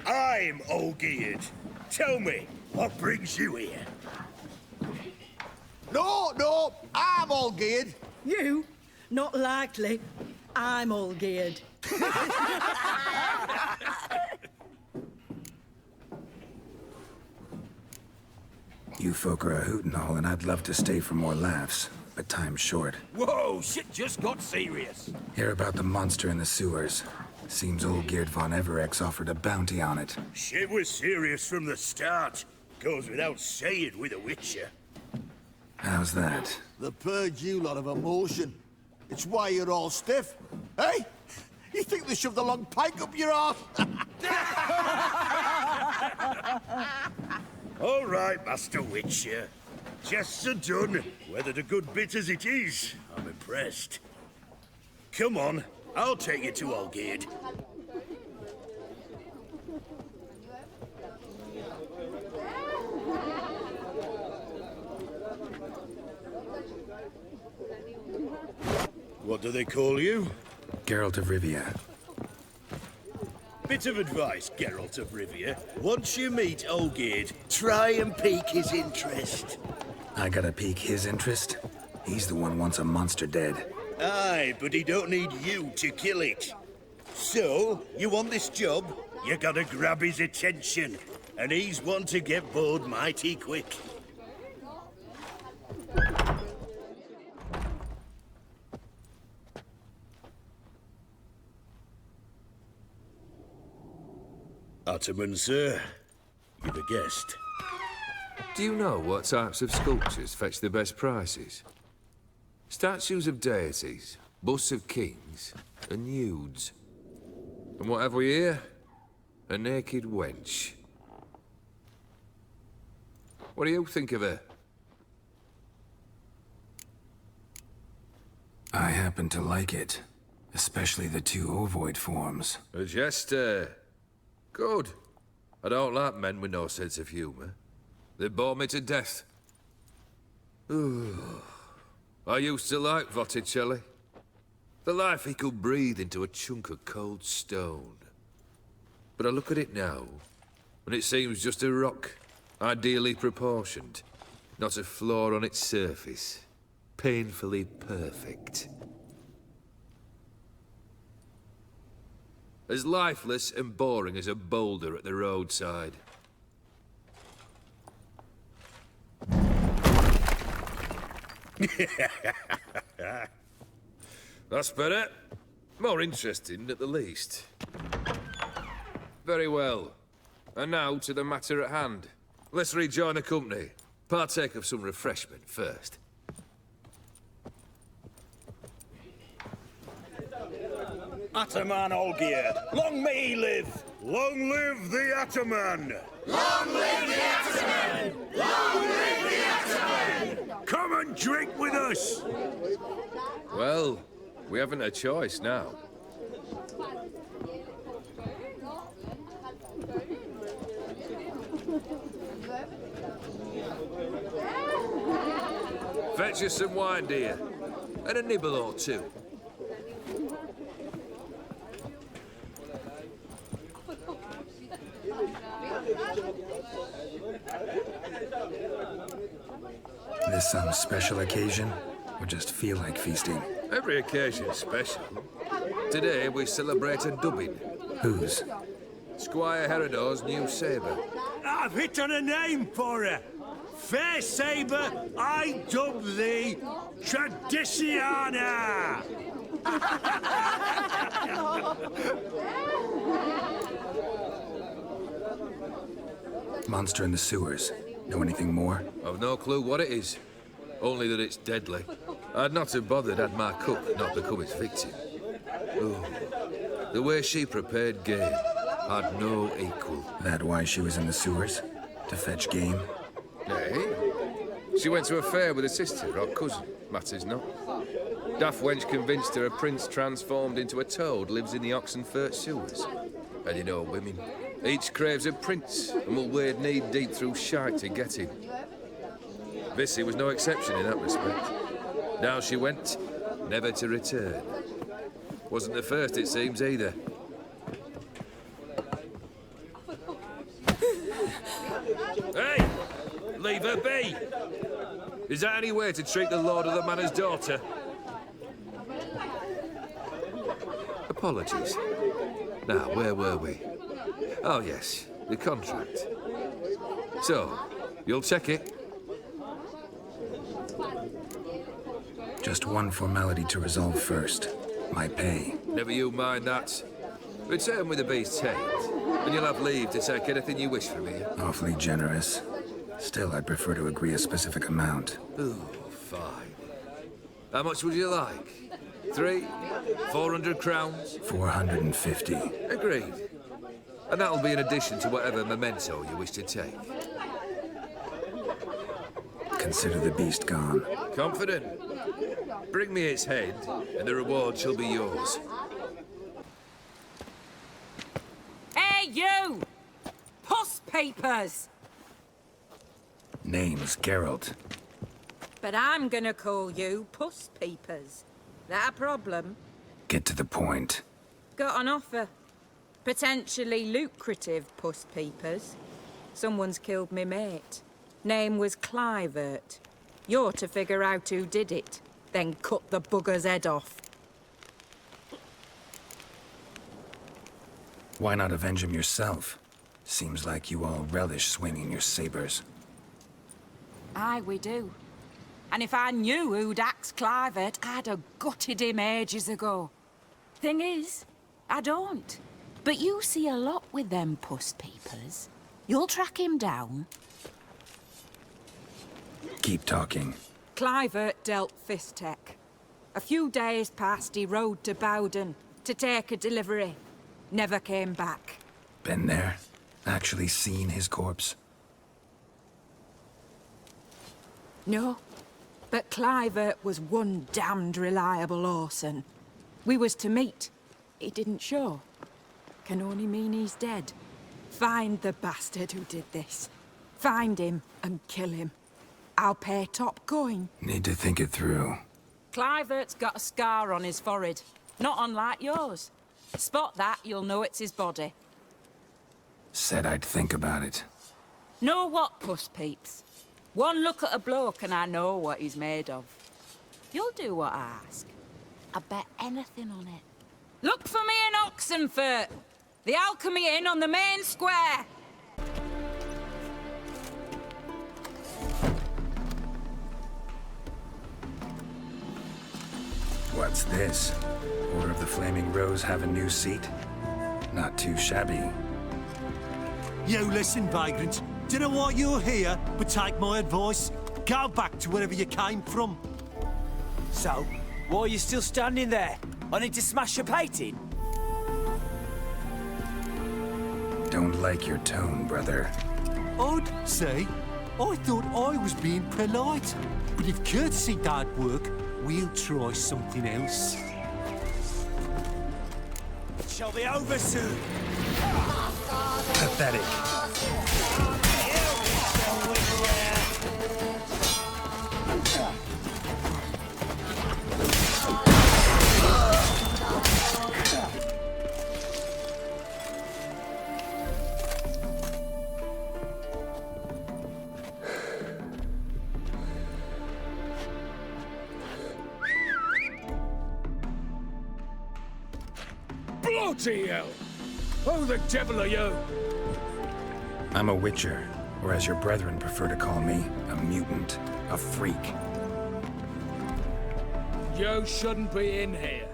I'm Olgierd. Tell me, what brings you here? No, I'm Olgierd. You? Not likely. I'm all geared. You folk are a hoot and all, and I'd love to stay for more laughs, but time's short. Whoa, shit just got serious. Hear about the monster in the sewers. Seems Olgierd von Everec's offered a bounty on it. Shit was serious from the start. Goes without saying with a Witcher. How's that? They purge you lot of emotion. It's why you're all stiff. Hey? You think they shoved a long pike up your arse? All right, Master Witcher. Jests are done. Whether the good bit as it is, I'm impressed. Come on, I'll take you to Olgierd. What do they call you? Geralt of Rivia. Bit of advice, Geralt of Rivia. Once you meet Olgierd, try and pique his interest. I gotta pique his interest? He's the one wants a monster dead. Aye, but he don't need you to kill it. So, you want this job? You gotta grab his attention. And he's one to get bored mighty quick. Ottoman, sir. You've a guest. Do you know what types of sculptures fetch the best prices? Statues of deities, busts of kings, and nudes. And what have we here? A naked wench. What do you think of her? I happen to like it. Especially the two ovoid forms. A jester. Good. I don't like men with no sense of humour. They bore me to death. I used to like Botticelli. The life he could breathe into a chunk of cold stone. But I look at it now, and it seems just a rock, ideally proportioned. Not a flaw on its surface. Painfully perfect. As lifeless and boring as a boulder at the roadside. That's better. More interesting, at the least. Very well. And now to the matter at hand. Let's rejoin the company. Partake of some refreshment first. Ataman Olgierd, long may he live! Long live the Ataman! Long live the Ataman! Long live the Ataman! Come and drink with us! Well, we haven't a choice now. Fetch us some wine, dear. And a nibble or two. This some special occasion? Or just feel like feasting? Every occasion's special. Today we celebrate a dubbing. Whose? Squire Herodor's new sabre. I've hit on a name for her. Fair sabre, I dub thee Traditiana. Monster in the sewers. Know anything more? I've no clue what it is. Only that it's deadly. I'd not have bothered had my cook not become its victim. Oh, the way she prepared game had no equal. That why she was in the sewers? To fetch game? Nay. She went to a fair with a sister or cousin, matters not. Daft wench convinced her a prince transformed into a toad lives in the Oxenfurt sewers. And you know women. Each craves a prince and will wade knee-deep through shite to get him. Vissy was no exception in that respect. Now she went, never to return. Wasn't the first, it seems, either. Hey! Leave her be! Is that any way to treat the lord of the manor's daughter? Apologies. Now, where were we? Oh, yes, the contract. So, you'll check it? Just one formality to resolve first. My pay. Never you mind that. Return with the beast's head, and you'll have leave to take anything you wish from here. Awfully generous. Still, I'd prefer to agree a specific amount. Ooh, fine. How much would you like? 300, 400 crowns? 450. Agreed. And that'll be in addition to whatever memento you wish to take. Consider the beast gone. Confident? Bring me its head, and the reward shall be yours. Hey, you! Puss papers! Name's Geralt. But I'm gonna call you Puss Peepers. That a problem? Get to the point. Got an offer. Potentially lucrative Puss Peepers. Someone's killed me mate. Name was Clivert. You're to figure out who did it, then cut the bugger's head off. Why not avenge him yourself? Seems like you all relish swinging your sabers. Aye, we do. And if I knew who'd axed Clivert, I'd have gutted him ages ago. Thing is, I don't. But you see a lot with them Puss Peepers. You'll track him down. Keep talking. Clivert dealt Fistech. A few days past, he rode to Bowden to take a delivery. Never came back. Been there? Actually seen his corpse? No. But Clivert was one damned reliable Orson. We was to meet. He didn't show. Can only mean he's dead. Find the bastard who did this. Find him and kill him. I'll pay top coin. Need to think it through. Clivert's got a scar on his forehead. Not unlike yours. Spot that, you'll know it's his body. Said I'd think about it. Know what, Puss Peeps? One look at a bloke and I know what he's made of. You'll do what I ask. I bet anything on it. Look for me in Oxenfurt! The Alchemy Inn on the main square! What's this? Order of the Flaming Rose have a new seat? Not too shabby. You listen, vagrant. Do you know why you're here? But take my advice. Go back to wherever you came from. So, why are you still standing there? I need to smash your painting? Don't like your tone, brother. I'd say, I thought I was being polite. But if courtesy don't work, we'll try something else. It shall be over soon. Pathetic. Bloody hell! Who the devil are you? I'm a witcher, or as your brethren prefer to call me, a mutant, a freak. You shouldn't be in here.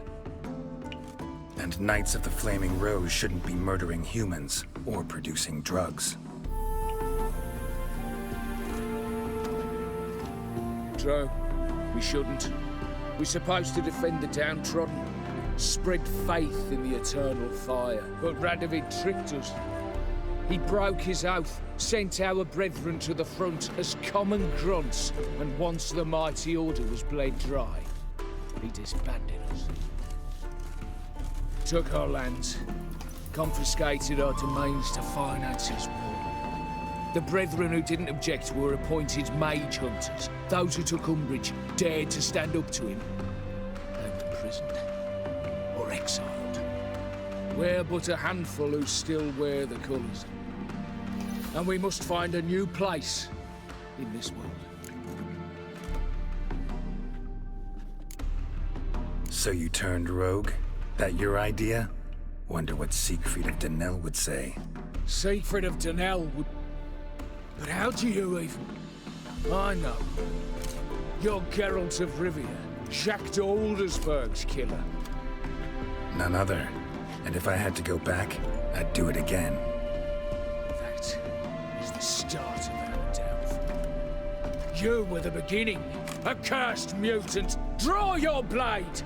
And Knights of the Flaming Rose shouldn't be murdering humans or producing drugs. True. We shouldn't. We're supposed to defend the downtrodden, spread faith in the eternal fire. But Radovid tricked us. He broke his oath, sent our brethren to the front as common grunts, and once the mighty order was bled dry, he disbanded us. Took our lands, confiscated our domains to finance his war. The brethren who didn't object were appointed mage hunters. Those who took umbrage dared to stand up to him. They were imprisoned or exiled. We're but a handful who still wear the colours. And we must find a new place in this world. So you turned rogue? That your idea? Wonder what Siegfried of Denel would say. Siegfried of Denel would... But how do you even... I know. You're Geralt of Rivia, Jacques de Aldersberg's killer. None other. And if I had to go back, I'd do it again. That is the start of our downfall. You were the beginning. Accursed mutant! Draw your blade!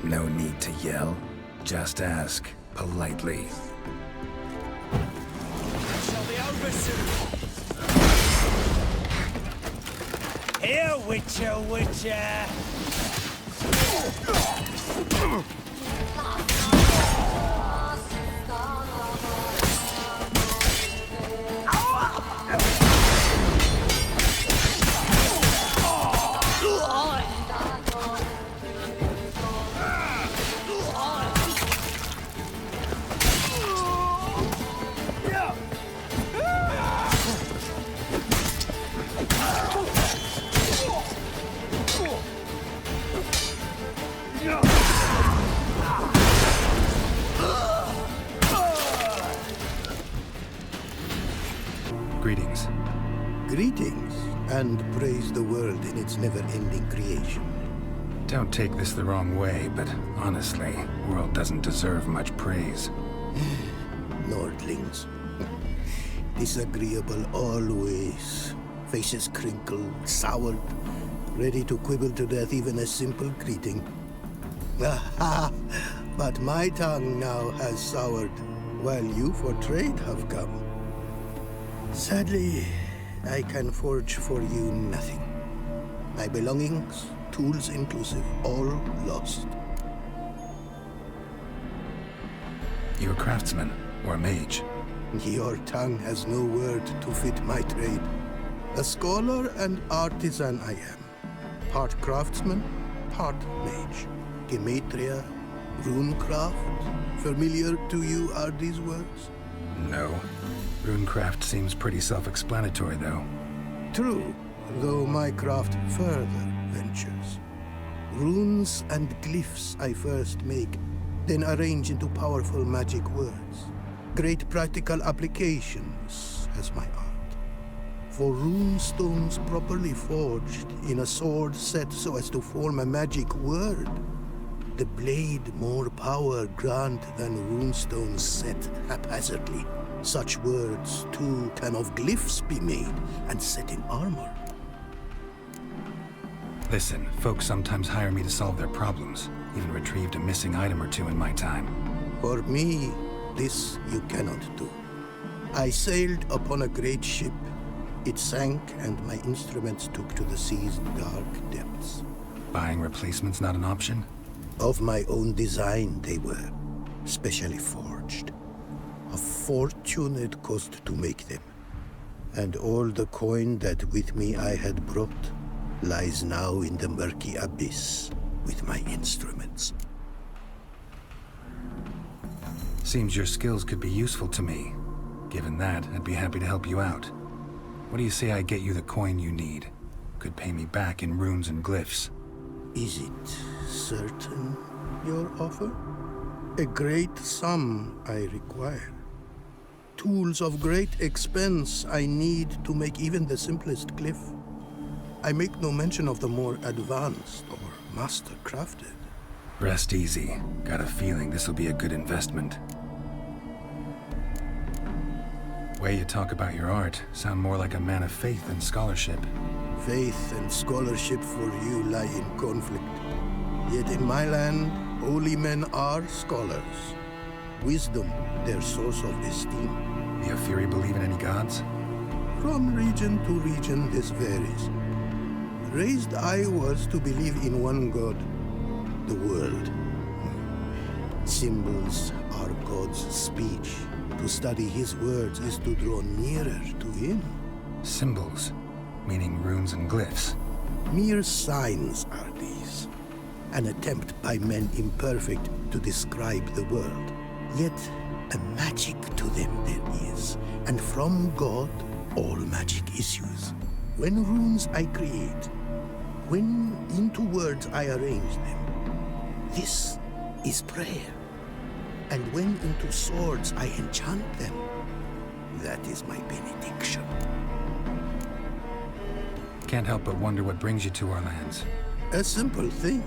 No need to yell. Just ask, politely. Shall be over soon. Here, Witcher! Greetings. Greetings, and praise the world in its never-ending creation. Don't take this the wrong way, but honestly, world doesn't deserve much praise. Nordlings. Disagreeable always. Faces crinkled, soured, ready to quibble to death even a simple greeting. Aha! But my tongue now has soured, while you for trade have come. Sadly, I can forge for you nothing. My belongings, tools inclusive, all lost. You a craftsman, or a mage? Your tongue has no word to fit my trade. A scholar and artisan I am. Part craftsman, part mage. Gematria, runecraft. Familiar to you are these words? No. Runecraft seems pretty self-explanatory, though. True, though my craft further ventures. Runes and glyphs I first make, then arrange into powerful magic words. Great practical applications as my art. For runestones properly forged in a sword set so as to form a magic word, the blade more power grant than runestones set haphazardly. Such words, too, can of glyphs be made and set in armor. Listen, folks sometimes hire me to solve their problems. Even retrieved a missing item or two in my time. For me, this you cannot do. I sailed upon a great ship. It sank, and my instruments took to the sea's dark depths. Buying replacements not an option? Of my own design they were, specially forged. A fortune it cost to make them. And all the coin that with me I had brought lies now in the murky abyss with my instruments. Seems your skills could be useful to me. Given that, I'd be happy to help you out. What do you say I get you the coin you need? Could pay me back in runes and glyphs. Is it certain, your offer? A great sum I require. Tools of great expense I need to make even the simplest glyph. I make no mention of the more advanced or master-crafted. Rest easy. Got a feeling this'll be a good investment. Way you talk about your art sound more like a man of faith than scholarship. Faith and scholarship for you lie in conflict. Yet in my land, holy men are scholars. Wisdom, their source of esteem. The Ophiri believe in any gods? From region to region, this varies. Raised I was to believe in one god, the world. Symbols are God's speech. To study his words is to draw nearer to him. Symbols, meaning runes and glyphs. Mere signs are these. An attempt by men imperfect to describe the world. Yet a magic to them there is, and from God all magic issues. When runes I create, when into words I arrange them, this is prayer. And when into swords I enchant them, that is my benediction. Can't help but wonder what brings you to our lands. A simple thing.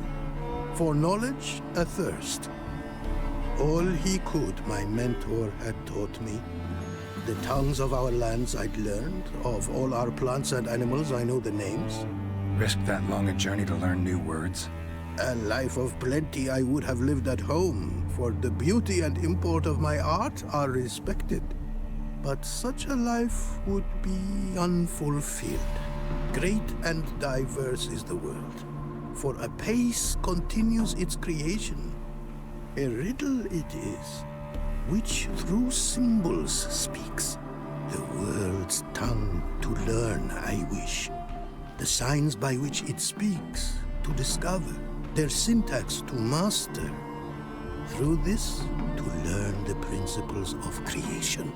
For knowledge, a thirst. All he could, my mentor had taught me. The tongues of our lands I'd learned. Of all our plants and animals, I know the names. Risked that long a journey to learn new words? A life of plenty I would have lived at home, for the beauty and import of my art are respected. But such a life would be unfulfilled. Great and diverse is the world, for a pace continues its creation. A riddle it is, which through symbols speaks. The world's tongue to learn I wish, the signs by which it speaks to discover, their syntax to master. Through this, to learn the principles of creation.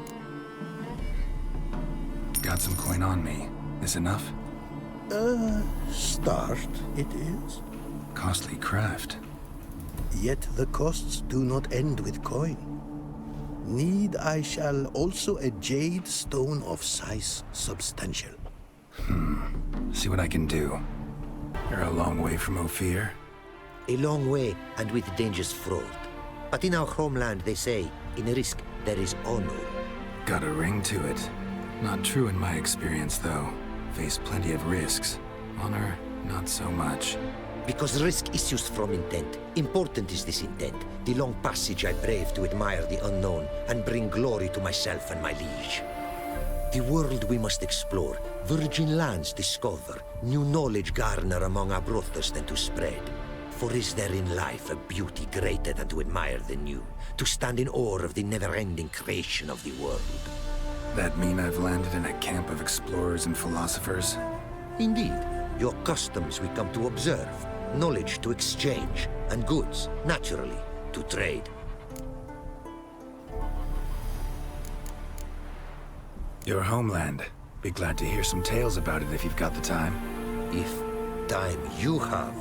Got some coin on me. This enough? Start it is. Costly craft. Yet the costs do not end with coin. Need I shall also a jade stone of size substantial. See what I can do. You're a long way from Ophir. A long way, and with dangers fraught. But in our homeland, they say, in risk there is honor. Got a ring to it. Not true in my experience, though. Face plenty of risks. Honor, not so much. Because risk issues from intent. Important is this intent. The long passage I brave to admire the unknown and bring glory to myself and my liege. The world we must explore, virgin lands discover, new knowledge garner among our brothers than to spread. For is there in life a beauty greater than to admire the new, to stand in awe of the never-ending creation of the world? That mean I've landed in a camp of explorers and philosophers? Indeed. Your customs we come to observe, knowledge to exchange, and goods, naturally, to trade. Your homeland. Be glad to hear some tales about it if you've got the time. If time you have.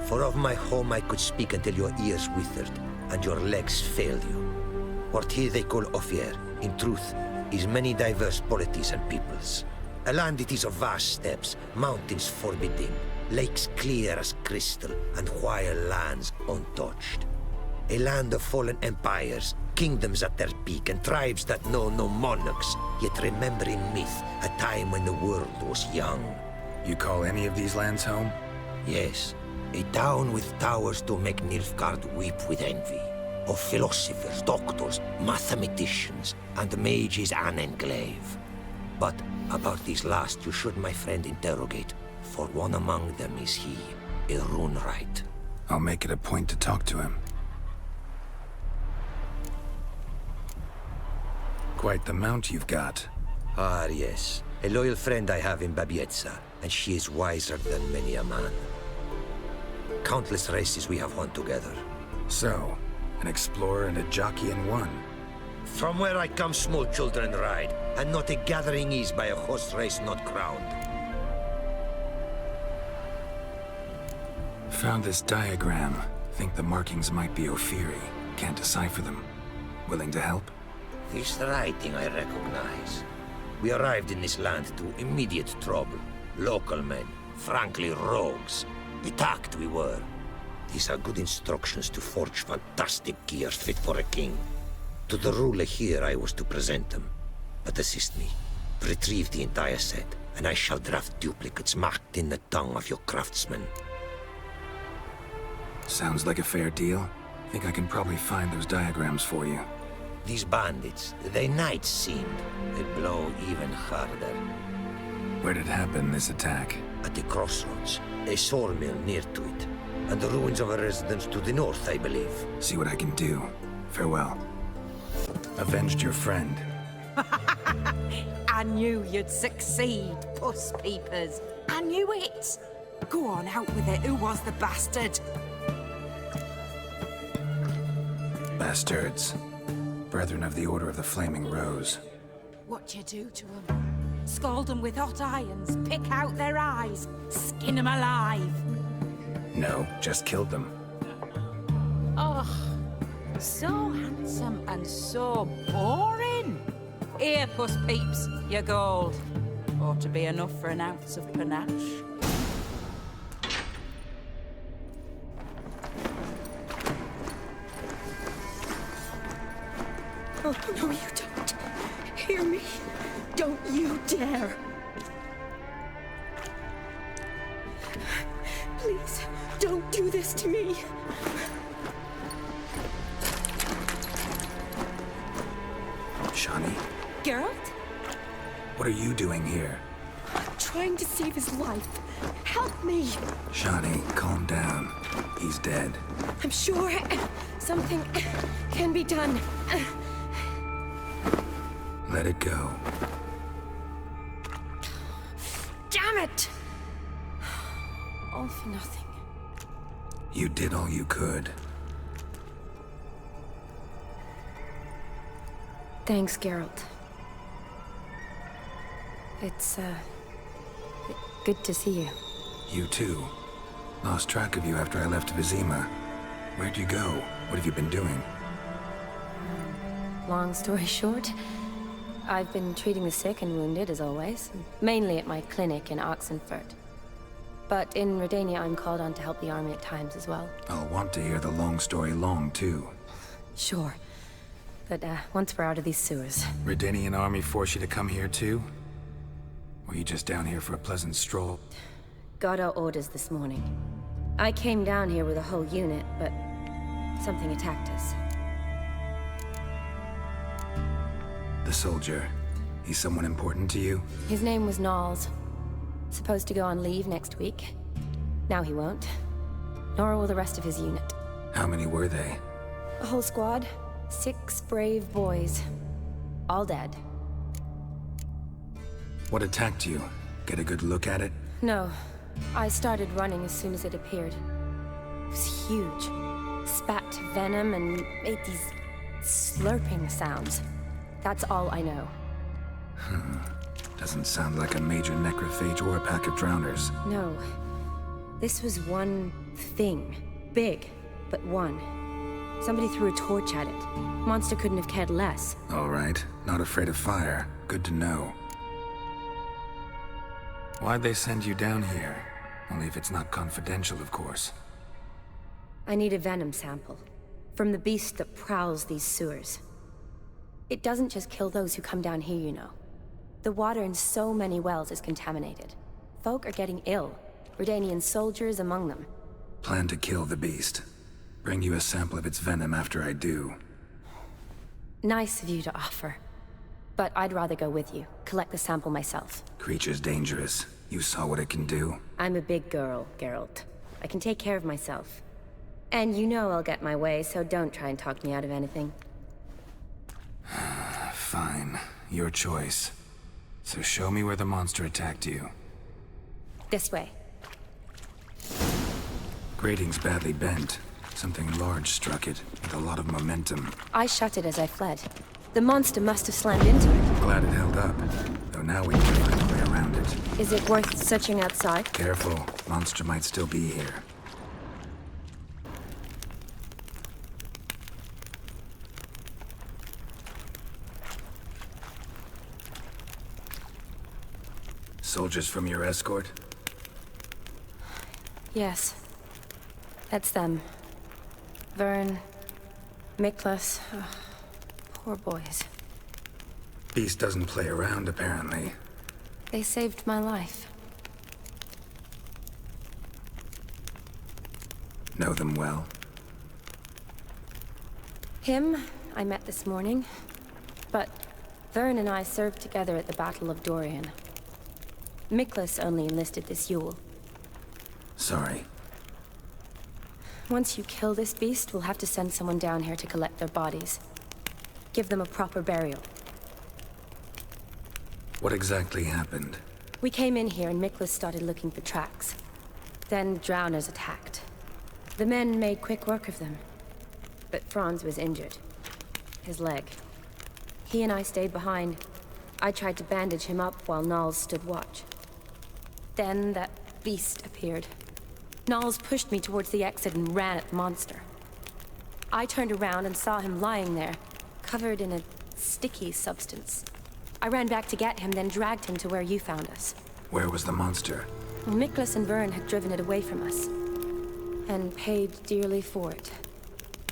For of my home I could speak until your ears withered, and your legs failed you. What here they call Ophir, in truth, is many diverse polities and peoples. A land it is of vast steppes, mountains forbidding, lakes clear as crystal, and wild lands untouched. A land of fallen empires, kingdoms at their peak, and tribes that know no monarchs, yet remember in myth a time when the world was young. You call any of these lands home? Yes. A town with towers to make Nilfgaard weep with envy. Of philosophers, doctors, mathematicians, and mages an enclave. But about these last you should, my friend, interrogate, for one among them is he, a rune-wright. I'll make it a point to talk to him. Quite the mount you've got. Ah, yes. A loyal friend I have in Babietza, and she is wiser than many a man. Countless races we have won together. So, an explorer and a jockey in one. From where I come, small children ride, and not a gathering is by a horse race not crowned. Found this diagram. Think the markings might be Ophiri. Can't decipher them. Willing to help? This writing I recognize. We arrived in this land to immediate trouble. Local men, frankly rogues. Attacked we were. These are good instructions to forge fantastic gears fit for a king. To the ruler here I was to present them. But assist me. Retrieve the entire set, and I shall draft duplicates marked in the tongue of your craftsmen. Sounds like a fair deal. Think I can probably find those diagrams for you. These bandits, they knights seemed. They blow even harder. Where did it happen, this attack? At the crossroads. A sawmill near to it. And the ruins of a residence to the north, I believe. See what I can do. Farewell. Avenged your friend. I knew you'd succeed, puss peepers. I knew it. Go on, out with it. Who was the bastard? Bastards. Brethren of the Order of the Flaming Rose. What you do to them? Scald them with hot irons, pick out their eyes, skin them alive. No, just killed them. Oh, so handsome and so boring. Here, puss peeps, your gold. Ought to be enough for an ounce of panache. Oh, no, you don't. Hear me. Don't you dare. Please, don't do this to me. Shani, Geralt? what are you doing here? I'm trying to save his life. Help me. Shani, calm down. He's dead. I'm sure something can be done. Let it go. Damn it! All for nothing. You did all you could. Thanks, Geralt. It's, good to see you. You too. Lost track of you after I left Vizima. Where'd you go? What have you been doing? Long story short, I've been treating the sick and wounded, as always. Mainly at my clinic in Oxenfurt. But in Redania, I'm called on to help the army at times as well. I'll want to hear the long story long, too. Sure. But, once we're out of these sewers... Redanian army force you to come here, too? Or are you just down here for a pleasant stroll? Got our orders this morning. I came down here with a whole unit, but... something attacked us. The soldier. He's someone important to you? His name was Knowles. Supposed to go on leave next week. Now he won't. Nor will the rest of his unit. How many were they? A whole squad. 6 brave boys. All dead. What attacked you? Get a good look at it? No. I started running as soon as it appeared. It was huge. Spat venom and made these slurping sounds. That's all I know. Doesn't sound like a major necrophage or a pack of drowners. No. This was one thing. Big, but one. Somebody threw a torch at it. Monster couldn't have cared less. All right. Not afraid of fire. Good to know. Why'd they send you down here? Only if it's not confidential, of course. I need a venom sample. From the beast that prowls these sewers. It doesn't just kill those who come down here, you know. The water in so many wells is contaminated. Folk are getting ill. Redanian soldiers among them. Plan to kill the beast. Bring you a sample of its venom after I do. Nice of you to offer. But I'd rather go with you. Collect the sample myself. Creature's dangerous. You saw what it can do. I'm a big girl, Geralt. I can take care of myself. And you know I'll get my way, so don't try and talk me out of anything. Fine. Your choice. So show me where the monster attacked you. This way. Grating's badly bent. Something large struck it, with a lot of momentum. I shut it as I fled. The monster must have slammed into it. Glad it held up. Though now we need to find a way around it. Is it worth searching outside? Careful. Monster might still be here. Soldiers from your escort? Yes. That's them. Vern, Miklas. Oh, poor boys. Beast doesn't play around, apparently. They saved my life. Know them well? Him, I met this morning. But Vern and I served together at the Battle of Dorian. Miklas only enlisted this Yule. Sorry. Once you kill this beast, we'll have to send someone down here to collect their bodies. Give them a proper burial. What exactly happened? We came in here and Miklas started looking for tracks. Then drowners attacked. The men made quick work of them. But Franz was injured. His leg. He and I stayed behind. I tried to bandage him up while Nals stood watch. Then that beast appeared. Nals pushed me towards the exit and ran at the monster. I turned around and saw him lying there, covered in a sticky substance. I ran back to get him, then dragged him to where you found us. Where was the monster? Miklas and Vern had driven it away from us. And paid dearly for it.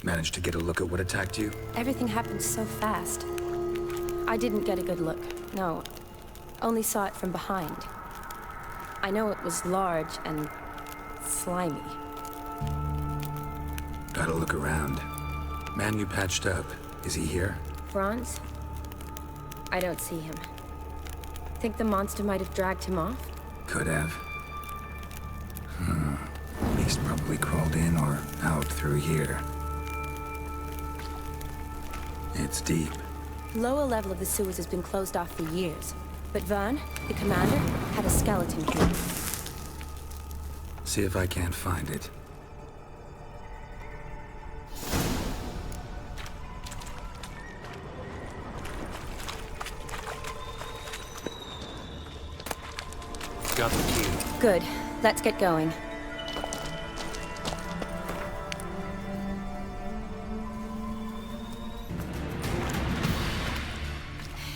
Managed to get a look at what attacked you? Everything happened so fast. I didn't get a good look, no. Only saw it from behind. I know it was large and slimy. Gotta look around. Man you patched up, is he here? Franz? I don't see him. Think the monster might have dragged him off? Could have. Beast probably crawled in or out through here. It's deep. Lower level of the sewers has been closed off for years. But Vern, the commander, had a skeleton key. See if I can't find it. Got the key. Good. Let's get going.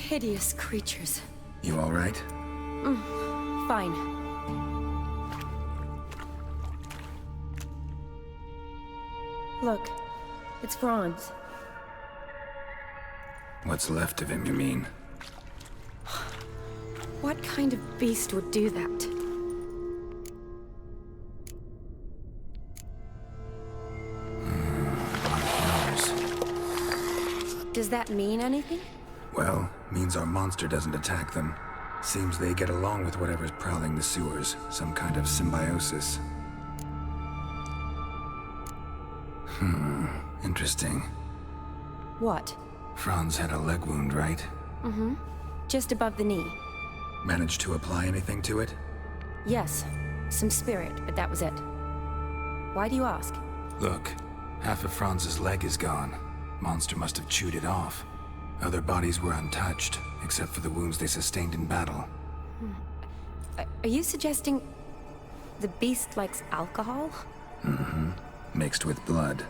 Hideous creatures. You all right? Fine. Look, it's Franz. What's left of him, you mean? What kind of beast would do that? Does that mean anything? Well, means our monster doesn't attack them. Seems they get along with whatever's prowling the sewers. Some kind of symbiosis. Interesting. What? Franz had a leg wound, right? Just above the knee. Managed to apply anything to it? Yes. Some spirit, but that was it. Why do you ask? Look, half of Franz's leg is gone. Monster must have chewed it off. Other bodies were untouched, except for the wounds they sustained in battle. Are you suggesting the beast likes alcohol? Mixed with blood.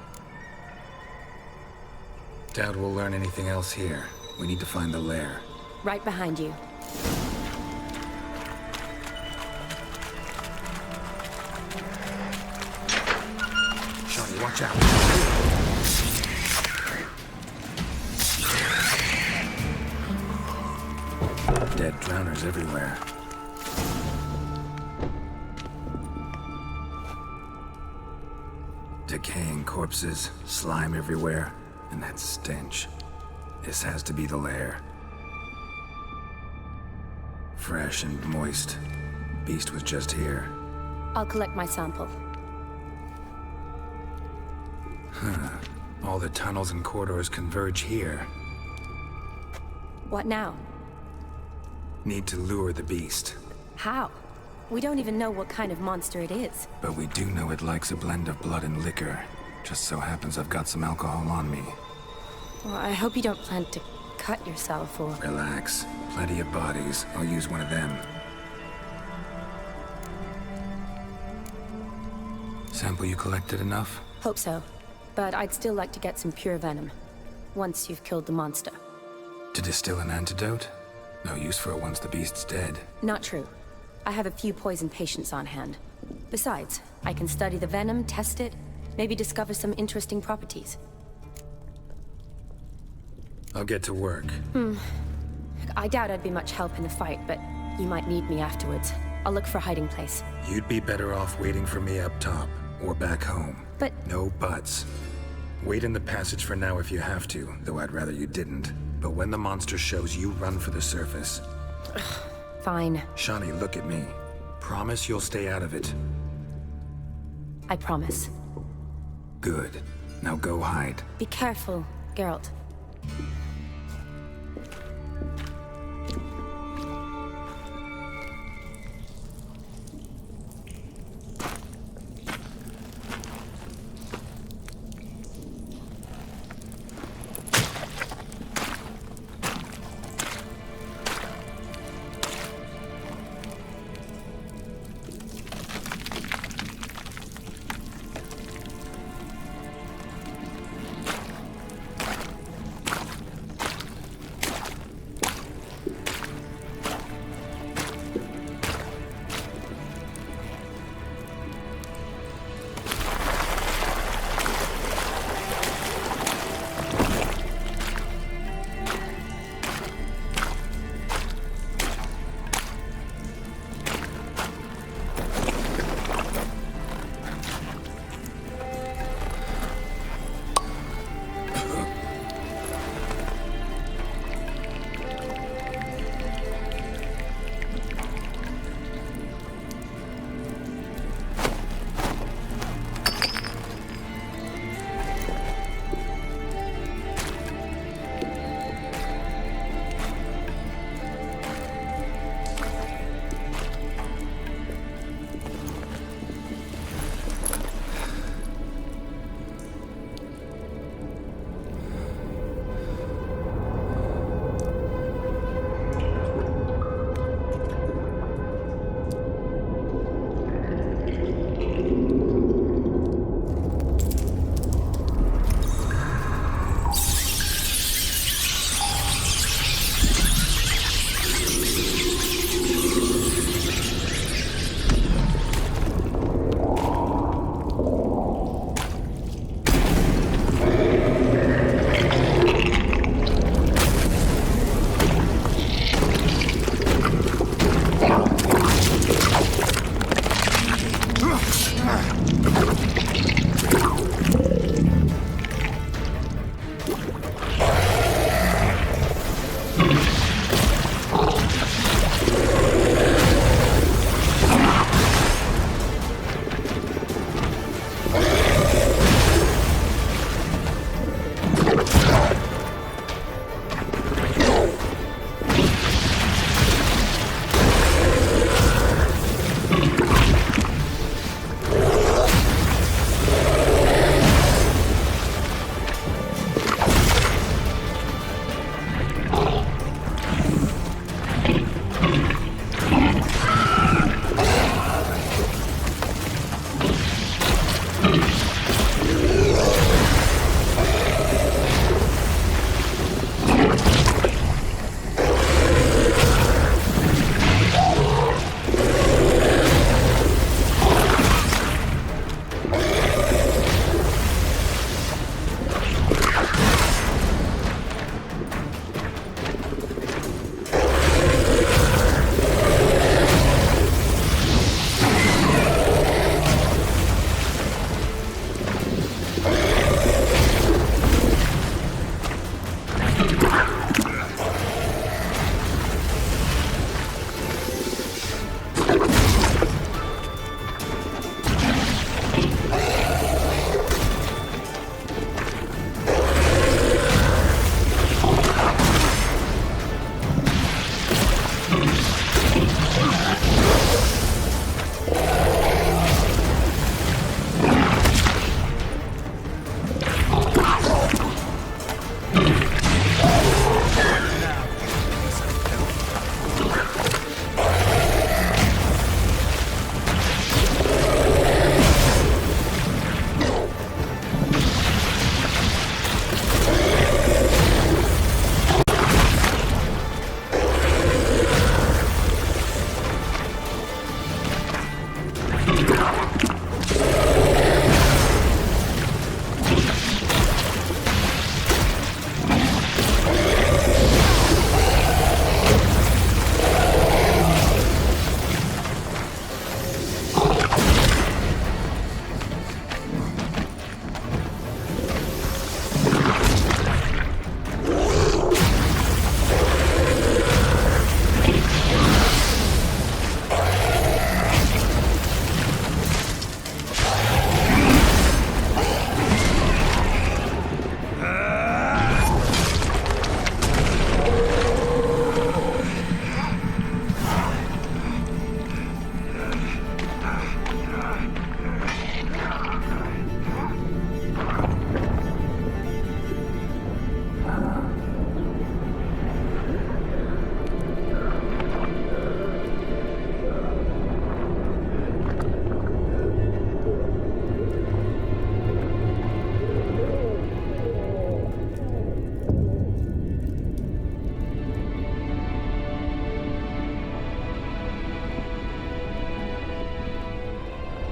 Doubt we'll learn anything else here. We need to find the lair. Right behind you. Shawnee, watch out. Dead drowners everywhere. Decaying corpses, slime everywhere, and that stench. This has to be the lair. Fresh and moist. Beast was just here. I'll collect my sample. All the tunnels and corridors converge here. What now? Need to lure the beast. How? We don't even know what kind of monster it is. But we do know it likes a blend of blood and liquor. Just so happens I've got some alcohol on me. Well, I hope you don't plan to cut yourself or... Relax. Plenty of bodies. I'll use one of them. Sample you collected enough? Hope so. But I'd still like to get some pure venom. Once you've killed the monster. To distill an antidote? No use for it once the beast's dead. Not true. I have a few poison patients on hand. Besides, I can study the venom, test it, maybe discover some interesting properties. I'll get to work. I doubt I'd be much help in the fight, but you might need me afterwards. I'll look for a hiding place. You'd be better off waiting for me up top, or back home. But... No buts. Wait in the passage for now if you have to, though I'd rather you didn't. But when the monster shows, you run for the surface. Fine. Shawnee, look at me. Promise you'll stay out of it. I promise. Good. Now go hide. Be careful, Geralt.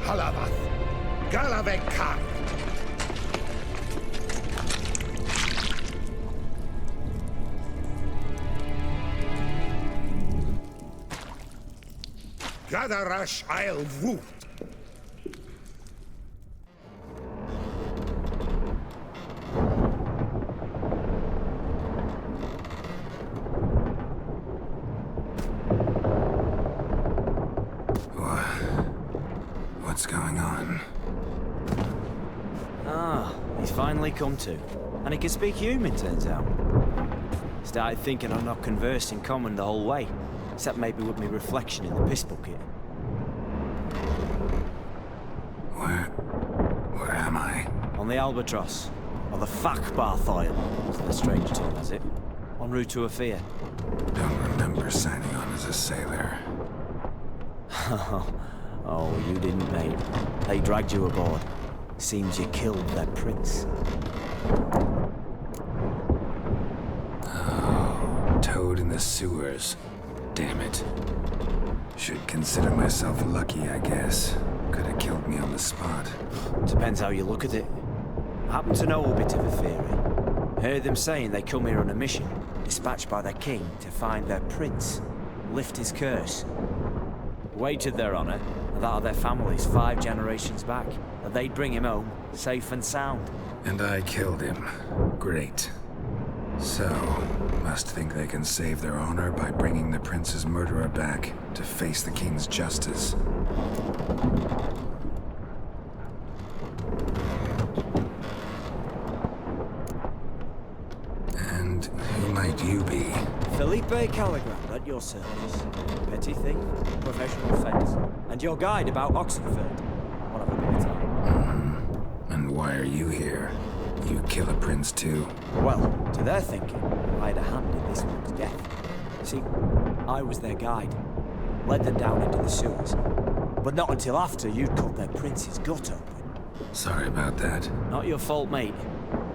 Halavath, Galavek Kar. Gadarash Isle Root. What's going on? Ah, he's finally come to. And he can speak human, turns out. Started thinking I've not conversed in common the whole way. Except maybe with me reflection in the piss bucket. Where am I? On the Albatross. Or the Fakbarth Oil, as the strange term has it. En route to Afir. Don't remember signing on as a sailor. Oh, you didn't, mate. They dragged you aboard. Seems you killed their prince. Oh, toad in the sewers. Damn it. Should consider myself lucky, I guess. Could have killed me on the spot. Depends how you look at it. I happen to know a bit of a theory. Heard them saying they come here on a mission, dispatched by their king to find their prince, lift his curse. Wagered their honor, and that of their families 5 generations back, that they'd bring him home, safe and sound. And I killed him. Great. So, must think they can save their honor by bringing the prince's murderer back to face the king's justice. And who might you be? Felipe Caligrand, at your service. Petty thief, professional fence, and your guide about Oxenford. One of a bit of time. And why are you here? You kill a prince too? Well, to their thinking, I had a hand in this one's death. See, I was their guide. Led them down into the sewers. But not until after you'd cut their prince's gut open. Sorry about that. Not your fault, mate.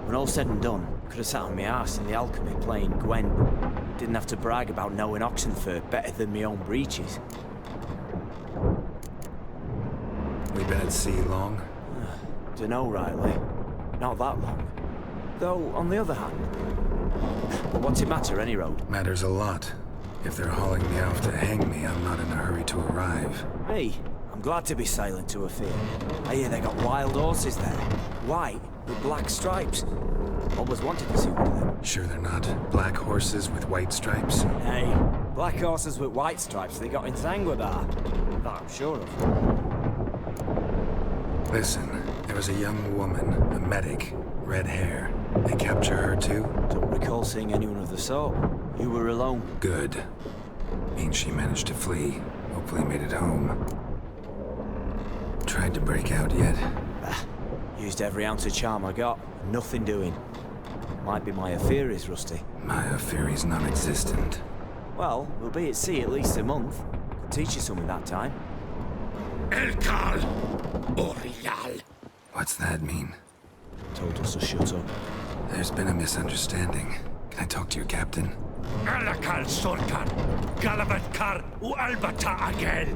When all said and done, could have sat on my arse in the alchemy playing Gwen. Didn't have to brag about knowing Oxenford better than my own breeches. We been at sea long? Dunno, Riley. Not that long. Though, on the other hand... But what's it matter, any road? Matters a lot. If they're hauling me off to hang me, I'm not in a hurry to arrive. Hey, I'm glad to be sailing to Afir. I hear they got wild horses there. White, with black stripes. Always wanted to see one of them. Sure they're not black horses with white stripes? Hey, black horses with white stripes they got in Zanguibar. That I'm sure of. Listen, there was a young woman, a medic, red hair. They capture her too? Don't recall seeing anyone of the sort. You were alone. Good. Means she managed to flee. Hopefully made it home. Tried to break out yet? Used every ounce of charm I got. Nothing doing. Might be my Afiri's rusty. My Afiri's non-existent. Well, we'll be at sea at least a month. Could teach you something that time. Elkal Boreal. What's that mean? Told us to shut up. There's been a misunderstanding. Can I talk to your captain? Alakal Sorkan, Galavat Kar U Albata Agel.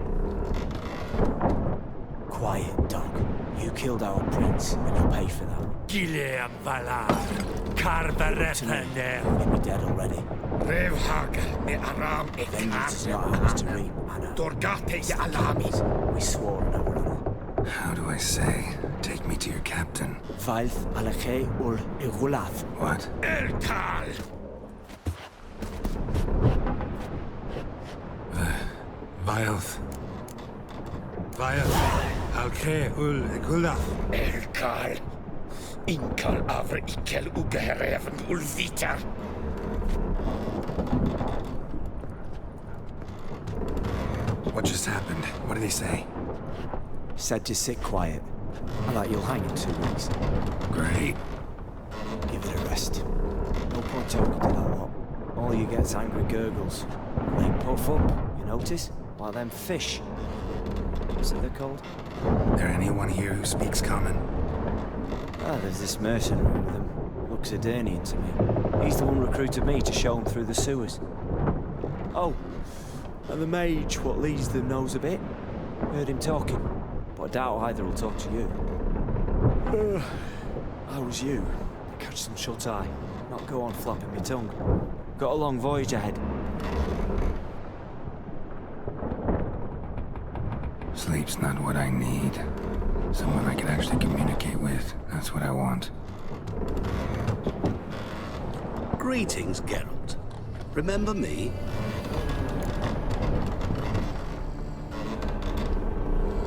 Quiet, dog. You killed our prince, and you'll pay for that. Gileam Valar, Karvarepaner. You'll be dead already. Rev Hagel, Ne Aram Vengeance is not ours to reap, Anna. Dorgate Ya Alamis. We swore an our honor. How do I say? Take me to your captain. Valth Alache ur Igulath. What? Elkal. Vilth. Alke ul Igulath. Elkal. Inkal Avre Ikel Ugehereven Ulvita. What just happened? What did he say? Said to sit quiet, and that you'll hang in 2 weeks. Great. Give it a rest. No point talking to that lot. All you get's angry gurgles. They puff up, you notice? Like them fish. What's it they're called? There anyone here who speaks common? Ah, there's this mercenary with him. Looks Adernian to me. He's the one recruited me to show him through the sewers. Oh, and the mage what leads them knows a bit. Heard him talking. but I doubt either will talk to you. How was you? Catch some shut-eye. Not go on flapping my tongue. Got a long voyage ahead. Sleep's not what I need. Someone I can actually communicate with. That's what I want. Greetings, Geralt. Remember me?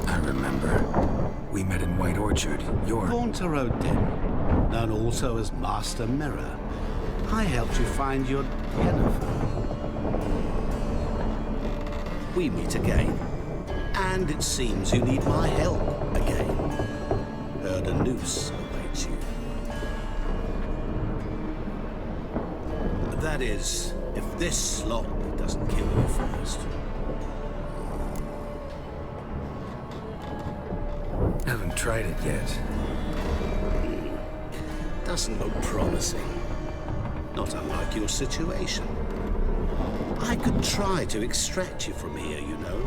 I remember. We met in White Orchard. You're... Haunter Odin, known also as Master Mirror. I helped you find your Yennefer. We meet again. And it seems you need my help again. Heard a noose awaits you. That is, if this slop doesn't kill you first. Haven't tried it yet. Doesn't look promising. Not unlike your situation. I could try to extract you from here, you know.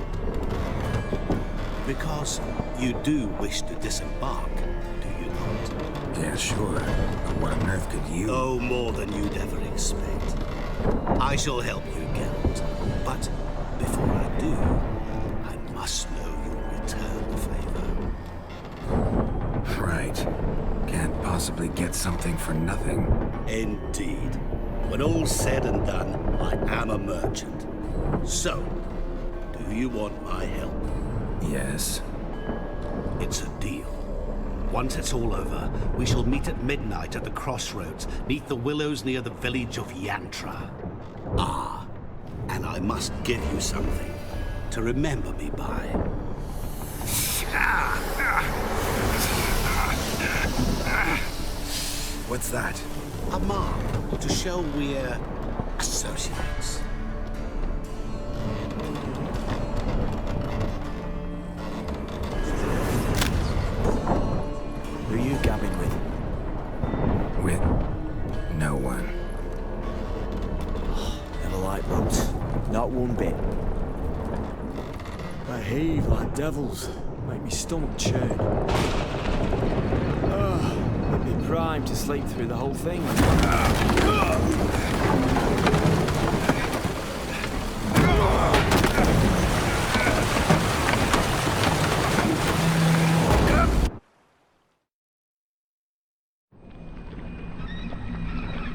Because you do wish to disembark, do you not? Yeah, sure. But what on earth could you... Oh, more than you'd ever expect. I shall help you, Geralt. But before I do, I must know you'll return the favor. Right. Can't possibly get something for nothing. Indeed. When all's said and done, I am a merchant. So, do you want my help? Yes. It's a deal. Once it's all over, we shall meet at midnight at the crossroads, neath the willows near the village of Yantra. Ah, and I must give you something to remember me by. What's that? A mark to show we're associates. Who are you gabbing with? With no one. Never liked boats. Not one bit. They heave like devils. Make me stomach churn. I'd be primed to sleep through the whole thing.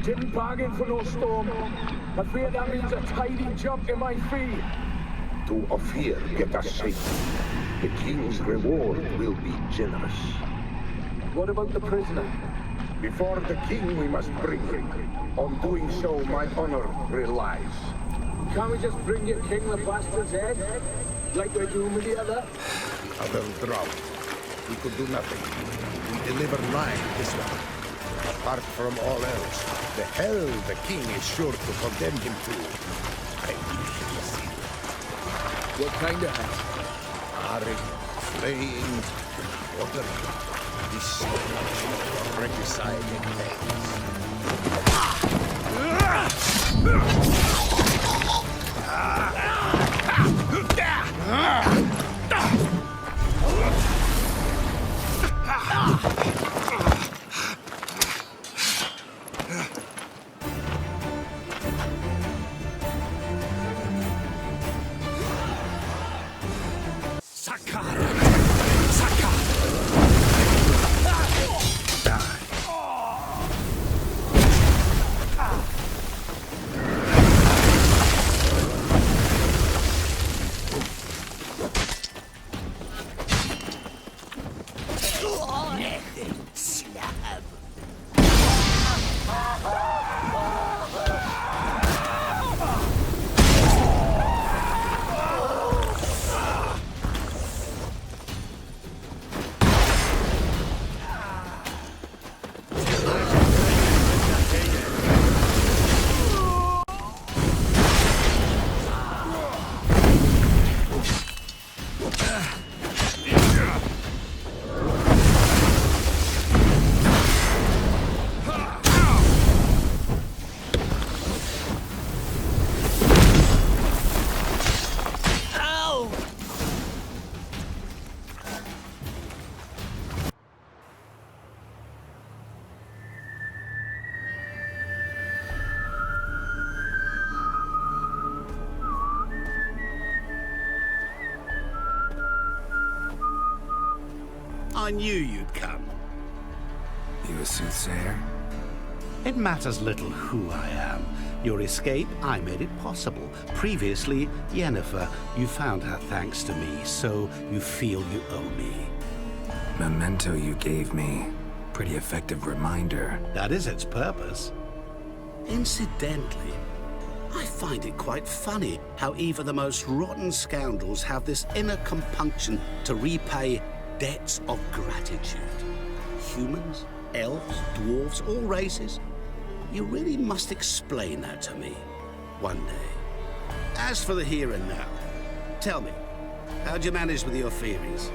Didn't bargain for no storm. I fear that means a tidy jump in my fee. To Ophir, get us safe. The king's reward will be generous. What about the prisoner? Before the king, we must bring him. On doing so, my honor relies. Can't we just bring your king the bastard's head? Like we're doing with the other? Other drown. We could do nothing. We deliver live this one. Apart from all else, the hell the king is sure to condemn him to. I wish to see it. What kind of hell? Harry, flaying, watering. This is regicide I knew you'd come. You a soothsayer? It matters little who I am. Your escape, I made it possible. Previously, Yennefer, you found her thanks to me, so you feel you owe me. Memento you gave me. Pretty effective reminder. That is its purpose. Incidentally, I find it quite funny how even the most rotten scoundrels have this inner compunction to repay debts of gratitude. Humans, elves, dwarves, all races. You really must explain that to me one day. As for the here and now, tell me, how'd you manage with your theories?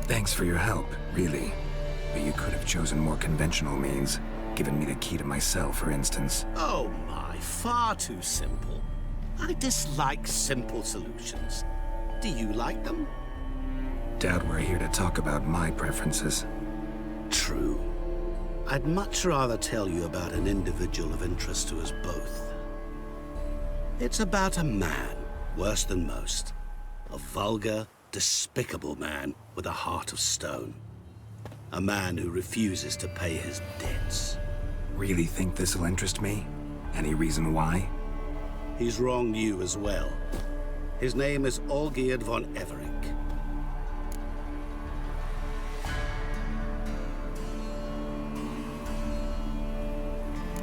Thanks for your help, really. But you could have chosen more conventional means. Given me the key to my cell, for instance. Oh my, far too simple. I dislike simple solutions. Do you like them? Doubt we're here to talk about my preferences. True. I'd much rather tell you about an individual of interest to us both. It's about a man, worse than most. A vulgar, despicable man with a heart of stone. A man who refuses to pay his debts. Really think this'll interest me? Any reason why? He's wronged you as well. His name is Olgierd von Everec.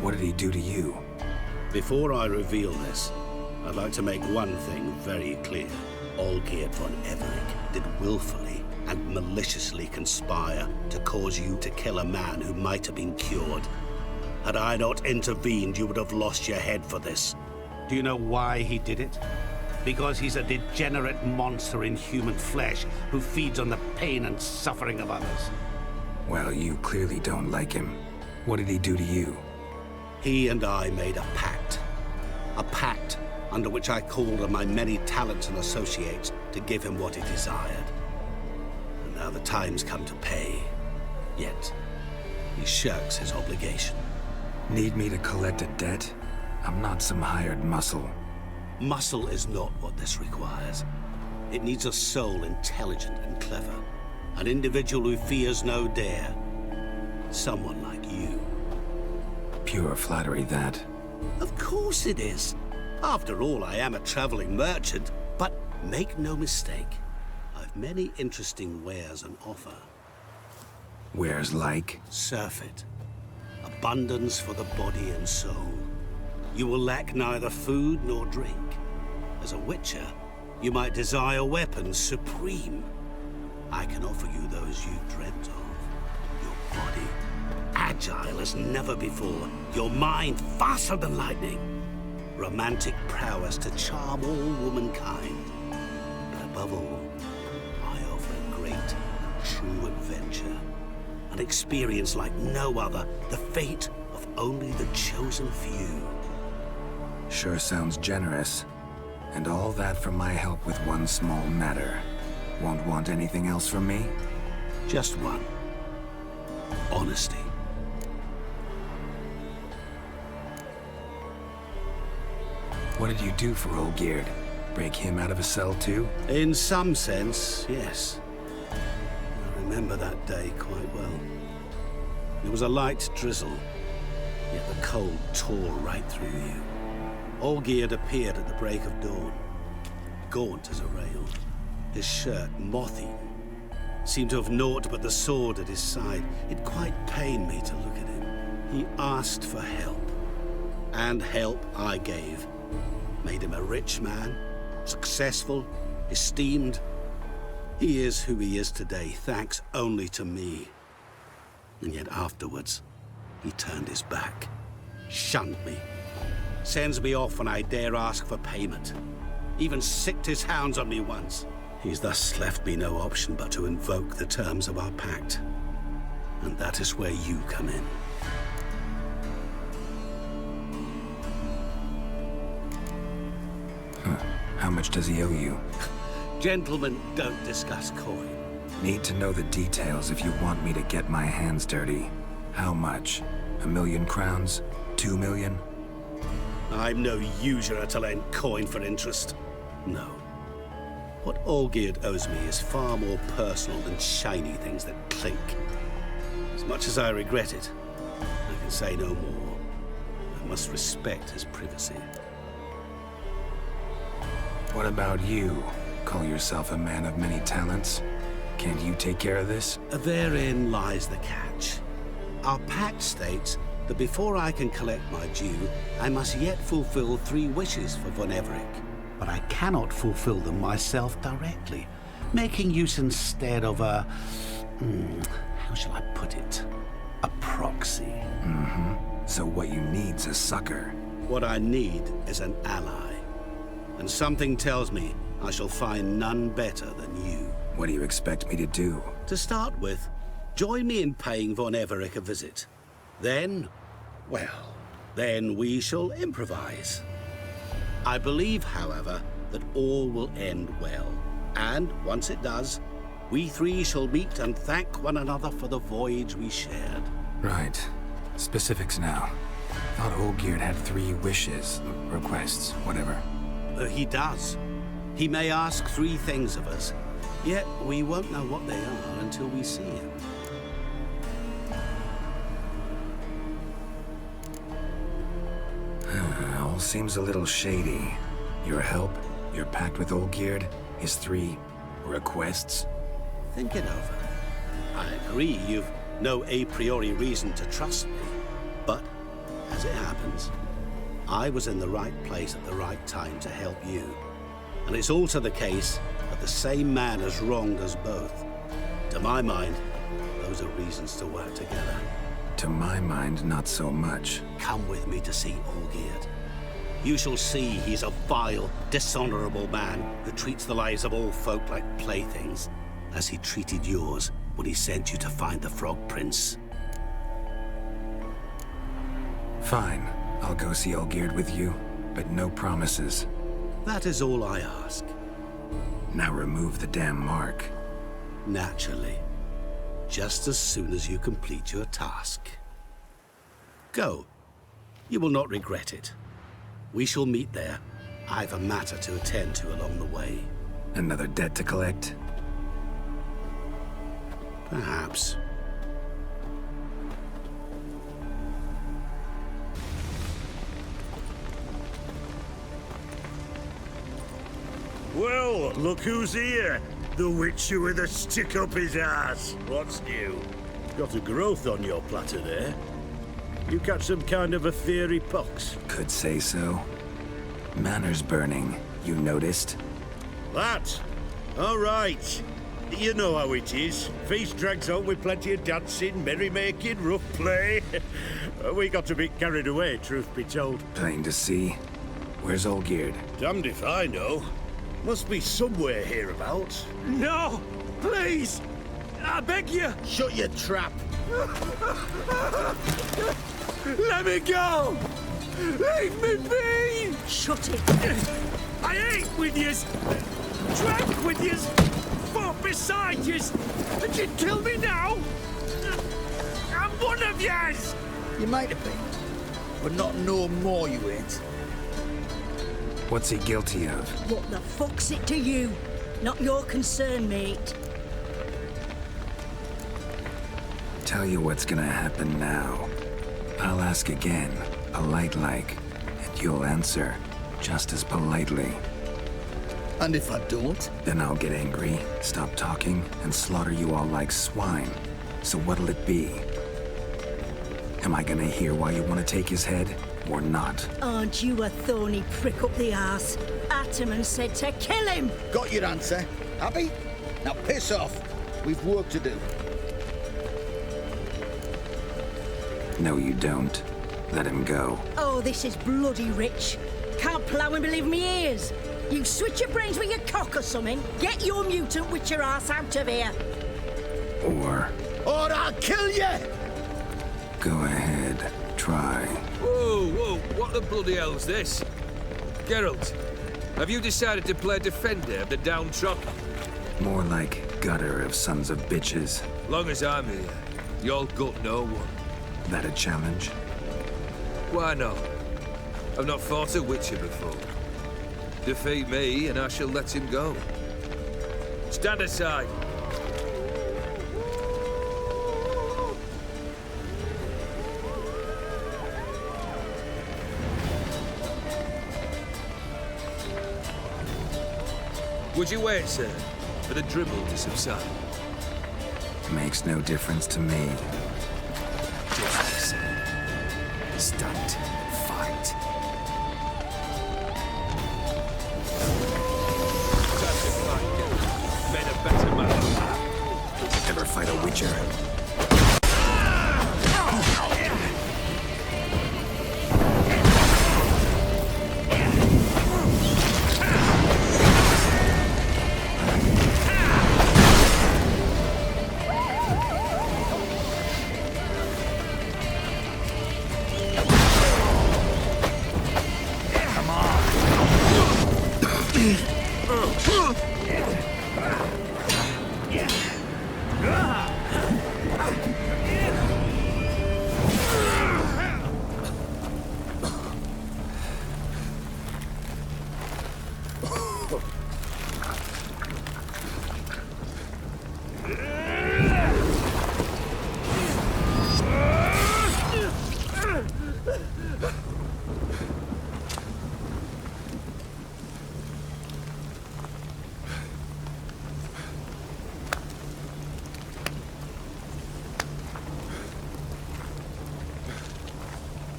What did he do to you? Before I reveal this, I'd like to make one thing very clear. Olgierd von Everec did willfully and maliciously conspire to cause you to kill a man who might have been cured. Had I not intervened, you would have lost your head for this. Do you know why he did it? Because he's a degenerate monster in human flesh who feeds on the pain and suffering of others. Well, you clearly don't like him. What did he do to you? He and I made a pact. A pact under which I called on my many talents and associates to give him what he desired. And now the time's come to pay. Yet, he shirks his obligation. Need me to collect a debt? I'm not some hired muscle. Muscle is not what this requires. It needs a soul intelligent and clever. An individual who fears no dare. Someone like you. Pure flattery, that. Of course it is. After all, I am a traveling merchant. But make no mistake, I've many interesting wares on offer. Wares like? Surfeit. Abundance for the body and soul. You will lack neither food nor drink. As a witcher, you might desire weapons supreme. I can offer you those you dreamt of. Your body, agile as never before. Your mind, faster than lightning. Romantic prowess to charm all womankind. But above all, I offer a great, true adventure. An experience like no other. The fate of only the chosen few. Sure sounds generous. And all that for my help with one small matter. Won't want anything else from me? Just one. Honesty. What did you do for Olgierd? Break him out of a cell too? In some sense, yes. I remember that day quite well. It was a light drizzle, yet the cold tore right through you. Olgierd appeared at the break of dawn, gaunt as a rail, his shirt moth-eaten. Seemed to have naught but the sword at his side. It quite pained me to look at him. He asked for help, and help I gave. Made him a rich man, successful, esteemed. He is who he is today, thanks only to me. And yet afterwards, he turned his back, shunned me, sends me off when I dare ask for payment. Even sicked his hounds on me once. He's thus left me no option but to invoke the terms of our pact. And that is where you come in. How much does he owe you? Gentlemen don't discuss coin. Need to know the details if you want me to get my hands dirty. How much? 1,000,000 crowns? 2 million? I'm no usurer to lend coin for interest. No. What Olgierd owes me is far more personal than shiny things that clink. As much as I regret it, I can say no more. I must respect his privacy. What about you? Call yourself a man of many talents? Can't you take care of this? Therein lies the catch. Our pact states that before I can collect my due, I must yet fulfill 3 wishes for Von Everec. But I cannot fulfill them myself directly, making use instead of a... how shall I put it? A proxy. So what you need's a sucker. What I need is an ally. And something tells me I shall find none better than you. What do you expect me to do? To start with, join me in paying Von Everec a visit. Then, well, then we shall improvise. I believe, however, that all will end well. And once it does, we 3 shall meet and thank one another for the voyage we shared. Right. Specifics now. Thought Olgierd had 3 wishes, requests, whatever. He does. He may ask 3 things of us, yet we won't know what they are until we see him. All seems a little shady. Your help, your pact with Olgierd, his 3 requests. Think it over. I agree you've no a priori reason to trust me, but as it happens, I was in the right place at the right time to help you. And it's also the case that the same man has wronged us both. To my mind, those are reasons to work together. To my mind, not so much. Come with me to see Olgierd. You shall see he's a vile, dishonorable man who treats the lives of all folk like playthings, as he treated yours when he sent you to find the Frog Prince. Fine. I'll go see Olgierd with you, but no promises. That is all I ask. Now remove the damn mark. Naturally. Just as soon as you complete your task. Go. You will not regret it. We shall meet there. I've a matter to attend to along the way. Another debt to collect? Perhaps. Well, look who's here. The witcher with a stick up his ass. What's new? Got a growth on your platter there. You catch some kind of a theory pox? Could say so. Manners burning, you noticed? That? All right. You know how it is. Feast drags on with plenty of dancing, merrymaking, rough play. We got a bit carried away, truth be told. Plain to see. Where's Olgierd? Damned if I know. Must be somewhere hereabouts. No! Please! I beg you! Shut your trap! Let me go! Leave me be! Shut it! I ate with yous! Drank with yous! Fought beside yous! And you kill me now? I'm one of yous! You might have been, but not no more you ain't. What's he guilty of? What the fuck's it to you? Not your concern, mate. Tell you what's gonna happen now. I'll ask again, polite-like, and you'll answer just as politely. And if I don't? Then I'll get angry, stop talking, and slaughter you all like swine. So what'll it be? Am I gonna hear why you want to take his head, or not? Aren't you a thorny prick up the arse? Ataman said to kill him! Got your answer. Happy? Now piss off. We've work to do. No, you don't. Let him go. Oh, this is bloody rich. Can't plough and believe me ears. You switch your brains with your cock or something. Get your mutant witcher ass out of here. Or I'll kill you! go ahead, try. Whoa, whoa, what the bloody hell's this? Geralt, have you decided to play defender of the downtrodden? More like gutter of sons of bitches. Long as I'm here, you'll gut no one. That a challenge? Why not? I've not fought a witcher before. Defeat me and I shall let him go. Stand aside. Would you wait, sir, for the dribble to subside? Makes no difference to me. Just listen. Stand. Fight. Such a fight. Made a better man. Ever fight a Witcher?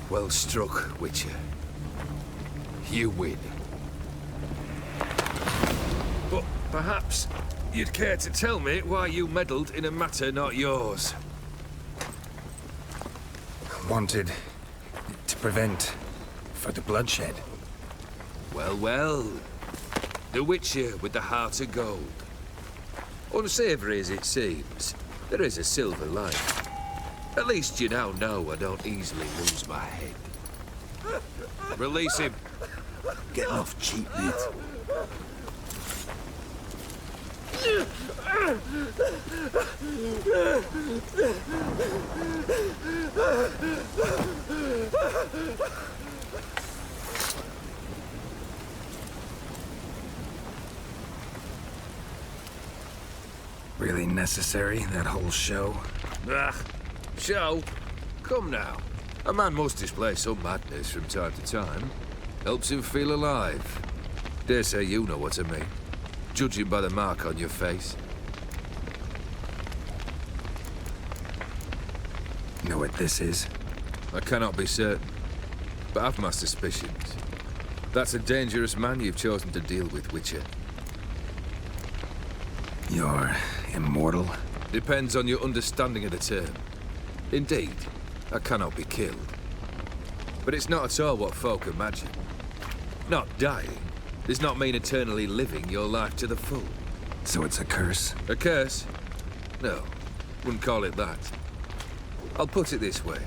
Well struck, Witcher. You win. But perhaps you'd care to tell me why you meddled in a matter not yours. Wanted to prevent further bloodshed. Well, well. The Witcher with the heart of gold. Unsavory as it seems, there is a silver lining. At least you now know I don't easily lose my head. Release him. Getting off cheap, mate. Really necessary, that whole show? Ah, show? Come now. A man must display some madness from time to time. Helps him feel alive. Dare say you know what I mean. Judging by the mark on your face. Know what this is? I cannot be certain, but I've my suspicions. That's a dangerous man you've chosen to deal with, Witcher. You're immortal? Depends on your understanding of the term. Indeed, I cannot be killed. But it's not at all what folk imagine. Not dying does not mean eternally living your life to the full. So it's a curse? A curse? No, wouldn't call it that. I'll put it this way.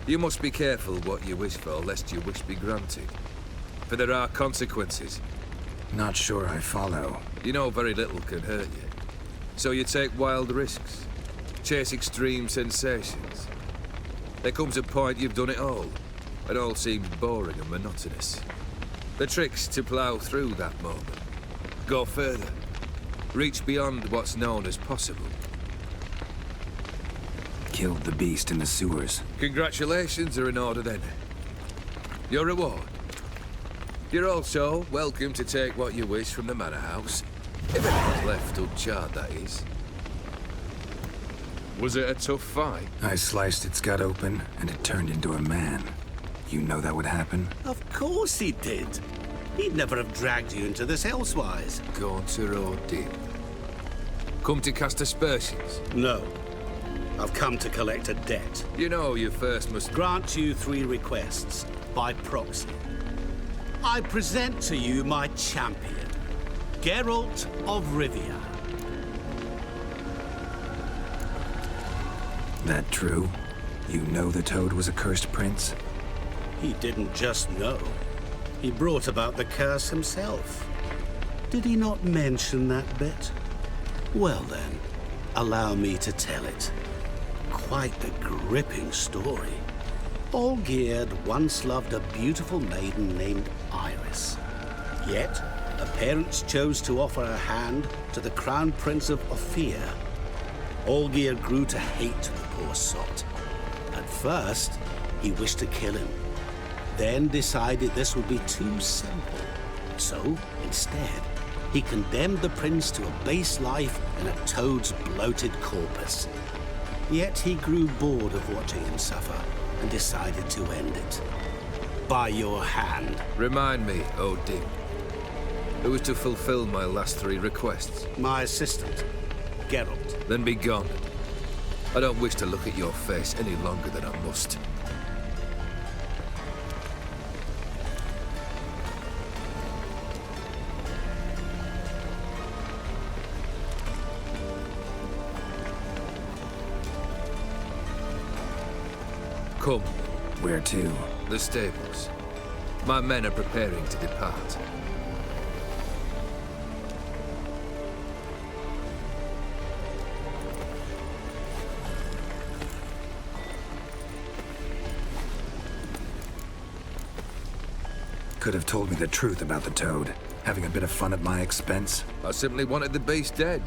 You must be careful what you wish for, lest your wish be granted. For there are consequences. Not sure I follow. You know very little can hurt you. So you take wild risks. Chase extreme sensations. There comes a point you've done it all. It all seems boring and monotonous. The trick's to plough through that moment. Go further. Reach beyond what's known as possible. Killed the beast in the sewers. Congratulations are in order then. Your reward. You're also welcome to take what you wish from the manor house. If anyone's left uncharred, that is. Was it a tough fight? I sliced its gut open, and it turned into a man. You know that would happen? Of course he did. He'd never have dragged you into this elsewise. Gaunter or did? Come to cast aspersions? No. I've come to collect a debt. You know you first must grant you 3 requests, by proxy. I present to you my champion, Geralt of Rivia. That true? You know the Toad was a cursed prince? He didn't just know. He brought about the curse himself. Did he not mention that bit? Well then, allow me to tell it. Quite the gripping story. Olgierd once loved a beautiful maiden named Iris. Yet, her parents chose to offer her hand to the Crown Prince of Ophir. Olgierd grew to hate the poor sot. At first, he wished to kill him, then decided this would be too simple. So, instead, he condemned the prince to a base life in a toad's bloated corpus. Yet he grew bored of watching him suffer and decided to end it. By your hand. Remind me, Odin. Who was to fulfill my last 3 requests? My assistant, Geralt. Then be gone. I don't wish to look at your face any longer than I must. Come. Where to? The stables. My men are preparing to depart. Could have told me the truth about the toad. Having a bit of fun at my expense. I simply wanted the beast dead.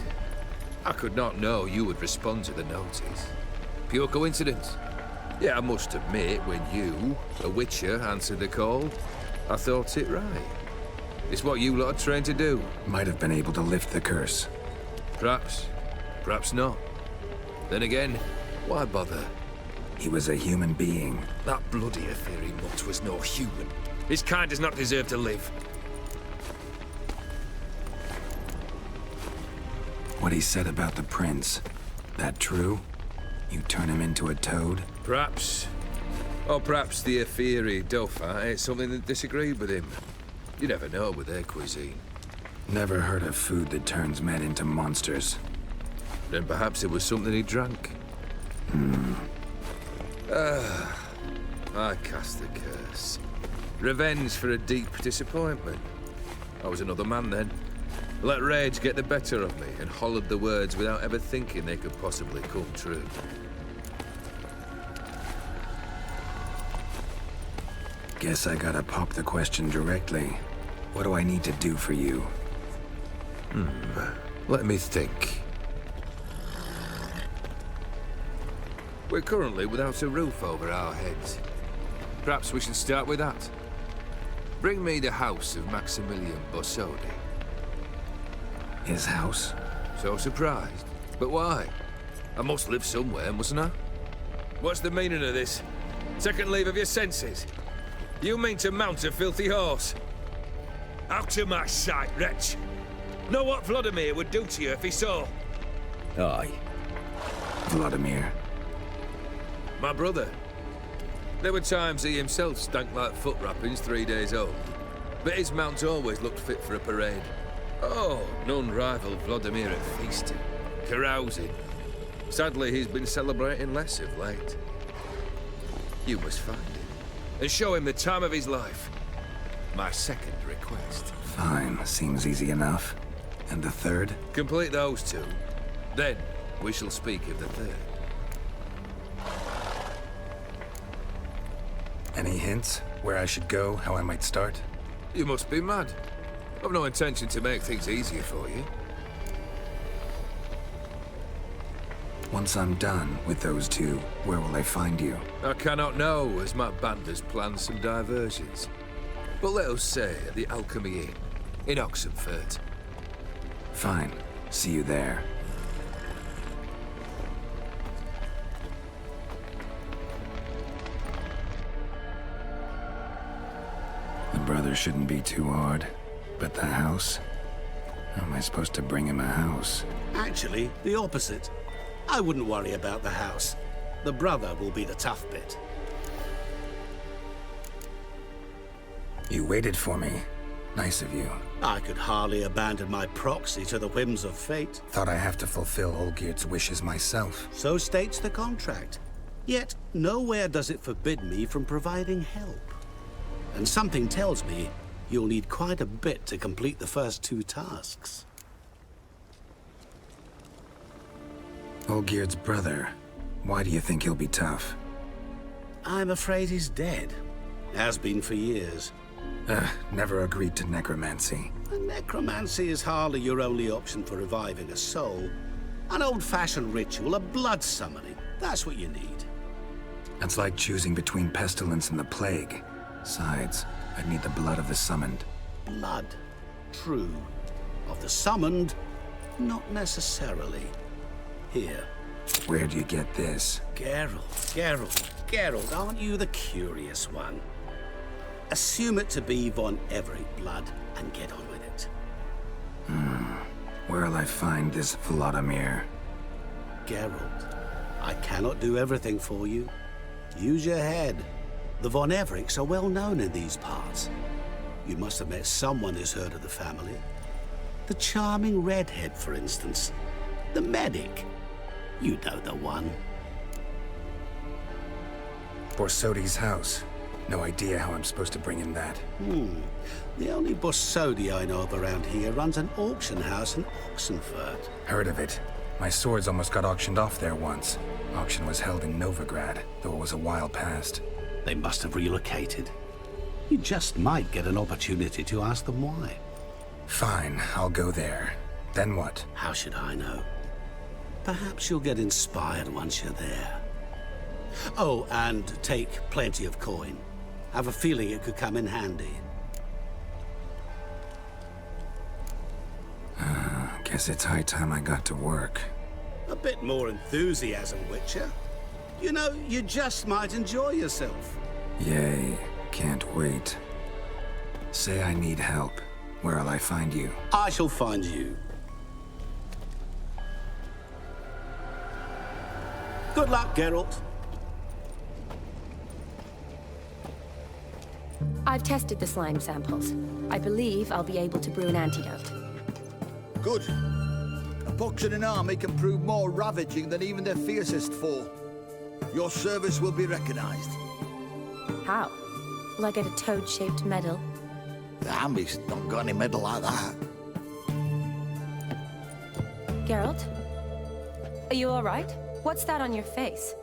I could not know you would respond to the notice. Pure coincidence. Yeah, I must admit, when you, a witcher, answered the call, I thought it right. It's what you lot are trained to do. Might have been able to lift the curse. Perhaps. Perhaps not. Then again, why bother? He was a human being. That bloody Aetheri mutt was no human. His kind does not deserve to live. What he said about the prince, that true? You turn him into a toad? Perhaps. Or perhaps the Aetheri Dauphin ate something that disagreed with him. You never know with their cuisine. Never heard of food that turns men into monsters. Then perhaps it was something he drank. I cast the curse. Revenge for a deep disappointment. I was another man then. Let rage get the better of me and hollered the words without ever thinking they could possibly come true. Guess I gotta pop the question directly. What do I need to do for you? Let me think. We're currently without a roof over our heads. Perhaps we should start with that. Bring me the house of Maximilian Bossodi. His house? So surprised. But why? I must live somewhere, mustn't I? What's the meaning of this? Second leave of your senses? You mean to mount a filthy horse? Out of my sight, wretch! Know what Vladimir would do to you if he saw? Aye. Vladimir. My brother. There were times he himself stank like foot wrappings 3 days old. But his mount always looked fit for a parade. Oh, none rival Vladimir at feasting, carousing. Sadly, he's been celebrating less of late. You must find him, and show him the time of his life. My second request. Fine, seems easy enough. And the third? Complete those 2. Then, we shall speak of the third. Any hints? Where I should go? How I might start? You must be mad. I've no intention to make things easier for you. Once I'm done with those 2, where will I find you? I cannot know, as my band has planned some diversions. But let us say at the Alchemy Inn, in Oxenfurt. Fine. See you there. The brother shouldn't be too hard. But the house? How am I supposed to bring him a house? Actually, the opposite. I wouldn't worry about the house. The brother will be the tough bit. You waited for me. Nice of you. I could hardly abandon my proxy to the whims of fate. Thought I have to fulfill Olgierd's wishes myself. So states the contract. Yet, nowhere does it forbid me from providing help. And something tells me you'll need quite a bit to complete the first 2 tasks. Olgierd's brother. Why do you think he'll be tough? I'm afraid he's dead. Has been for years. Never agreed to necromancy. Necromancy is hardly your only option for reviving a soul. An old-fashioned ritual, a blood summoning. That's what you need. That's like choosing between pestilence and the plague. Besides, I'd need the blood of the summoned. Blood. True. Of the summoned, not necessarily. Here. Where do you get this? Geralt, aren't you the curious one? Assume it to be Von Everett blood and get on with it. Where'll I find this Vladimir? Geralt, I cannot do everything for you. Use your head. The Von Evericks are well known in these parts. You must have met someone who's heard of the family. The charming redhead, for instance. The medic. You know the one. Borsodi's house. No idea how I'm supposed to bring in that. The only Borsodi I know of around here runs an auction house in Oxenfurt. Heard of it. My swords almost got auctioned off there once. Auction was held in Novigrad, though it was a while past. They must have relocated. You just might get an opportunity to ask them why. Fine, I'll go there. Then what? How should I know? Perhaps you'll get inspired once you're there. Oh, and take plenty of coin. Have a feeling it could come in handy. Guess it's high time I got to work. A bit more enthusiasm, Witcher. You know, you just might enjoy yourself. Yay, can't wait. Say I need help. Where'll I find you? I shall find you. Good luck, Geralt. I've tested the slime samples. I believe I'll be able to brew an antidote. Good. A pox in an army can prove more ravaging than even their fiercest foe. Your service will be recognized. How? Will I get a toad-shaped medal? The army's not got any medal like that. Geralt? Are you all right? What's that on your face?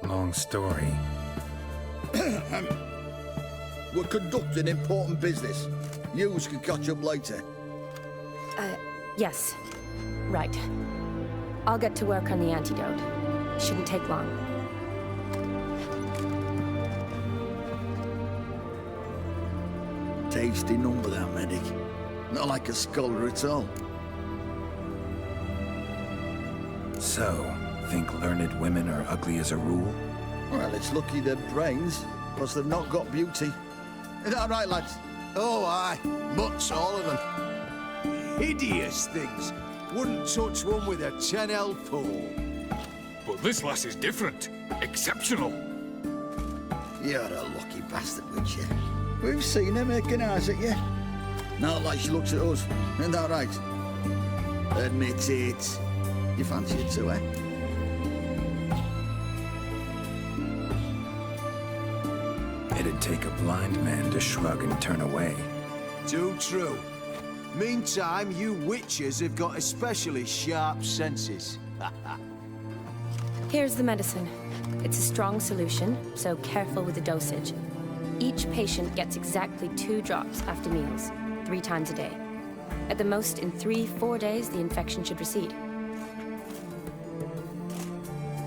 Long story. We're conducting important business. Yous can catch up later. Yes. Right. I'll get to work on the antidote. Shouldn't take long. Tasty number, that medic. Not like a scholar at all. So, think learned women are ugly as a rule? Well, it's lucky they're brains, plus they've not got beauty. Is that right, lads? Oh, aye. Mutts, all of them. Hideous things. Wouldn't touch one with a 10L pole. But this lass is different. Exceptional. You're a lucky bastard, Witcher. We've seen her making eyes at you. Not like she looks at us. Isn't that right? Admit it. You fancy it too, eh? It'd take a blind man to shrug and turn away. Too true. Meantime, you witches have got especially sharp senses. Here's the medicine. It's a strong solution, so careful with the dosage. Each patient gets exactly 2 drops after meals, 3 times a day. At the most, in 3-4 days, the infection should recede.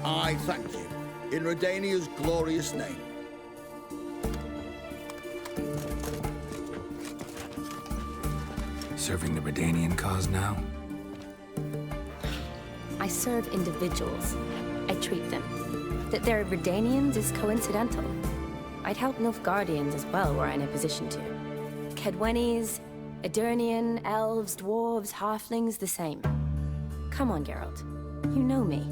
I thank you. In Redania's glorious name. Serving the Redanian cause now? I serve individuals. I treat them. That they're Redanians is coincidental. I'd help Nilfgaardians as well were I in a position to. Kedwenis, Edirnian, elves, dwarves, halflings, the same. Come on, Geralt. You know me.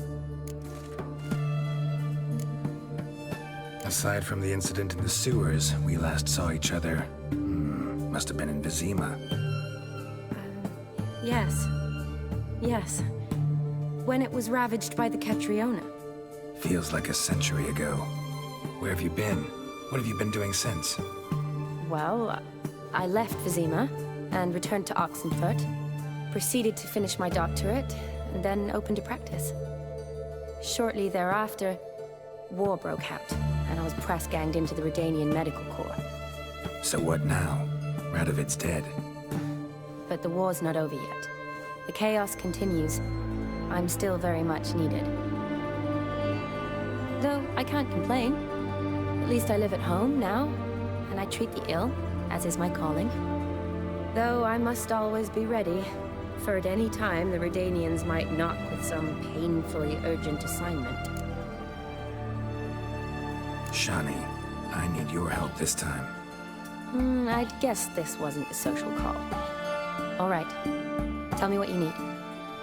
Aside from the incident in the sewers, we last saw each other. Must have been in Vizima. Yes. Yes. When it was ravaged by the Catriona. Feels like a century ago. Where have you been? What have you been doing since? Well, I left Vizima and returned to Oxenfurt. Proceeded to finish my doctorate, and then opened a practice. Shortly thereafter, war broke out, and I was press-ganged into the Redanian Medical Corps. So what now? Radovid's dead. But the war's not over yet. The chaos continues. I'm still very much needed. Though I can't complain. At least I live at home now, and I treat the ill, as is my calling. Though I must always be ready, for at any time the Redanians might knock with some painfully urgent assignment. Shani, I need your help this time. I'd guess this wasn't a social call. All right. Tell me what you need.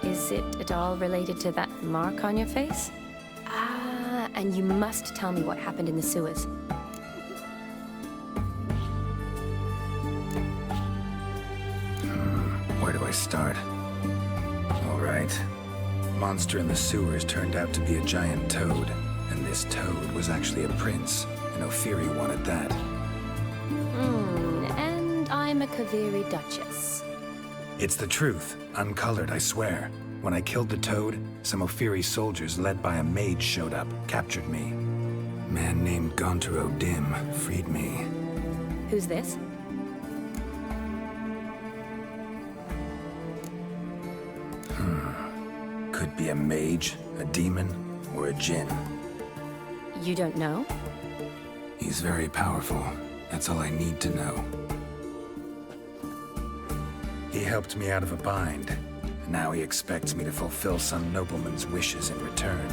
Is it at all related to that mark on your face? Ah, and you must tell me what happened in the sewers. Where do I start? All right. Monster in the sewers turned out to be a giant toad, and this toad was actually a prince, and Ophiri wanted that. And I'm a Kaviri Duchess. It's the truth, uncolored, I swear. When I killed the toad, some Ophiri soldiers led by a mage showed up, captured me. A man named Gontar O'Dim freed me. Who's this? Could be a mage, a demon, or a djinn. You don't know? He's very powerful. That's all I need to know. He helped me out of a bind. Now he expects me to fulfill some nobleman's wishes in return.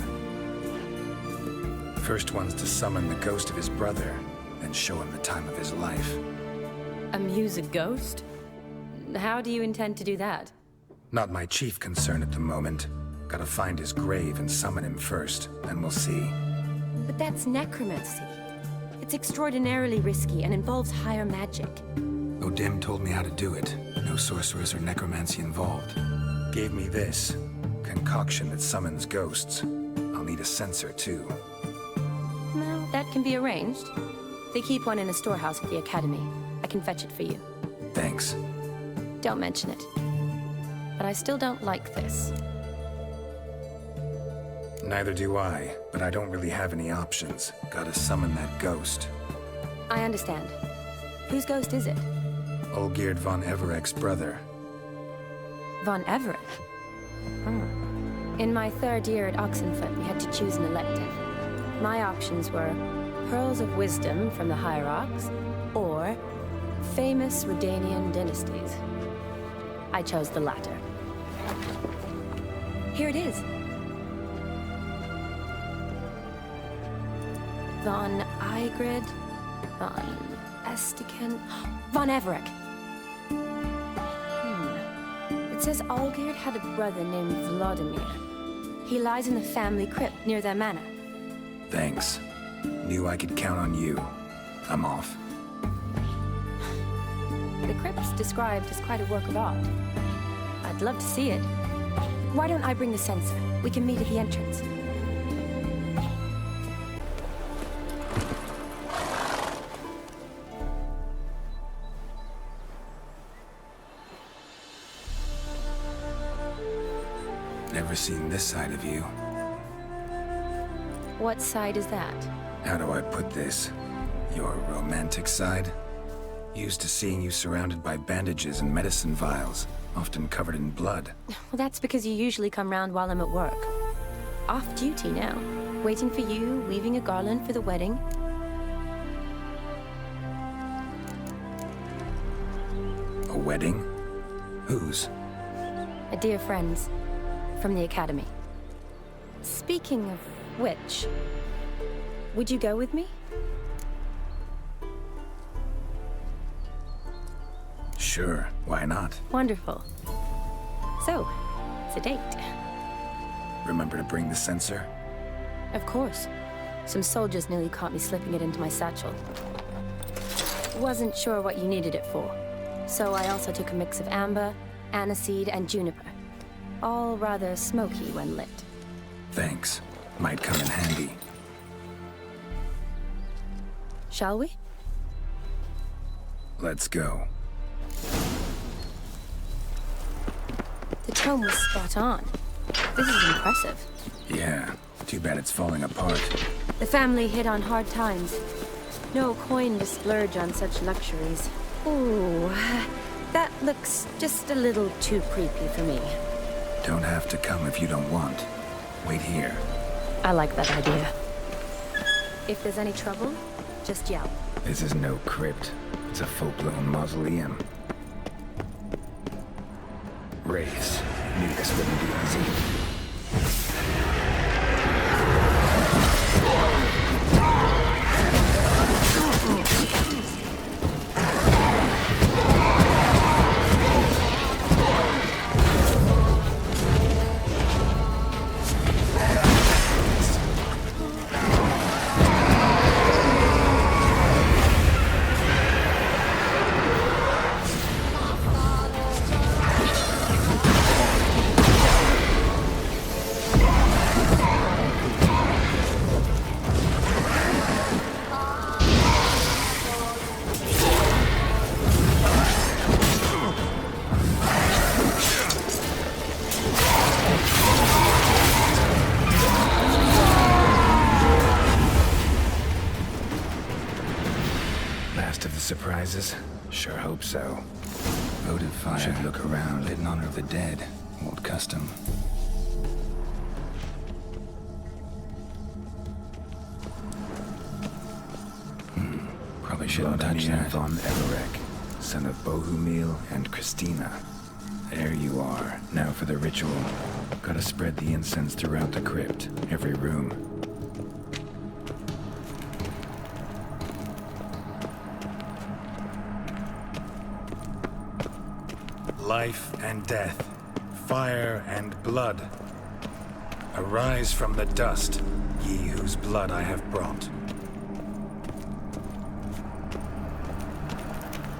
First one's to summon the ghost of his brother, then show him the time of his life. Amuse a ghost? How do you intend to do that? Not my chief concern at the moment. Gotta find his grave and summon him first, then we'll see. But that's necromancy. It's extraordinarily risky and involves higher magic. O'Dim told me how to do it. No sorcerers or necromancy involved. Gave me this concoction that summons ghosts. I'll need a censer too. Well, that can be arranged. They keep one in a storehouse at the academy. I can fetch it for you. Thanks. Don't mention it. But I still don't like this. Neither do I, but I don't really have any options. Gotta summon that ghost. I understand. Whose ghost is it? Olgierd von Everek's brother. Von Everek? In my third year at Oxenfoot, we had to choose an elective. My options were Pearls of Wisdom from the Hierarchs, or famous Redanian dynasties. I chose the latter. Here it is. Von Igrid, Von Estiken, Von Everek. It says Olgierd had a brother named Vladimir. He lies in the family crypt near their manor. Thanks. Knew I could count on you. I'm off. The crypt's described as quite a work of art. I'd love to see it. Why don't I bring the censer? We can meet at the entrance. Never seen this side of you. What side is that? How do I put this? Your romantic side? Used to seeing you surrounded by bandages and medicine vials, often covered in blood. Well, that's because you usually come round while I'm at work. Off duty now. Waiting for you, weaving a garland for the wedding. A wedding? Whose? A dear friend's. From the academy. Speaking of which, would you go with me? Sure, why not? Wonderful. So, it's a date. Remember to bring the censer? Of course. Some soldiers nearly caught me slipping it into my satchel. Wasn't sure what you needed it for, so I also took a mix of amber, aniseed, and juniper. All rather smoky when lit. Thanks. Might come in handy. Shall we? Let's go. The tome was spot on. This is impressive. Yeah, too bad it's falling apart. The family hit on hard times. No coin to splurge on such luxuries. Ooh, that looks just a little too creepy for me. Don't have to come if you don't want. Wait here. I like that idea. If there's any trouble, just yell. This is no crypt. It's a full-blown mausoleum. Wraiths. Knew this wouldn't be easy. Surprises? Sure hope so. Votive fire. Should look around, lit in honor of the dead. Old custom. Probably shouldn't touch that. Von Everek, son of Bohumil and Christina. There you are. Now for the ritual. Gotta spread the incense throughout the crypt, every room. Life and death, fire and blood. Arise from the dust, ye whose blood I have brought.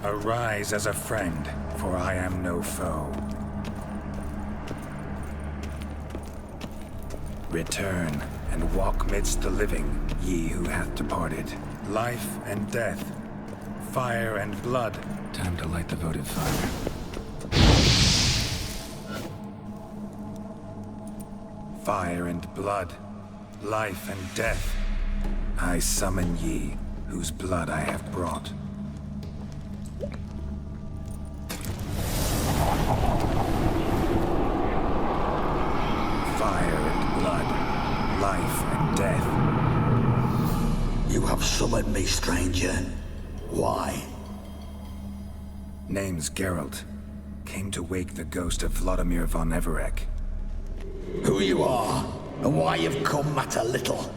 Arise as a friend, for I am no foe. Return and walk midst the living, ye who hath departed. Life and death, fire and blood. Time to light the votive fire. Fire and blood, life and death. I summon ye, whose blood I have brought. Fire and blood, life and death. You have summoned me, stranger. Why? Name's Geralt. Came to wake the ghost of Vladimir von Everek. Who you are, and why you've come matter little.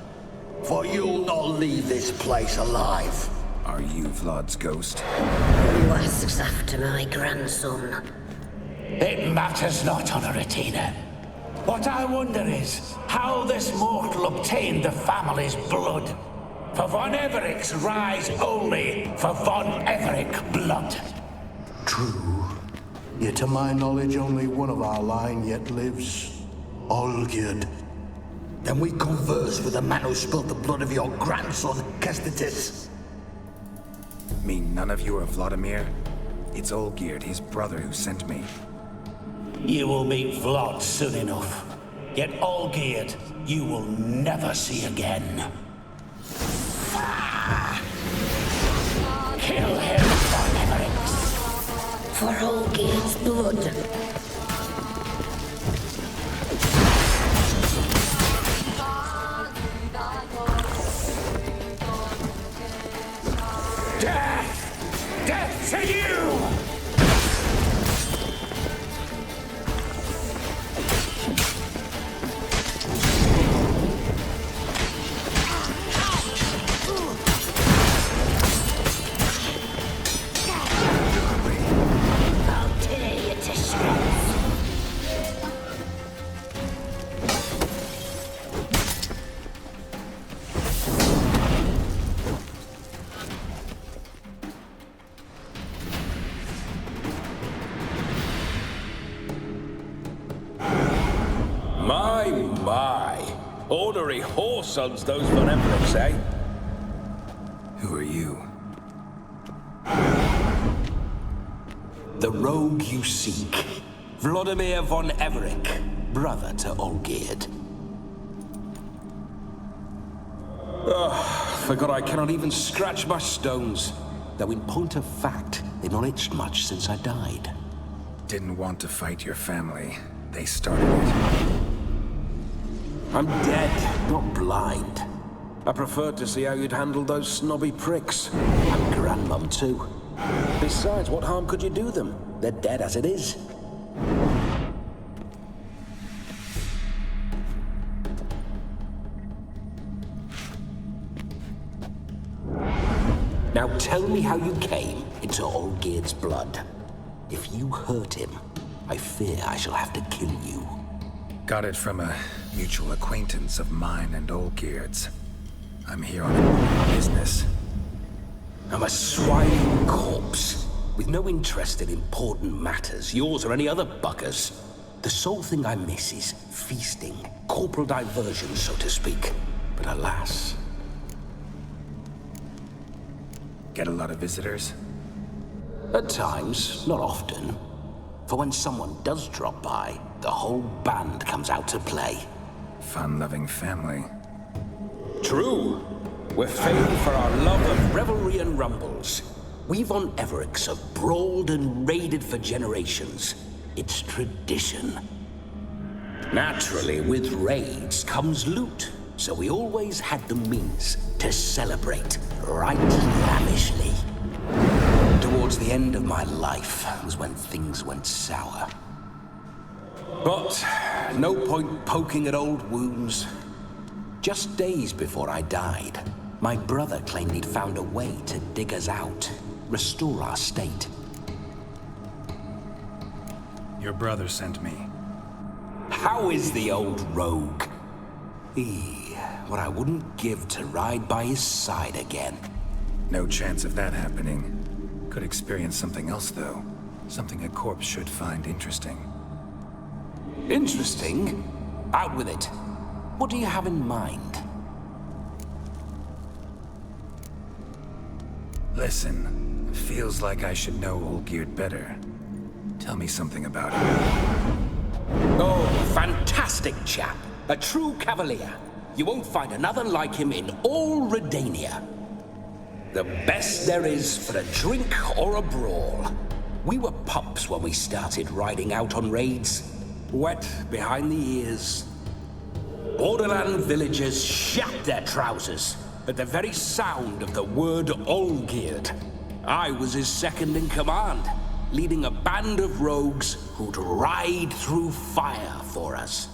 For you'll not leave this place alive. Are you Vlad's ghost? Who asks after my grandson? It matters not, Honoratina. What I wonder is how this mortal obtained the family's blood. For von Everek's rise only for von Everek blood. True. Yet to my knowledge, only one of our line yet lives. Olgierd. Then we converse with the man who spilled the blood of your grandson, Kestitis. Mean none of you are Vladimir? It's Olgierd, his brother, who sent me. You will meet Vlad soon enough. Yet Olgierd, you will never see again. Kill him, von Everek. For Olgierd's blood. Death! Death to you! I'll tear you to shreds. My. Ornery whoresons those von Evereks, eh? Who are you? The rogue you seek. Vladimir von Everek, brother to Olgierd. forgot I cannot even scratch my stones. Though in point of fact, they've not itched much since I died. Didn't want to fight your family. They started it. I'm dead, not blind. I preferred to see how you'd handle those snobby pricks. And Grandmum, too. Besides, what harm could you do them? They're dead as it is. Now tell me how you came into Olgierd's blood. If you hurt him, I fear I shall have to kill you. Got it from a mutual acquaintance of mine and Olgierd's. I'm here on important business. I'm a swine corpse, with no interest in important matters, yours or any other buggers. The sole thing I miss is feasting, corporal diversion, so to speak. But alas... Get a lot of visitors? At times, not often. For when someone does drop by, the whole band comes out to play. Fun-loving family. True. We're famed for our love of revelry and rumbles. We von Evericks have brawled and raided for generations. It's tradition. Naturally, with raids comes loot, so we always had the means to celebrate right lavishly. Towards the end of my life was when things went sour. But no point poking at old wounds. Just days before I died, my brother claimed he'd found a way to dig us out, restore our state. Your brother sent me. How is the old rogue? What I wouldn't give to ride by his side again. No chance of that happening. Could experience something else, though. Something a corpse should find interesting. Interesting? Out with it. What do you have in mind? Listen, feels like I should know Olgierd better. Tell me something about him. Oh, fantastic chap. A true cavalier. You won't find another like him in all Redania. The best there is for a drink or a brawl. We were pups when we started riding out on raids. Wet behind the ears. Borderland villagers shat their trousers at the very sound of the word Olgierd. I was his second in command, leading a band of rogues who'd ride through fire for us.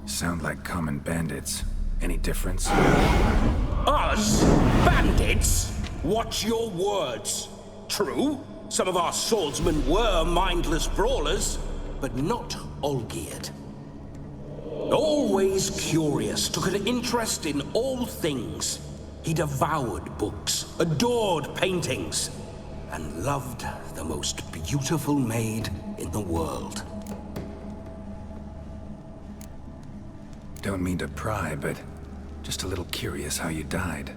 Sound like common bandits. Any difference? Us? Bandits? Watch your words. True, some of our swordsmen were mindless brawlers, but not Olgierd. Always curious, took an interest in all things. He devoured books, adored paintings, and loved the most beautiful maid in the world. Don't mean to pry, but just a little curious how you died.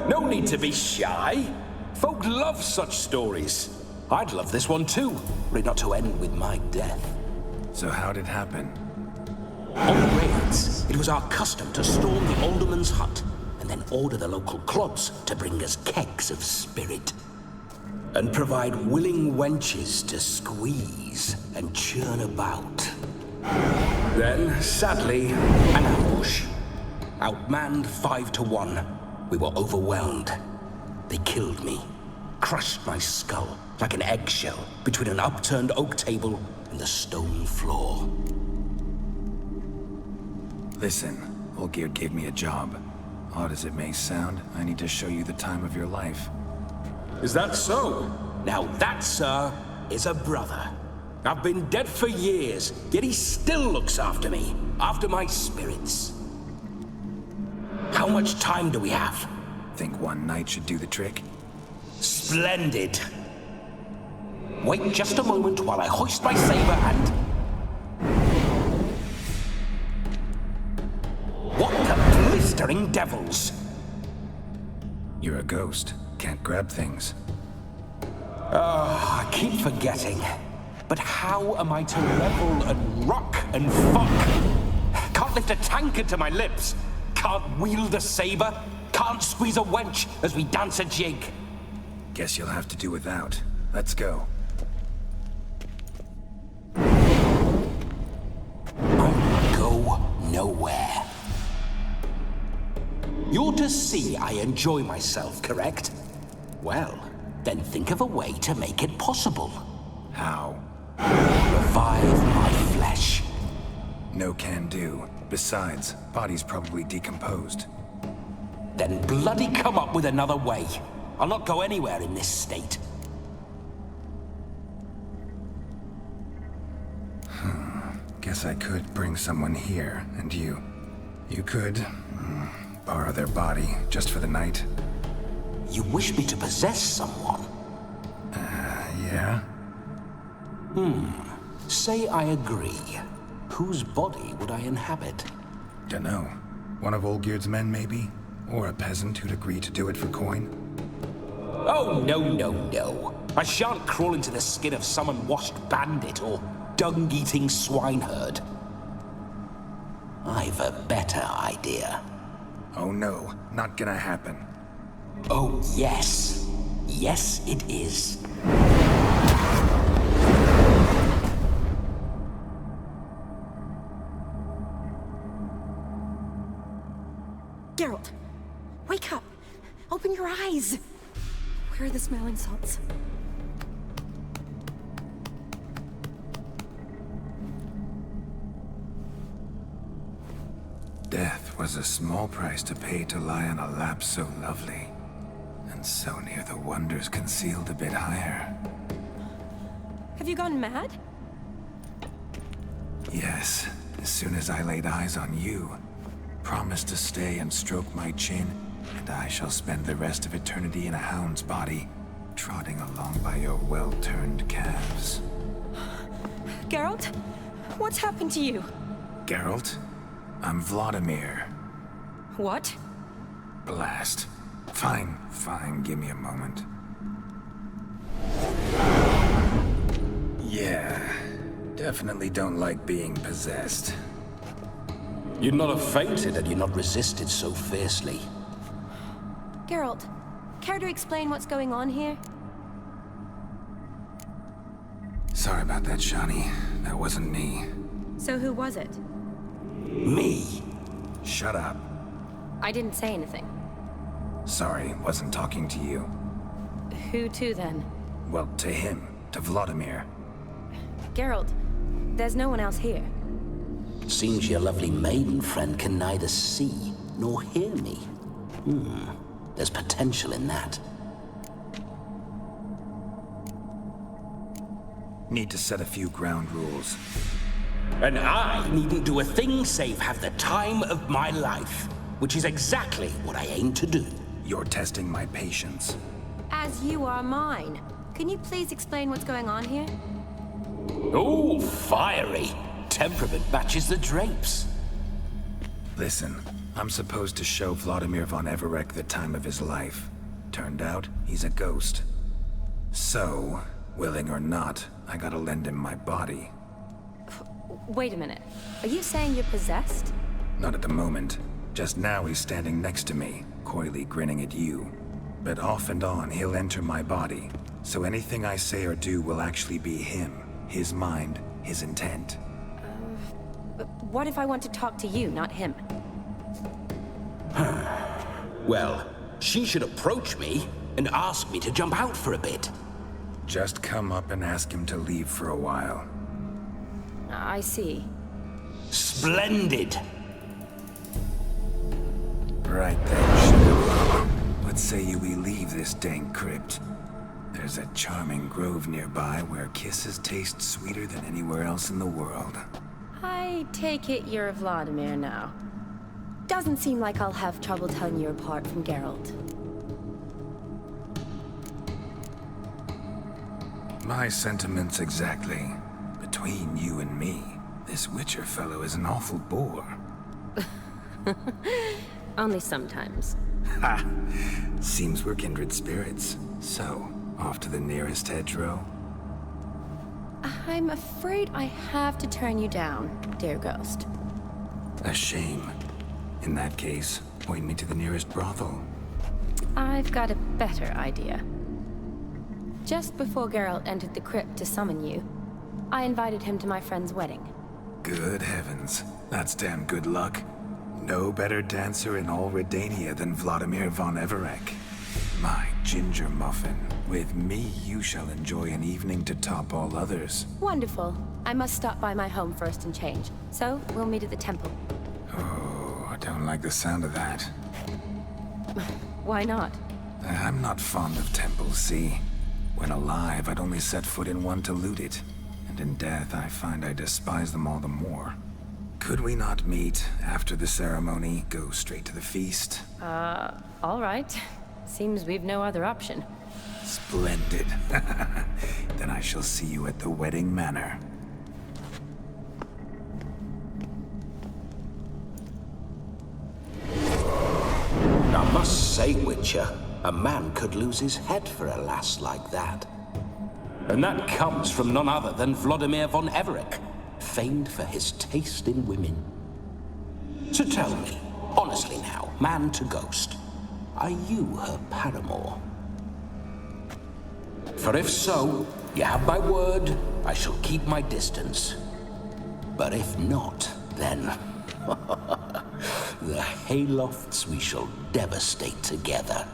No need to be shy. Folk love such stories. I'd love this one too, were it not to end with my death. So how'd it happen? On raids, it was our custom to storm the alderman's hut and then order the local clods to bring us kegs of spirit. And provide willing wenches to squeeze and churn about. Then, sadly, an ambush. Outmanned 5-1, we were overwhelmed. They killed me, crushed my skull like an eggshell between an upturned oak table and the stone floor. Listen, Olgierd gave me a job. Odd as it may sound, I need to show you the time of your life. Is that so? Now that, sir, is a brother. I've been dead for years, yet he still looks after me, after my spirits. How much time do we have? Think one night should do the trick? Splendid. Wait just a moment while I hoist my saber and... What the blistering devils? You're a ghost. Can't grab things. I keep forgetting. But how am I to revel and rock and fuck? Can't lift a tankard to my lips. Can't wield a saber, can't squeeze a wench as we dance a jig. Guess you'll have to do without. Let's go. I'll go nowhere. You're to see I enjoy myself, correct? Well, then think of a way to make it possible. How? Revive my flesh. No can do. Besides, body's probably decomposed. Then bloody come up with another way. I'll not go anywhere in this state. Guess I could bring someone here, and you could borrow their body just for the night. You wish me to possess someone? Yeah? Say I agree. Whose body would I inhabit? Dunno. One of Olgierd's men, maybe? Or a peasant who'd agree to do it for coin? Oh, no. I shan't crawl into the skin of some unwashed bandit or dung-eating swineherd. I've a better idea. Oh no, not gonna happen. Oh, yes. Yes, it is. Geralt, wake up. Open your eyes. Where are the smelling salts? Death was a small price to pay to lie on a lap so lovely, and so near the wonders concealed a bit higher. Have you gone mad? Yes, as soon as I laid eyes on you, promised to stay and stroke my chin, and I shall spend the rest of eternity in a hound's body, trotting along by your well-turned calves. Geralt, what's happened to you? Geralt? I'm Vladimir. What? Blast. Fine, give me a moment. Yeah, definitely don't like being possessed. You'd not have fainted had you not resisted so fiercely. Geralt, care to explain what's going on here? Sorry about that, Shani. That wasn't me. So who was it? Me. Shut up. I didn't say anything. Sorry, wasn't talking to you. Who to then? Well, to him. To Vladimir. Geralt, there's no one else here. Seems your lovely maiden friend can neither see nor hear me. There's potential in that. Need to set a few ground rules. And I needn't do a thing save have the time of my life, which is exactly what I aim to do. You're testing my patience. As you are mine. Can you please explain what's going on here? Oh, fiery. Temperament matches the drapes. Listen, I'm supposed to show Vladimir von Everec the time of his life. Turned out, he's a ghost. So, willing or not, I gotta lend him my body. Wait a minute. Are you saying you're possessed? Not at the moment. Just now he's standing next to me, coyly grinning at you. But off and on, he'll enter my body. So anything I say or do will actually be him. His mind, his intent. But what if I want to talk to you, not him? Well, she should approach me and ask me to jump out for a bit. Just come up and ask him to leave for a while. I see. Splendid! Right then, Sugar. What say you we leave this dank crypt? There's a charming grove nearby where kisses taste sweeter than anywhere else in the world. I take it you're Vladimir now. Doesn't seem like I'll have trouble telling you apart from Geralt. My sentiments exactly. Between you and me, this Witcher fellow is an awful bore. Only sometimes. Ha! Seems we're kindred spirits. So, off to the nearest hedgerow? I'm afraid I have to turn you down, dear ghost. A shame. In that case, point me to the nearest brothel. I've got a better idea. Just before Geralt entered the crypt to summon you, I invited him to my friend's wedding. Good heavens. That's damn good luck. No better dancer in all Redania than Vladimir von Everec. My ginger muffin. With me, you shall enjoy an evening to top all others. Wonderful. I must stop by my home first and change. So, we'll meet at the temple. Oh, I don't like the sound of that. Why not? I'm not fond of temples, see? When alive, I'd only set foot in one to loot it. And in death, I find I despise them all the more. Could we not meet after the ceremony, go straight to the feast? All right. Seems we've no other option. Splendid. Then I shall see you at the wedding manor. I must say, Witcher, a man could lose his head for a lass like that. And that comes from none other than Vladimir von Everec, famed for his taste in women. So tell me, honestly now, man to ghost, are you her paramour? For if so, you have my word, I shall keep my distance. But if not, then the haylofts we shall devastate together.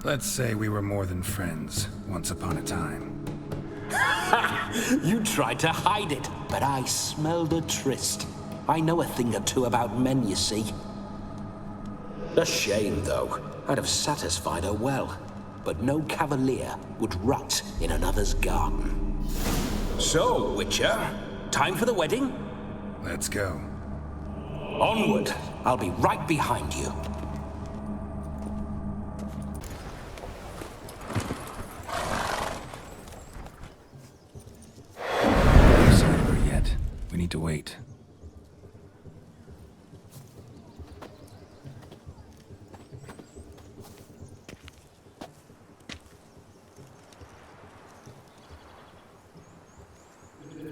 Let's say we were more than friends, once upon a time. You tried to hide it, but I smelled a tryst. I know a thing or two about men, you see. A shame, though. I'd have satisfied her well, but no cavalier would rot in another's garden. So, Witcher, time for the wedding? Let's go. Onward. I'll be right behind you. No sign of her yet. We need to wait.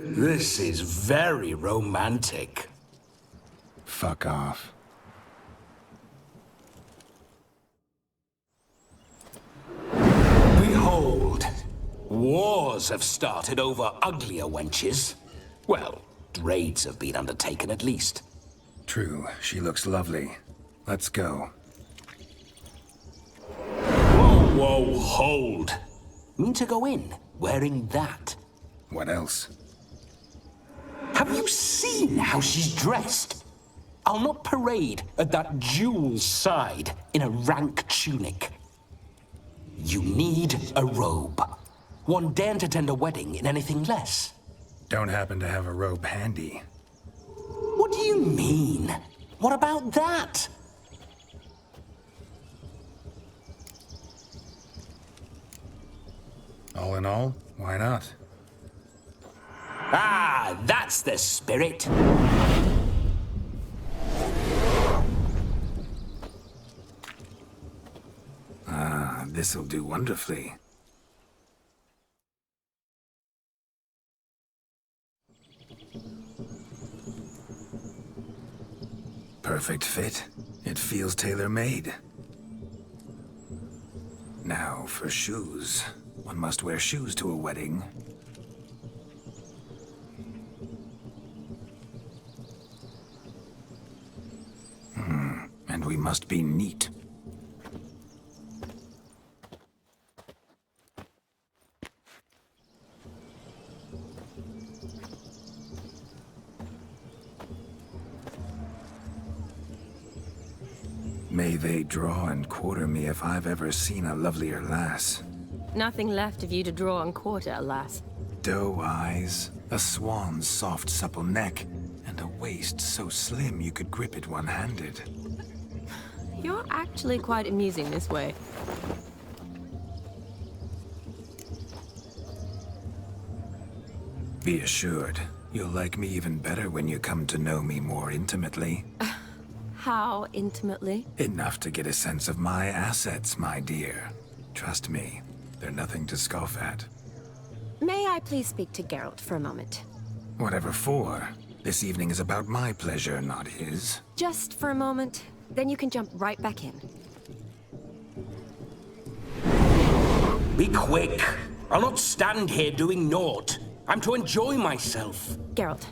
This is very romantic. Fuck off. Behold, wars have started over uglier wenches. Well, raids have been undertaken at least. True, she looks lovely. Let's go. Whoa, hold. Mean to go in, wearing that? What else? Have you seen how she's dressed? I'll not parade at that jewel's side in a rank tunic. You need a robe. One daren't attend a wedding in anything less. Don't happen to have a robe handy. What do you mean? What about that? All in all, why not? Ah, that's the spirit. Ah, this'll do wonderfully. Perfect fit. It feels tailor-made. Now for shoes. One must wear shoes to a wedding. And we must be neat. May they draw and quarter me if I've ever seen a lovelier lass. Nothing left of you to draw and quarter, alas. Doe eyes, a swan's soft supple neck, and a waist so slim you could grip it one-handed. You're actually quite amusing this way. Be assured, you'll like me even better when you come to know me more intimately. How intimately? Enough to get a sense of my assets, my dear. Trust me, they're nothing to scoff at. May I please speak to Geralt for a moment? Whatever for? This evening is about my pleasure, not his. Just for a moment, then you can jump right back in. Be quick. I'll not stand here doing naught. I'm to enjoy myself. Geralt,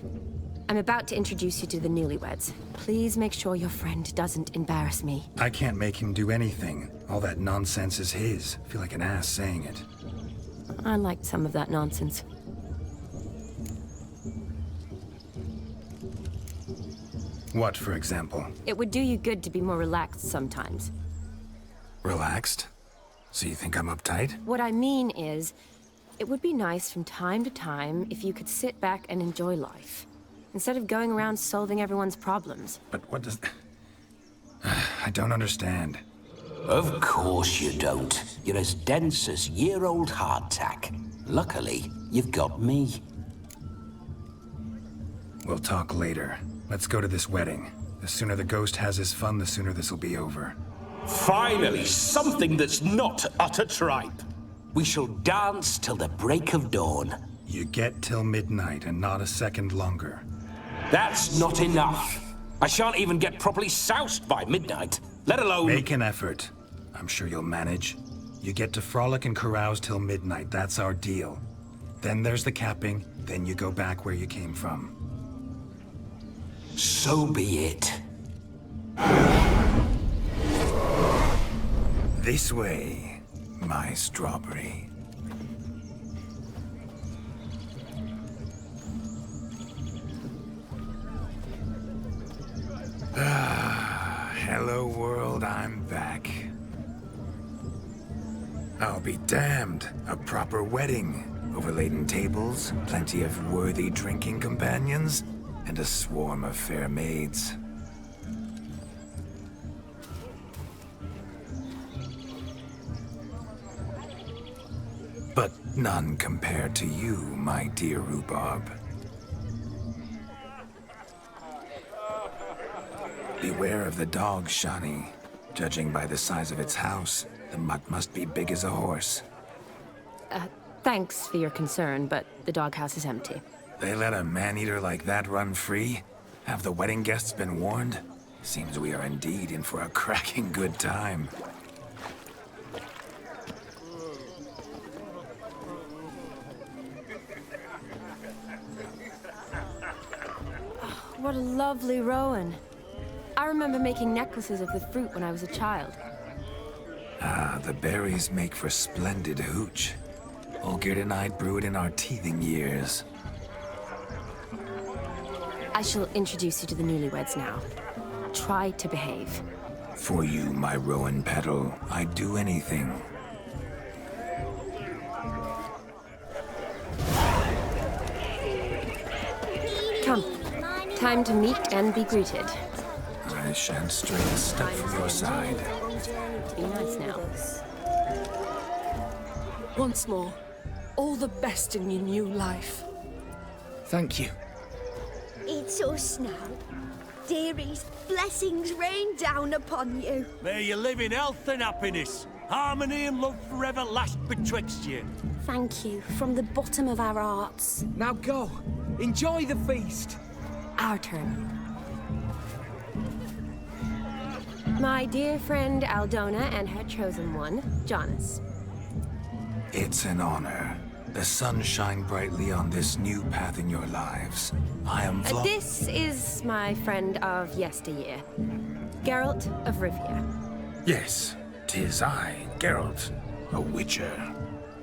I'm about to introduce you to the newlyweds. Please make sure your friend doesn't embarrass me. I can't make him do anything. All that nonsense is his. I feel like an ass saying it. I liked some of that nonsense. What, for example? It would do you good to be more relaxed sometimes. Relaxed? So you think I'm uptight? What I mean is, it would be nice from time to time if you could sit back and enjoy life, instead of going around solving everyone's problems. But what does... I don't understand. Of course you don't. You're as dense as year-old hardtack. Luckily, you've got me. We'll talk later. Let's go to this wedding. The sooner the ghost has his fun, the sooner this'll be over. Finally, something that's not utter tripe. We shall dance till the break of dawn. You get till midnight and not a second longer. That's not enough. I shan't even get properly soused by midnight, let alone... Make an effort. I'm sure you'll manage. You get to frolic and carouse till midnight, that's our deal. Then there's the capping, then you go back where you came from. So be it. This way, my strawberry. Hello world, I'm back. I'll be damned. A proper wedding. Overladen tables, plenty of worthy drinking companions, and a swarm of fair maids. But none compared to you, my dear rhubarb. Beware of the dog, Shani. Judging by the size of its house, the mutt must be big as a horse. Thanks for your concern, but the doghouse is empty. They let a man-eater like that run free? Have the wedding guests been warned? Seems we are indeed in for a cracking good time. What a lovely rowan. I remember making necklaces of the fruit when I was a child. Ah, the berries make for splendid hooch. Olgerd and I brew it in our teething years. I shall introduce you to the newlyweds now. Try to behave. For you, my rowan petal, I'd do anything. Come. Time to meet and be greeted. I shan't stray a step from your side. Be nice now. Once more, all the best in your new life. Thank you. It's us now. Dearies, blessings rain down upon you. May you live in health and happiness. Harmony and love forever last betwixt you. Thank you from the bottom of our hearts. Now go. Enjoy the feast. Our turn. My dear friend Aldona and her chosen one, Jonas. It's an honor. The sun shine brightly on this new path in your lives. I am This is my friend of yesteryear, Geralt of Rivia. Yes, 'tis I, Geralt, a witcher.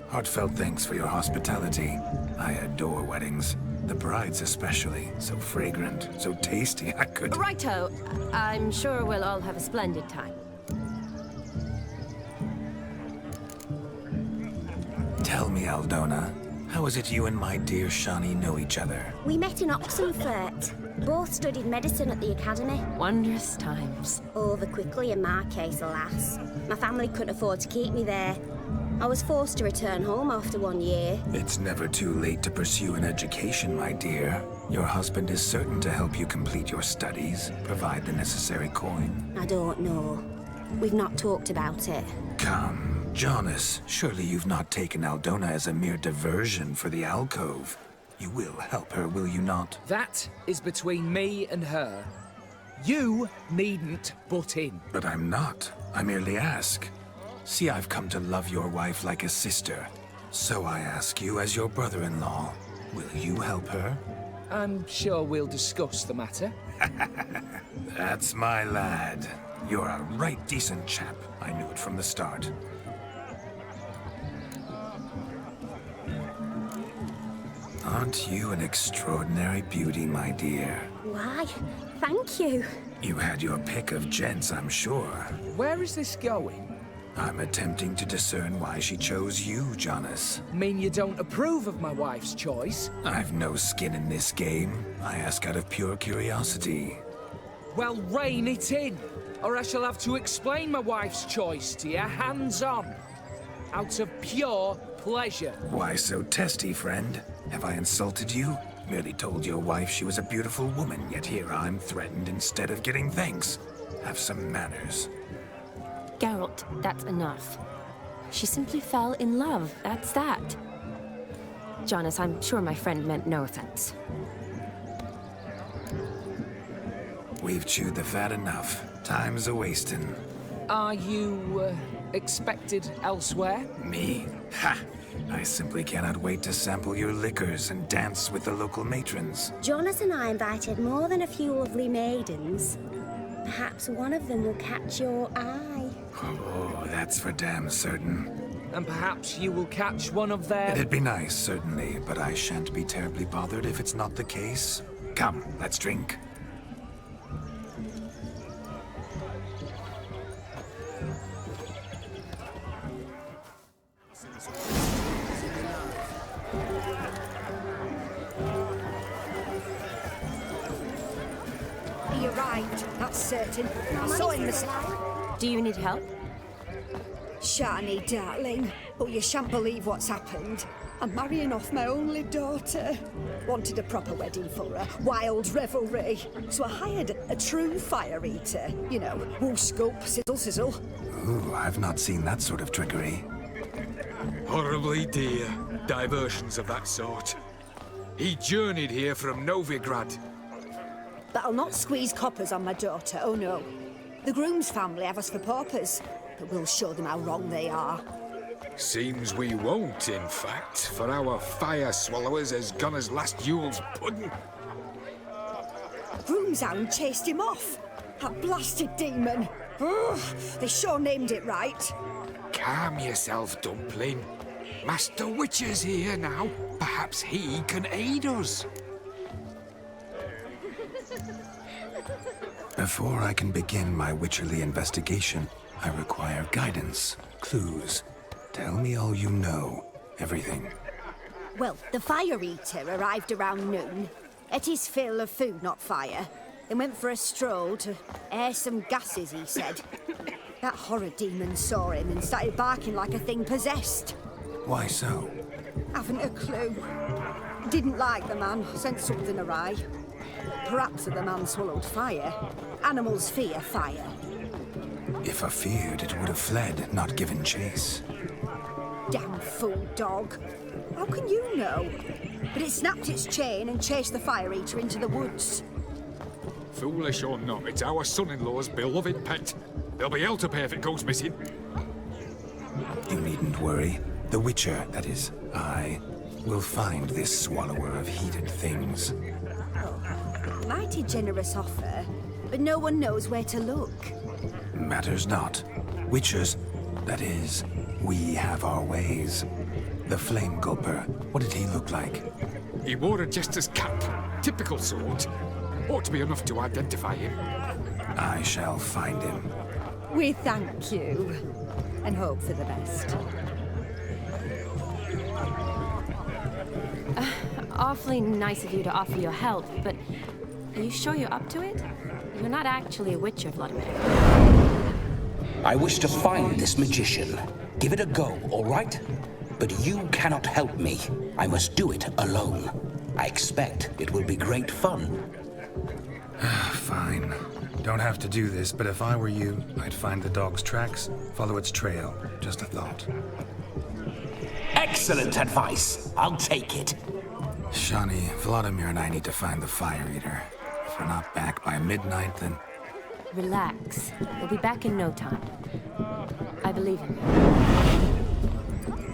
Heartfelt thanks for your hospitality. I adore weddings. The brides especially. So fragrant, so tasty, I could... Righto. I'm sure we'll all have a splendid time. Tell me, Aldona, how is it you and my dear Shani know each other? We met in Oxenfurt. Both studied medicine at the academy. Wondrous times. Over quickly in my case, alas. My family couldn't afford to keep me there. I was forced to return home after 1 year. It's never too late to pursue an education, my dear. Your husband is certain to help you complete your studies, provide the necessary coin. I don't know. We've not talked about it. Come, Jonas, surely you've not taken Aldona as a mere diversion for the alcove. You will help her, will you not? That is between me and her. You needn't butt in. But I'm not. I merely ask. See, I've come to love your wife like a sister. So I ask you as your brother-in-law, will you help her? I'm sure we'll discuss the matter. That's my lad. You're a right decent chap. I knew it from the start. Aren't you an extraordinary beauty, my dear? Why, thank you. You had your pick of gents, I'm sure. Where is this going? I'm attempting to discern why she chose you, Jonas. Mean you don't approve of my wife's choice? I've no skin in this game. I ask out of pure curiosity. Well, rein it in, or I shall have to explain my wife's choice to you hands-on. Out of pure pleasure. Why so testy, friend? Have I insulted you? Merely told your wife she was a beautiful woman, yet here I'm threatened instead of getting thanks. Have some manners. Geralt, that's enough. She simply fell in love, that's that. Jonas, I'm sure my friend meant no offense. We've chewed the fat enough. Time's a-wasting. Are you, expected elsewhere? Me? Ha! I simply cannot wait to sample your liquors and dance with the local matrons. Jonas and I invited more than a few lovely maidens. Perhaps one of them will catch your eye. Oh, that's for damn certain. And perhaps you will catch one of their... It'd be nice, certainly, but I shan't be terribly bothered if it's not the case. Come, let's drink. You're right, that's certain. I saw him this... Do you need help? Shani, darling, but you shan't believe what's happened. I'm marrying off my only daughter. Wanted a proper wedding for her, wild revelry. So I hired a true fire eater. You know, whoosh, scoop, sizzle, sizzle. Ooh, I've not seen that sort of trickery. Horribly dear diversions of that sort. He journeyed here from Novigrad. But I'll not squeeze coppers on my daughter, oh no. The groom's family have us for paupers, but we'll show them how wrong they are. Seems we won't, in fact, for our fire swallowers has gone as last Yule's pudding. Groom's hound chased him off. That blasted demon. Ugh, they sure named it right. Calm yourself, Dumpling. Master Witcher's here now. Perhaps he can aid us. Before I can begin my witcherly investigation, I require guidance, clues. Tell me all you know. Everything. Well, the fire eater arrived around noon. Ate his fill of food, not fire. Then went for a stroll to air some gases, he said. That horror demon saw him and started barking like a thing possessed. Why so? Haven't a clue. Didn't like the man, sent something awry. Perhaps the man swallowed fire. Animals fear fire. If I feared, it would have fled, not given chase. Damn fool dog. How can you know? But it snapped its chain and chased the fire eater into the woods. Foolish or not, it's our son-in-law's beloved pet. There'll be hell to pay if it goes missing. You needn't worry. The Witcher, that is, I, will find this swallower of heated things. Oh, mighty generous offer, but no one knows where to look. Matters not. Witchers, that is, we have our ways. The Flame Gulper, what did he look like? He wore a jester's cap. Typical sort. Ought to be enough to identify him. I shall find him. We thank you, and hope for the best. Awfully nice of you to offer your help, but are you sure you're up to it? You're not actually a witcher, Vladimir. I wish to find this magician. Give it a go, all right? But you cannot help me. I must do it alone. I expect it will be great fun. Fine. Don't have to do this, but if I were you, I'd find the dog's tracks, follow its trail. Just a thought. Excellent advice. I'll take it. Shani, Vladimir and I need to find the Fire Eater. If we're not back by midnight, then... Relax. We'll be back in no time. I believe in you.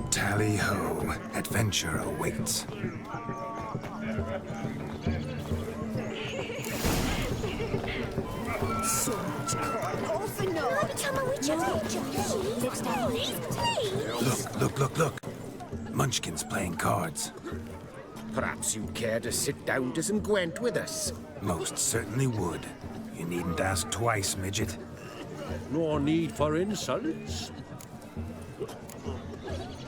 Tally-ho. Adventure awaits. So much corn. All for naught. Look. Munchkin's playing cards. Perhaps you'd care to sit down to some Gwent with us? Most certainly would. You needn't ask twice, midget. No need for insults.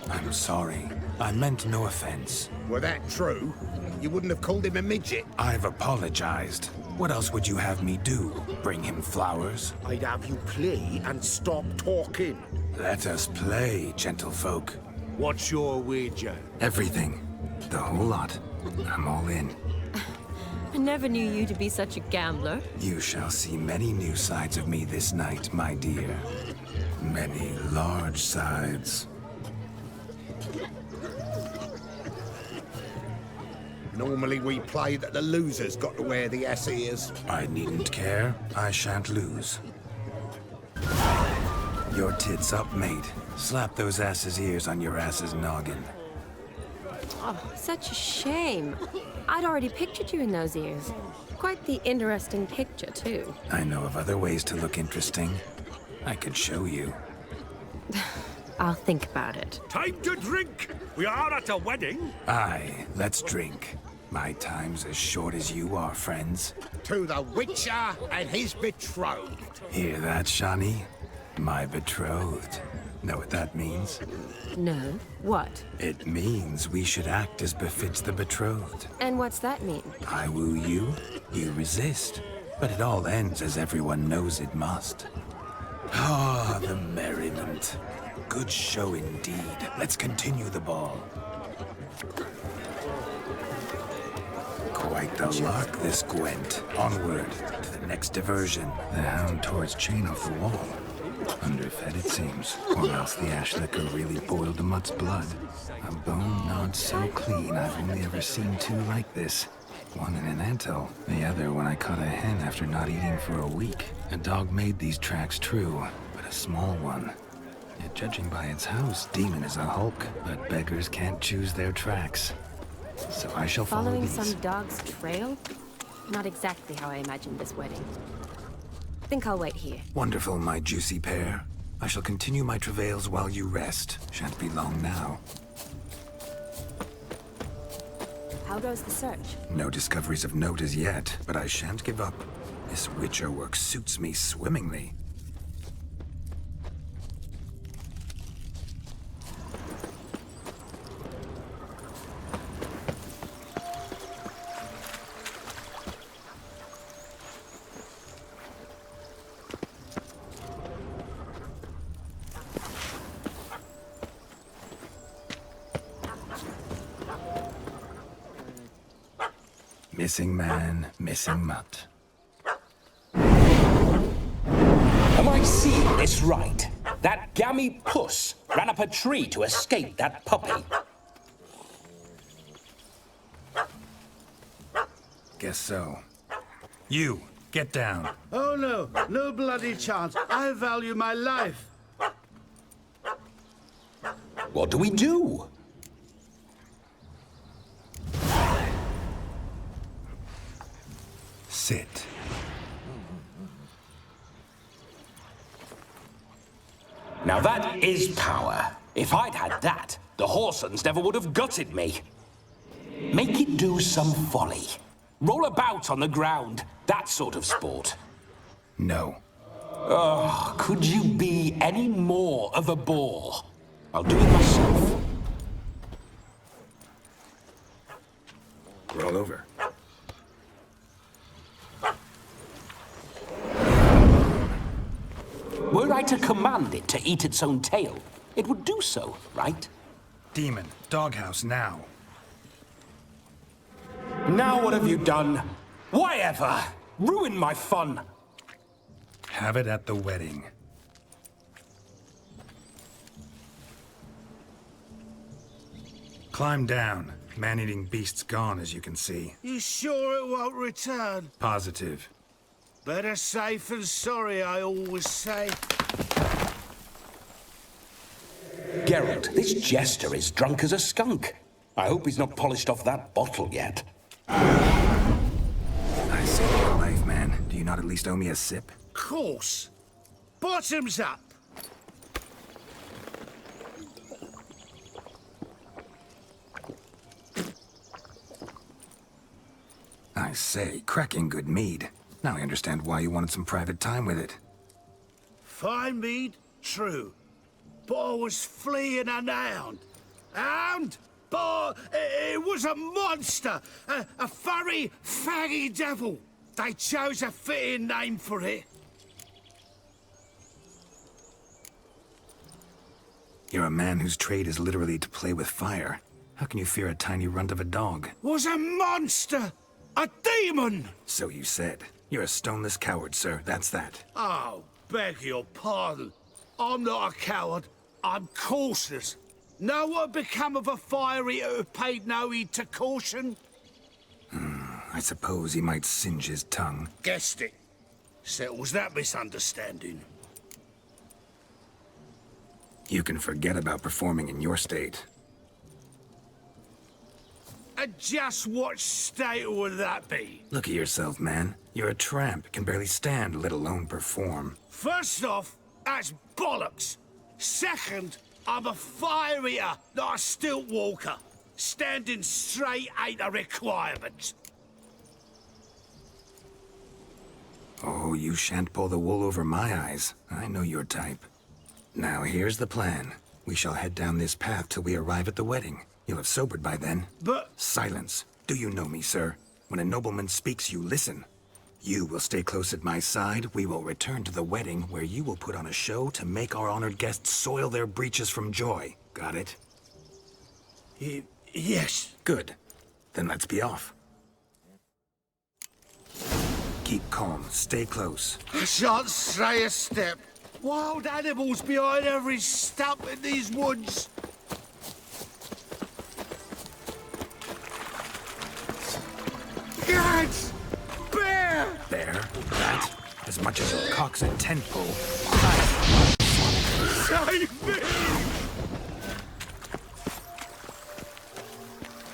I'm sorry. I meant no offense. Were that true, you wouldn't have called him a midget. I've apologized. What else would you have me do? Bring him flowers? I'd have you play and stop talking. Let us play, gentlefolk. What's your wager? Everything. The whole lot. I'm all in. I never knew you to be such a gambler. You shall see many new sides of me this night, my dear. Many large sides. Normally we play that the loser's got to wear the ass ears. I needn't care. I shan't lose. Your tits up, mate. Slap those asses' ears on your ass's noggin. Oh, such a shame. I'd already pictured you in those ears. Quite the interesting picture, too. I know of other ways to look interesting. I could show you. I'll think about it. Time to drink! We are at a wedding. Aye, let's drink. My time's as short as you are, friends. To the Witcher and his betrothed. Hear that, Shani? My betrothed. Know what that means? No. What? It means we should act as befits the betrothed. And what's that mean? I woo you, you resist. But it all ends as everyone knows it must. Ah, the merriment. Good show indeed. Let's continue the ball. Quite the lark, this Gwent. Onward to the next diversion. The hound towards chain off the wall. Underfed, it seems. Or else the ash liquor really boiled the mutt's blood. A bone gnawed so clean, I've only ever seen two like this. One in an anthill, the other when I caught a hen after not eating for a week. A dog made these tracks true, but a small one. Yet judging by its house, Demon is a hulk, but beggars can't choose their tracks. So I shall follow Following these. some dog's trail? Not exactly how I imagined this wedding. Think I'll wait here. Wonderful, my juicy pair. I shall continue my travails while you rest. Shan't be long now. How goes the search? No discoveries of note as yet, but I shan't give up. This Witcher work suits me swimmingly. Missing man, missing mutt. Am I seeing this right? That gammy puss ran up a tree to escape that puppy. Guess so. You, get down. Oh no, no bloody chance. I value my life. What do we do? Sit. Now that is power. If I'd had that, the Horsons never would have gutted me. Make it do some folly. Roll about on the ground. That sort of sport. No. Oh, could you be any more of a bore? I'll do it myself. Roll over. Were I to command it to eat its own tail, it would do so, right? Demon, doghouse now. Now what have you done? Why ever? Ruin my fun. Have it at the wedding. Climb down. Man-eating beast's gone, as you can see. You sure it won't return? Positive. Better safe than sorry, I always say. Geralt, this jester is drunk as a skunk. I hope he's not polished off that bottle yet. I saved your life, man. Do you not at least owe me a sip? Course. Bottoms up. I say, cracking good mead. Now I understand why you wanted some private time with it. Fine mead, true. But I was fleeing an hound. Hound? But it was a monster. A furry, faggy devil. They chose a fitting name for it. You're a man whose trade is literally to play with fire. How can you fear a tiny runt of a dog? Was a monster. A demon. So you said. You're a stoneless coward, sir. That's that. Oh, beg your pardon. I'm not a coward. I'm cautious. Know what had become of a fire eater who paid no heed to caution? I suppose he might singe his tongue. Guessed it. Settles that misunderstanding. You can forget about performing in your state. And just what state would that be? Look at yourself, man. You're a tramp, can barely stand, let alone perform. First off, that's bollocks. Second, I'm a fire eater, not a stilt walker. Standing straight ain't a requirement. Oh, you shan't pull the wool over my eyes. I know your type. Now, here's the plan. We shall head down this path till we arrive at the wedding. You'll have sobered by then. But... Silence. Do you know me, sir? When a nobleman speaks, you listen. You will stay close at my side. We will return to the wedding, where you will put on a show to make our honored guests soil their breeches from joy. Got it? Yes. Good. Then let's be off. Keep calm. Stay close. I shan't stray a step. Wild animals behind every stump in these woods. Gads! Bear! There. That. As much as a cock's a tent pole. Save me!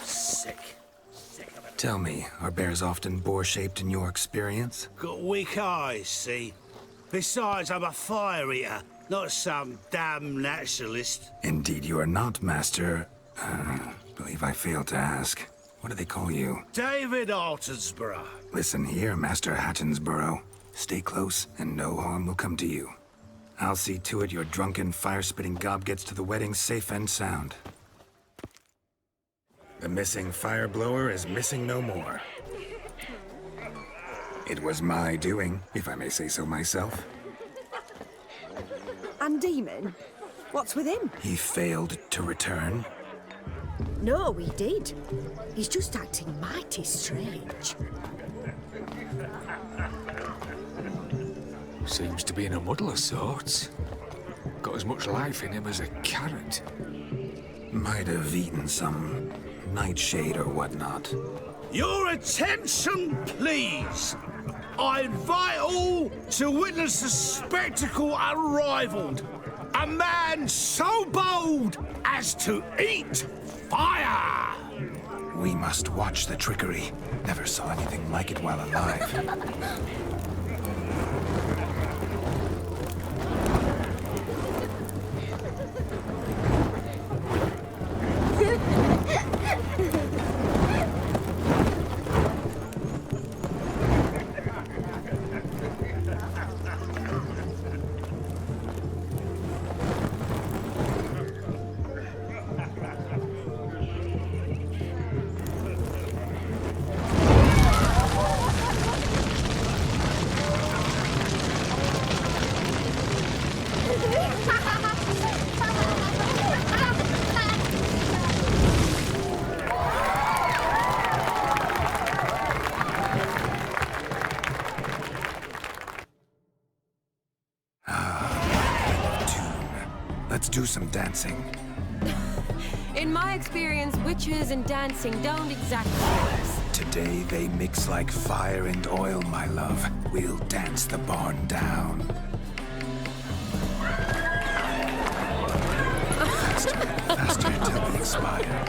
Sick. Tell me, are bears often boar-shaped in your experience? Got weak eyes, see? Besides, I'm a fire eater, not some damn naturalist. Indeed you are not, Master. Believe I failed to ask. What do they call you? David Altonsborough. Listen here, Master Hattonsborough. Stay close, and no harm will come to you. I'll see to it your drunken, fire-spitting gob gets to the wedding safe and sound. The missing fire blower is missing no more. It was my doing, if I may say so myself. And Demon? What's with him? He failed to return. No, he did. He's just acting mighty strange. Seems to be in a muddle of sorts. Got as much life in him as a carrot. Might have eaten some nightshade or whatnot. Your attention, please. I invite all to witness a spectacle unrivaled. A man so bold as to eat fire! We must watch the trickery. Never saw anything like it while alive. Let's do some dancing. In my experience, witches and dancing don't exactly mix. Today they mix like fire and oil, my love. We'll dance the barn down. Faster, faster until we expire.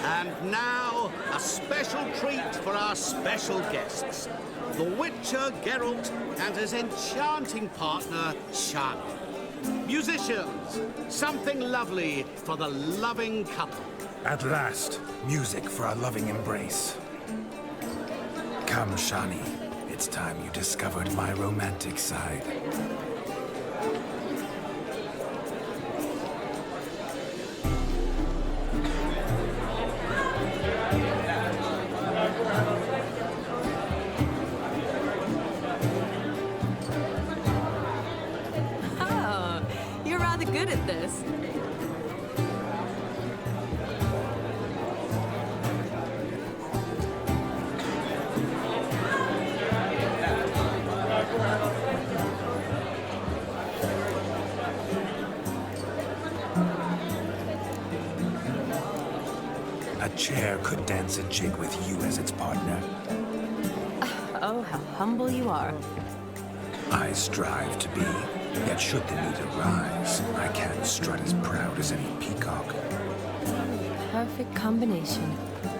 And now, a special treat for our special guests. The Witcher Geralt and his enchanting partner, Shani. Musicians, something lovely for the loving couple. At last, music for our loving embrace. Come, Shani. It's time you discovered my romantic side. Oh, you're rather good at this. A chair could dance a jig with you as its partner. Oh, how humble you are. I strive to be, yet should the need arise, I can strut as proud as any peacock. Perfect combination.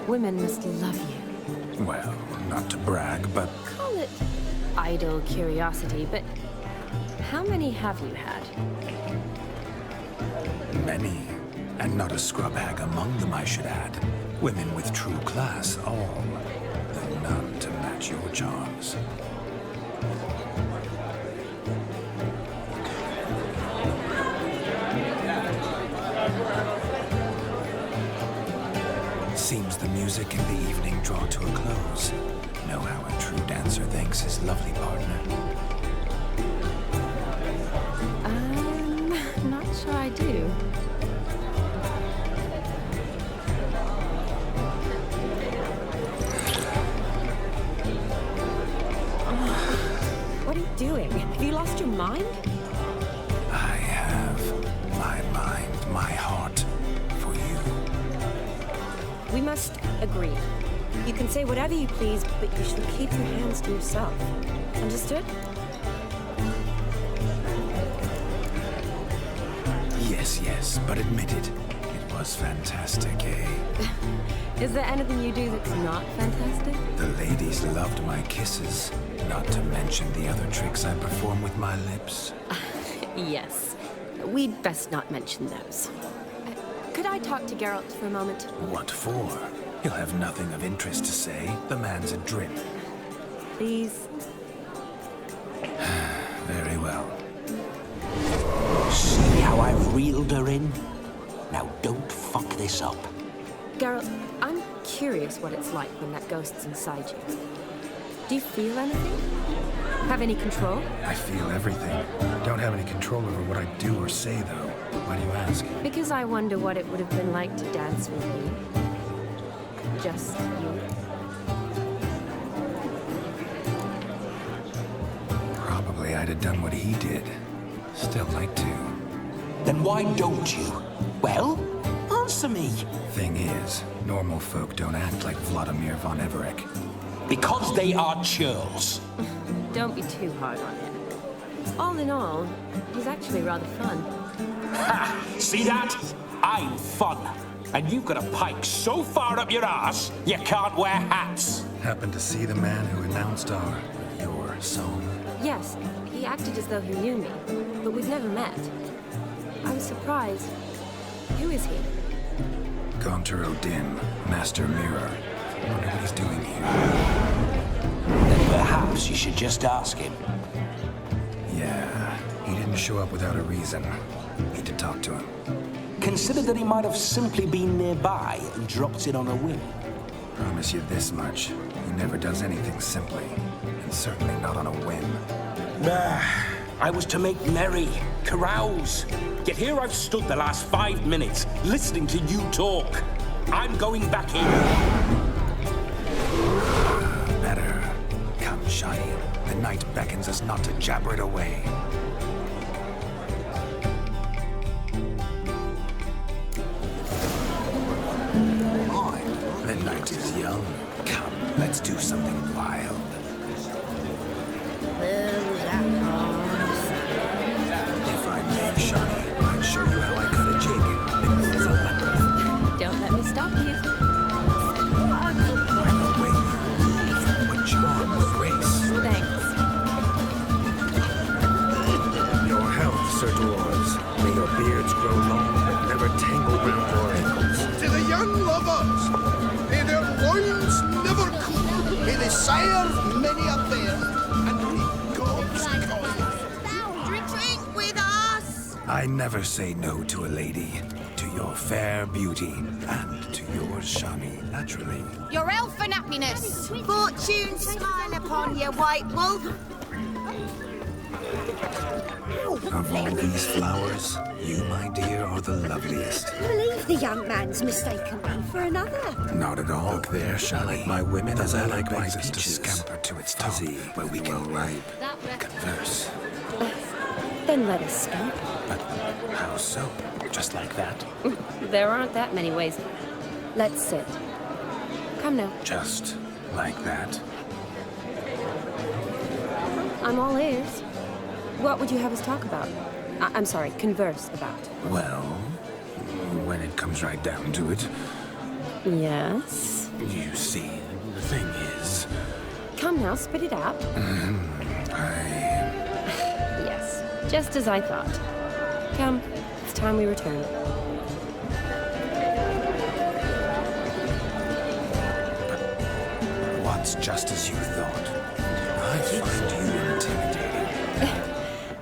Women must love you. Well, not to brag, but Call it idle curiosity, but how many have you had? many. And not a scrub hag among them, I should add. Women with true class, all. Though none to match your charms. Seems the music and the evening draw to a close. Know how a true dancer thanks his lovely partner. Not sure I do. What are you doing? Have you lost your mind? I have my mind, my heart for you. We must agree. You can say whatever you please, but you should keep your hands to yourself. Understood? Yes, yes, but admitted, it was fantastic, eh? Is there anything you do that's not fantastic? The ladies loved my kisses, not to mention the other tricks I perform with my lips. Yes. We'd best not mention those. Could I talk to Geralt for a moment? What for? He'll have nothing of interest to say. The man's adrip. Please? Very well. See how I've reeled her in? Now don't fuck this up. Geralt, I'm curious what it's like when that ghost's inside you. Do you feel anything? Have any control? I feel everything. Don't have any control over what I do or say, though. Why do you ask? Because I wonder what it would have been like to dance with you. Just you. Probably I'd have done what he did. Still like to. Then why don't you? Well, answer me. Thing is, normal folk don't act like Vladimir von Everec. Because they are churls. Don't be too hard on him. All in all, he's actually rather fun. Ha! See that? I'm fun. And you've got a pike so far up your ass, you can't wear hats. Happened to see the man who announced your song? Yes, he acted as though he knew me, but we've never met. I was surprised. Who is he? Gaunter Odin, Master Mirror. I wonder what he's doing here. Then perhaps you should just ask him. Yeah, he didn't show up without a reason. Need to talk to him. Consider that he might have simply been nearby and dropped in on a whim. Promise you this much. He never does anything simply. And certainly not on a whim. I was to make merry, carouse. Yet here I've stood the last 5 minutes, listening to you talk. I'm going back in. Better. Come, Shani. The night beckons us not to jabber it away. The night is young. Come, let's do something wild. If I may, Shani, I'd show you how I cut a jig. It moves a labyrinth. Don't let me stop you. The way you move, what charm, grace. Thanks. Your health, Sir Dwarves. May your beards grow long, but never tangle round your ankles. To the young lovers, may their loins never cool, may they sire many a bear, and reap God's cause. Drink with us! I never say no to a lady, to your fair beauty, and to yours, Shani, naturally. Your elfin happiness! Fortune smile upon you, white wolf! Of all these flowers, you, my dear, are the loveliest. I believe the young man's mistaken me for another. Not at all. Look there, Shani. My women as I like my peaches to scamper to its fuzzy, where we can ripe, converse. Then let us scamper. But how so? Just like that? There aren't that many ways. Let's sit. Come now. Just like that? I'm all ears. What would you have us talk about? I'm sorry, converse about. Well, when it comes right down to it. Yes? You see, the thing is... Come now, spit it out. Yes, just as I thought. Come, it's time we return. But what's just as you thought? I find you intimidating.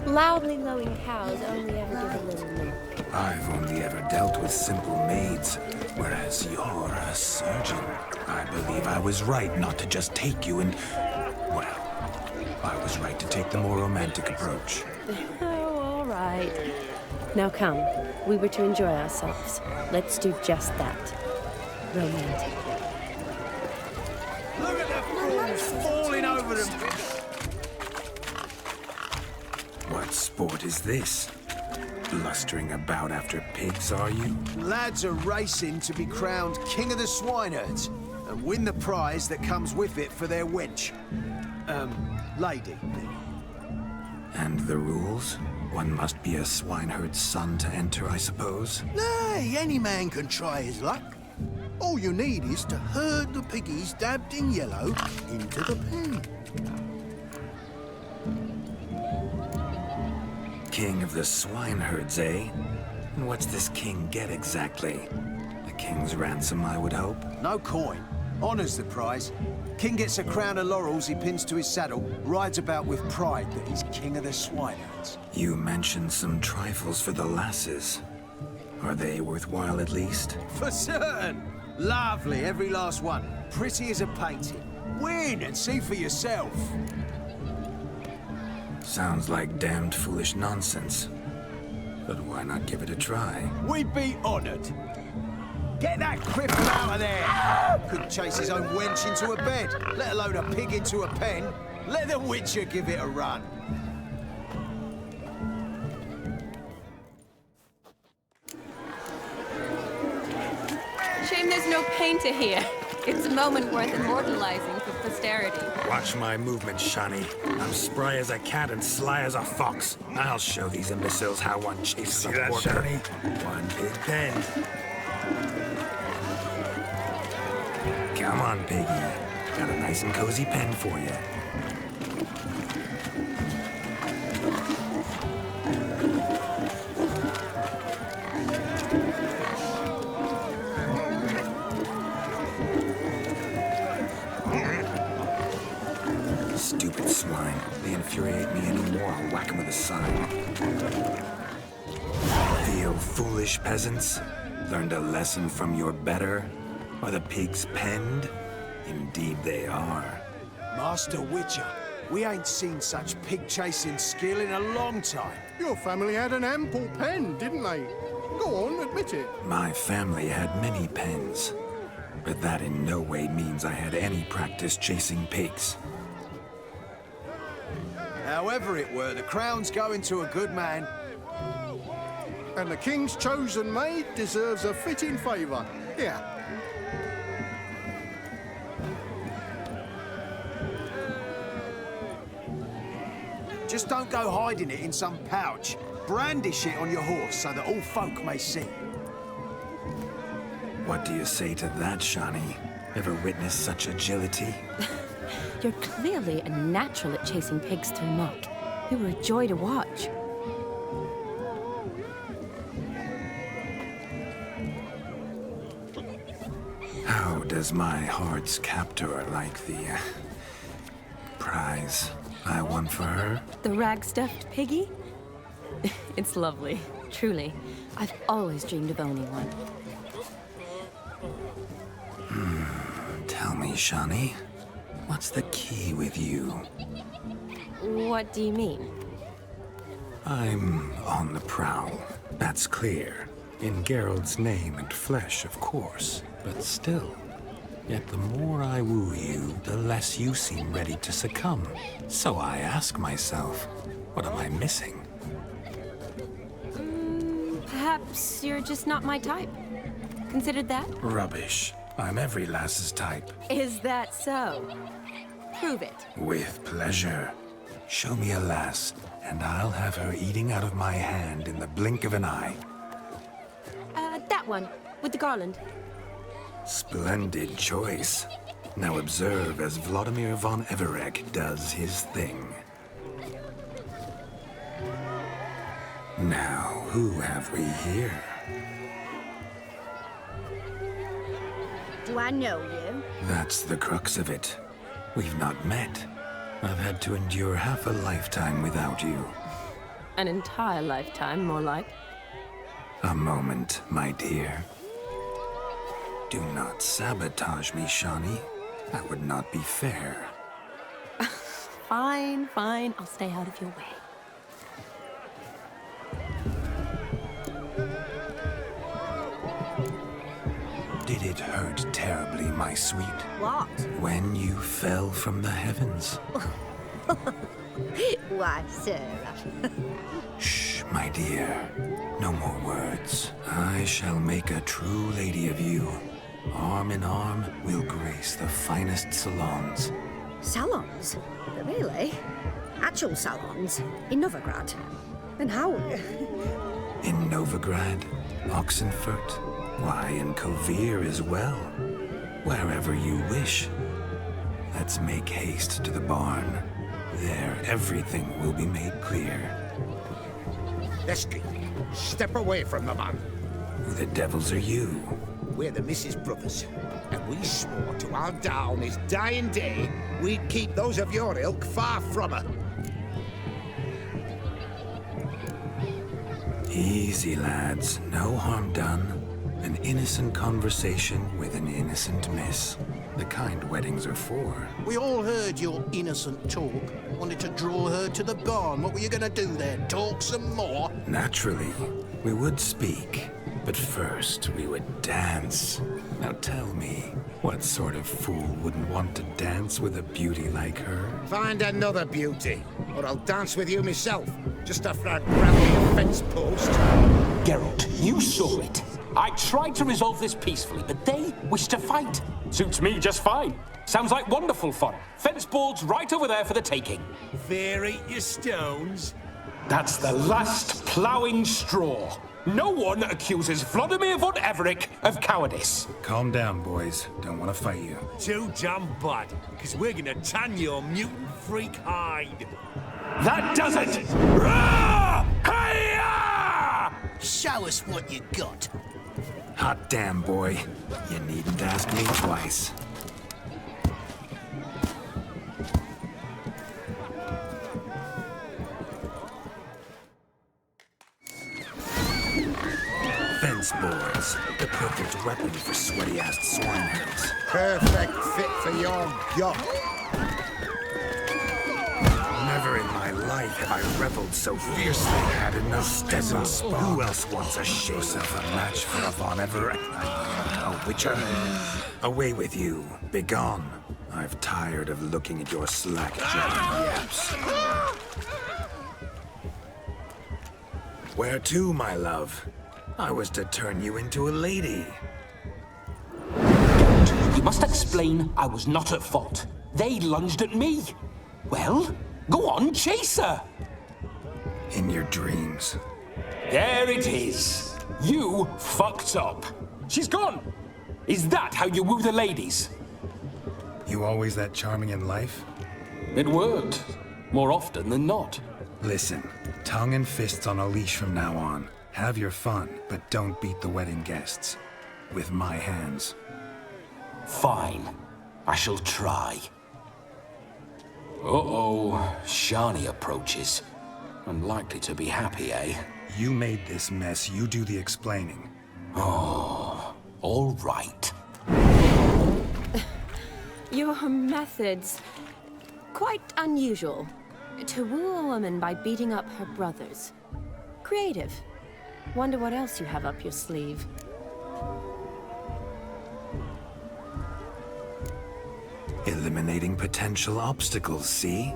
Loudly lowing cows only ever give a little milk. I've only ever dealt with simple maids, whereas you're a surgeon. I believe I was right not to just take you and... Well, I was right to take the more romantic approach. Oh, all right. Now come, we were to enjoy ourselves. Let's do just that. Romantic. Look at the fools falling over them. What sport is this? Blustering about after pigs, are you? Lads are racing to be crowned King of the Swineherds and win the prize that comes with it for their wench. Lady. And the rules? One must be a swineherd's son to enter, I suppose? Nay, any man can try his luck. All you need is to herd the piggies dabbed in yellow into the pen. King of the swineherds, eh? And what's this king get exactly? A king's ransom, I would hope? No coin. Honours the prize. King gets a crown of laurels he pins to his saddle, rides about with pride that he's king of the swineherds. You mentioned some trifles for the lasses. Are they worthwhile at least? For certain! Lovely, every last one. Pretty as a painting. Win and see for yourself. Sounds like damned foolish nonsense. But why not give it a try? We'd be honoured. Get that cripple out of there! Couldn't chase his own wench into a bed, let alone a pig into a pen. Let the Witcher give it a run. Shame there's no painter here. It's a moment worth immortalizing for posterity. Watch my movements, Shani. I'm spry as a cat and sly as a fox. I'll show these imbeciles how one chases a porker. Shani? One big bend. Come on, piggy. Got a nice and cozy pen for you. Stupid swine. They infuriate me anymore. I'll whack 'em with a sign. Feel foolish peasants? Learned a lesson from your better? Are the pigs penned? Indeed they are. Master Witcher, we ain't seen such pig-chasing skill in a long time. Your family had an ample pen, didn't they? Go on, admit it. My family had many pens, but that in no way means I had any practice chasing pigs. However it were, the crown's going to a good man. And the king's chosen maid deserves a fitting favour. Here. Just don't go hiding it in some pouch. Brandish it on your horse so that all folk may see. What do you say to that, Shani? Ever witnessed such agility? You're clearly a natural at chasing pigs through muck. You were a joy to watch. How does my heart's captor like the prize I won for her? The rag-stuffed piggy? It's lovely, truly. I've always dreamed of owning one. Tell me, Shani, what's the key with you? What do you mean? I'm on the prowl, that's clear. In Geralt's name and flesh, of course, but still. Yet the more I woo you, the less you seem ready to succumb. So I ask myself, what am I missing? Perhaps you're just not my type. Considered that? Rubbish. I'm every lass's type. Is that so? Prove it. With pleasure. Show me a lass, and I'll have her eating out of my hand in the blink of an eye. That one, with the garland. Splendid choice. Now observe as Vladimir von Everek does his thing. Now, who have we here? Do I know you? That's the crux of it. We've not met. I've had to endure half a lifetime without you. An entire lifetime, more like. A moment, my dear. Do not sabotage me, Shani. That would not be fair. Fine, fine. I'll stay out of your way. Did it hurt terribly, my sweet? What? When you fell from the heavens? Why, Sarah. Shh, my dear. No more words. I shall make a true lady of you. Arm in arm, we'll grace the finest salons. Salons? Really? Actual salons? In Novigrad? And how? In Novigrad, Oxenfurt, why, in Kovir as well. Wherever you wish. Let's make haste to the barn. There, everything will be made clear. Esky, step away from the man. Who the devils are you? We're the Mrs. Brothers, and we swore to our down his dying day we'd keep those of your ilk far from her. Easy, lads. No harm done. An innocent conversation with an innocent miss. The kind weddings are for. We all heard your innocent talk. Wanted to draw her to the barn. What were you gonna do there? Talk some more? Naturally, we would speak. But first, we would dance. Now tell me, what sort of fool wouldn't want to dance with a beauty like her? Find another beauty, or I'll dance with you myself, just after I grab the fence post. Geralt, you saw it. I tried to resolve this peacefully, but they wish to fight. Suits me just fine. Sounds like wonderful fun. Fence boards right over there for the taking. Fair eat your stones. That's the last ploughing straw. No one accuses Vladimir von Everek of cowardice. Calm down, boys. Don't want to fight you. Too damn bad, because we're gonna tan your mutant freak hide. That does it! Rah! Hi-ya! Show us what you got. Hot damn, boy. You needn't ask me twice. weapon for sweaty-ass swineheads. Perfect fit for your gun. Never in my life have I reveled so fiercely. Had enough desert spawn. Who else wants a shade? Yourself a match for a Von Everett? A witcher? Away with you. Begone. I've tired of looking at your slack-jawed yaps. Where to, my love? I was to turn you into a lady. You must explain I was not at fault. They lunged at me. Well, go on, chase her. In your dreams. There it is. You fucked up. She's gone. Is that how you woo the ladies? You always that charming in life? It worked. More often than not. Listen, tongue and fists on a leash from now on. Have your fun, but don't beat the wedding guests. With my hands. Fine. I shall try. Uh-oh. Shani approaches. Unlikely to be happy, eh? You made this mess. You do the explaining. Oh, all right. Your methods... quite unusual. To woo a woman by beating up her brothers. Creative. Wonder what else you have up your sleeve. Eliminating potential obstacles, see?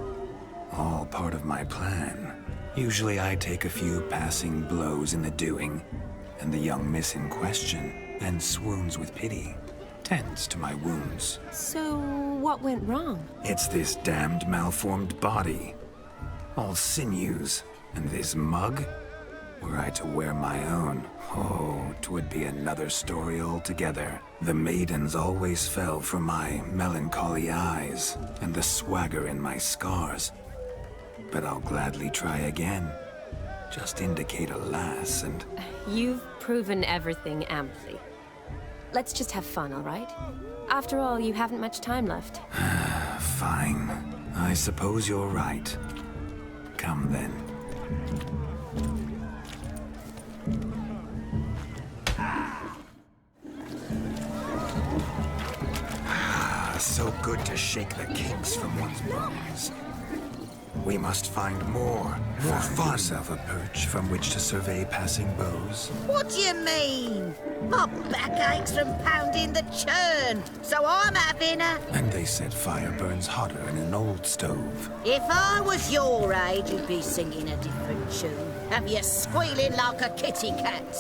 All part of my plan. Usually I take a few passing blows in the doing, and the young miss in question then swoons with pity. Tends to my wounds. So, what went wrong? It's this damned malformed body. All sinews, and this mug? Were I to wear my own, oh, 'twould be another story altogether. The maidens always fell for my melancholy eyes, and the swagger in my scars. But I'll gladly try again. Just indicate a lass and... You've proven everything amply. Let's just have fun, all right? After all, you haven't much time left. Fine. I suppose you're right. Come then. So good to shake the kinks from one's bones. We must find more. For fun. Yourself a perch from which to survey passing beaux. What do you mean? My back aches from pounding the churn, so I'm having a... And they said fire burns hotter in an old stove. If I was your age, you'd be singing a different tune. Have you squealing like a kitty cat?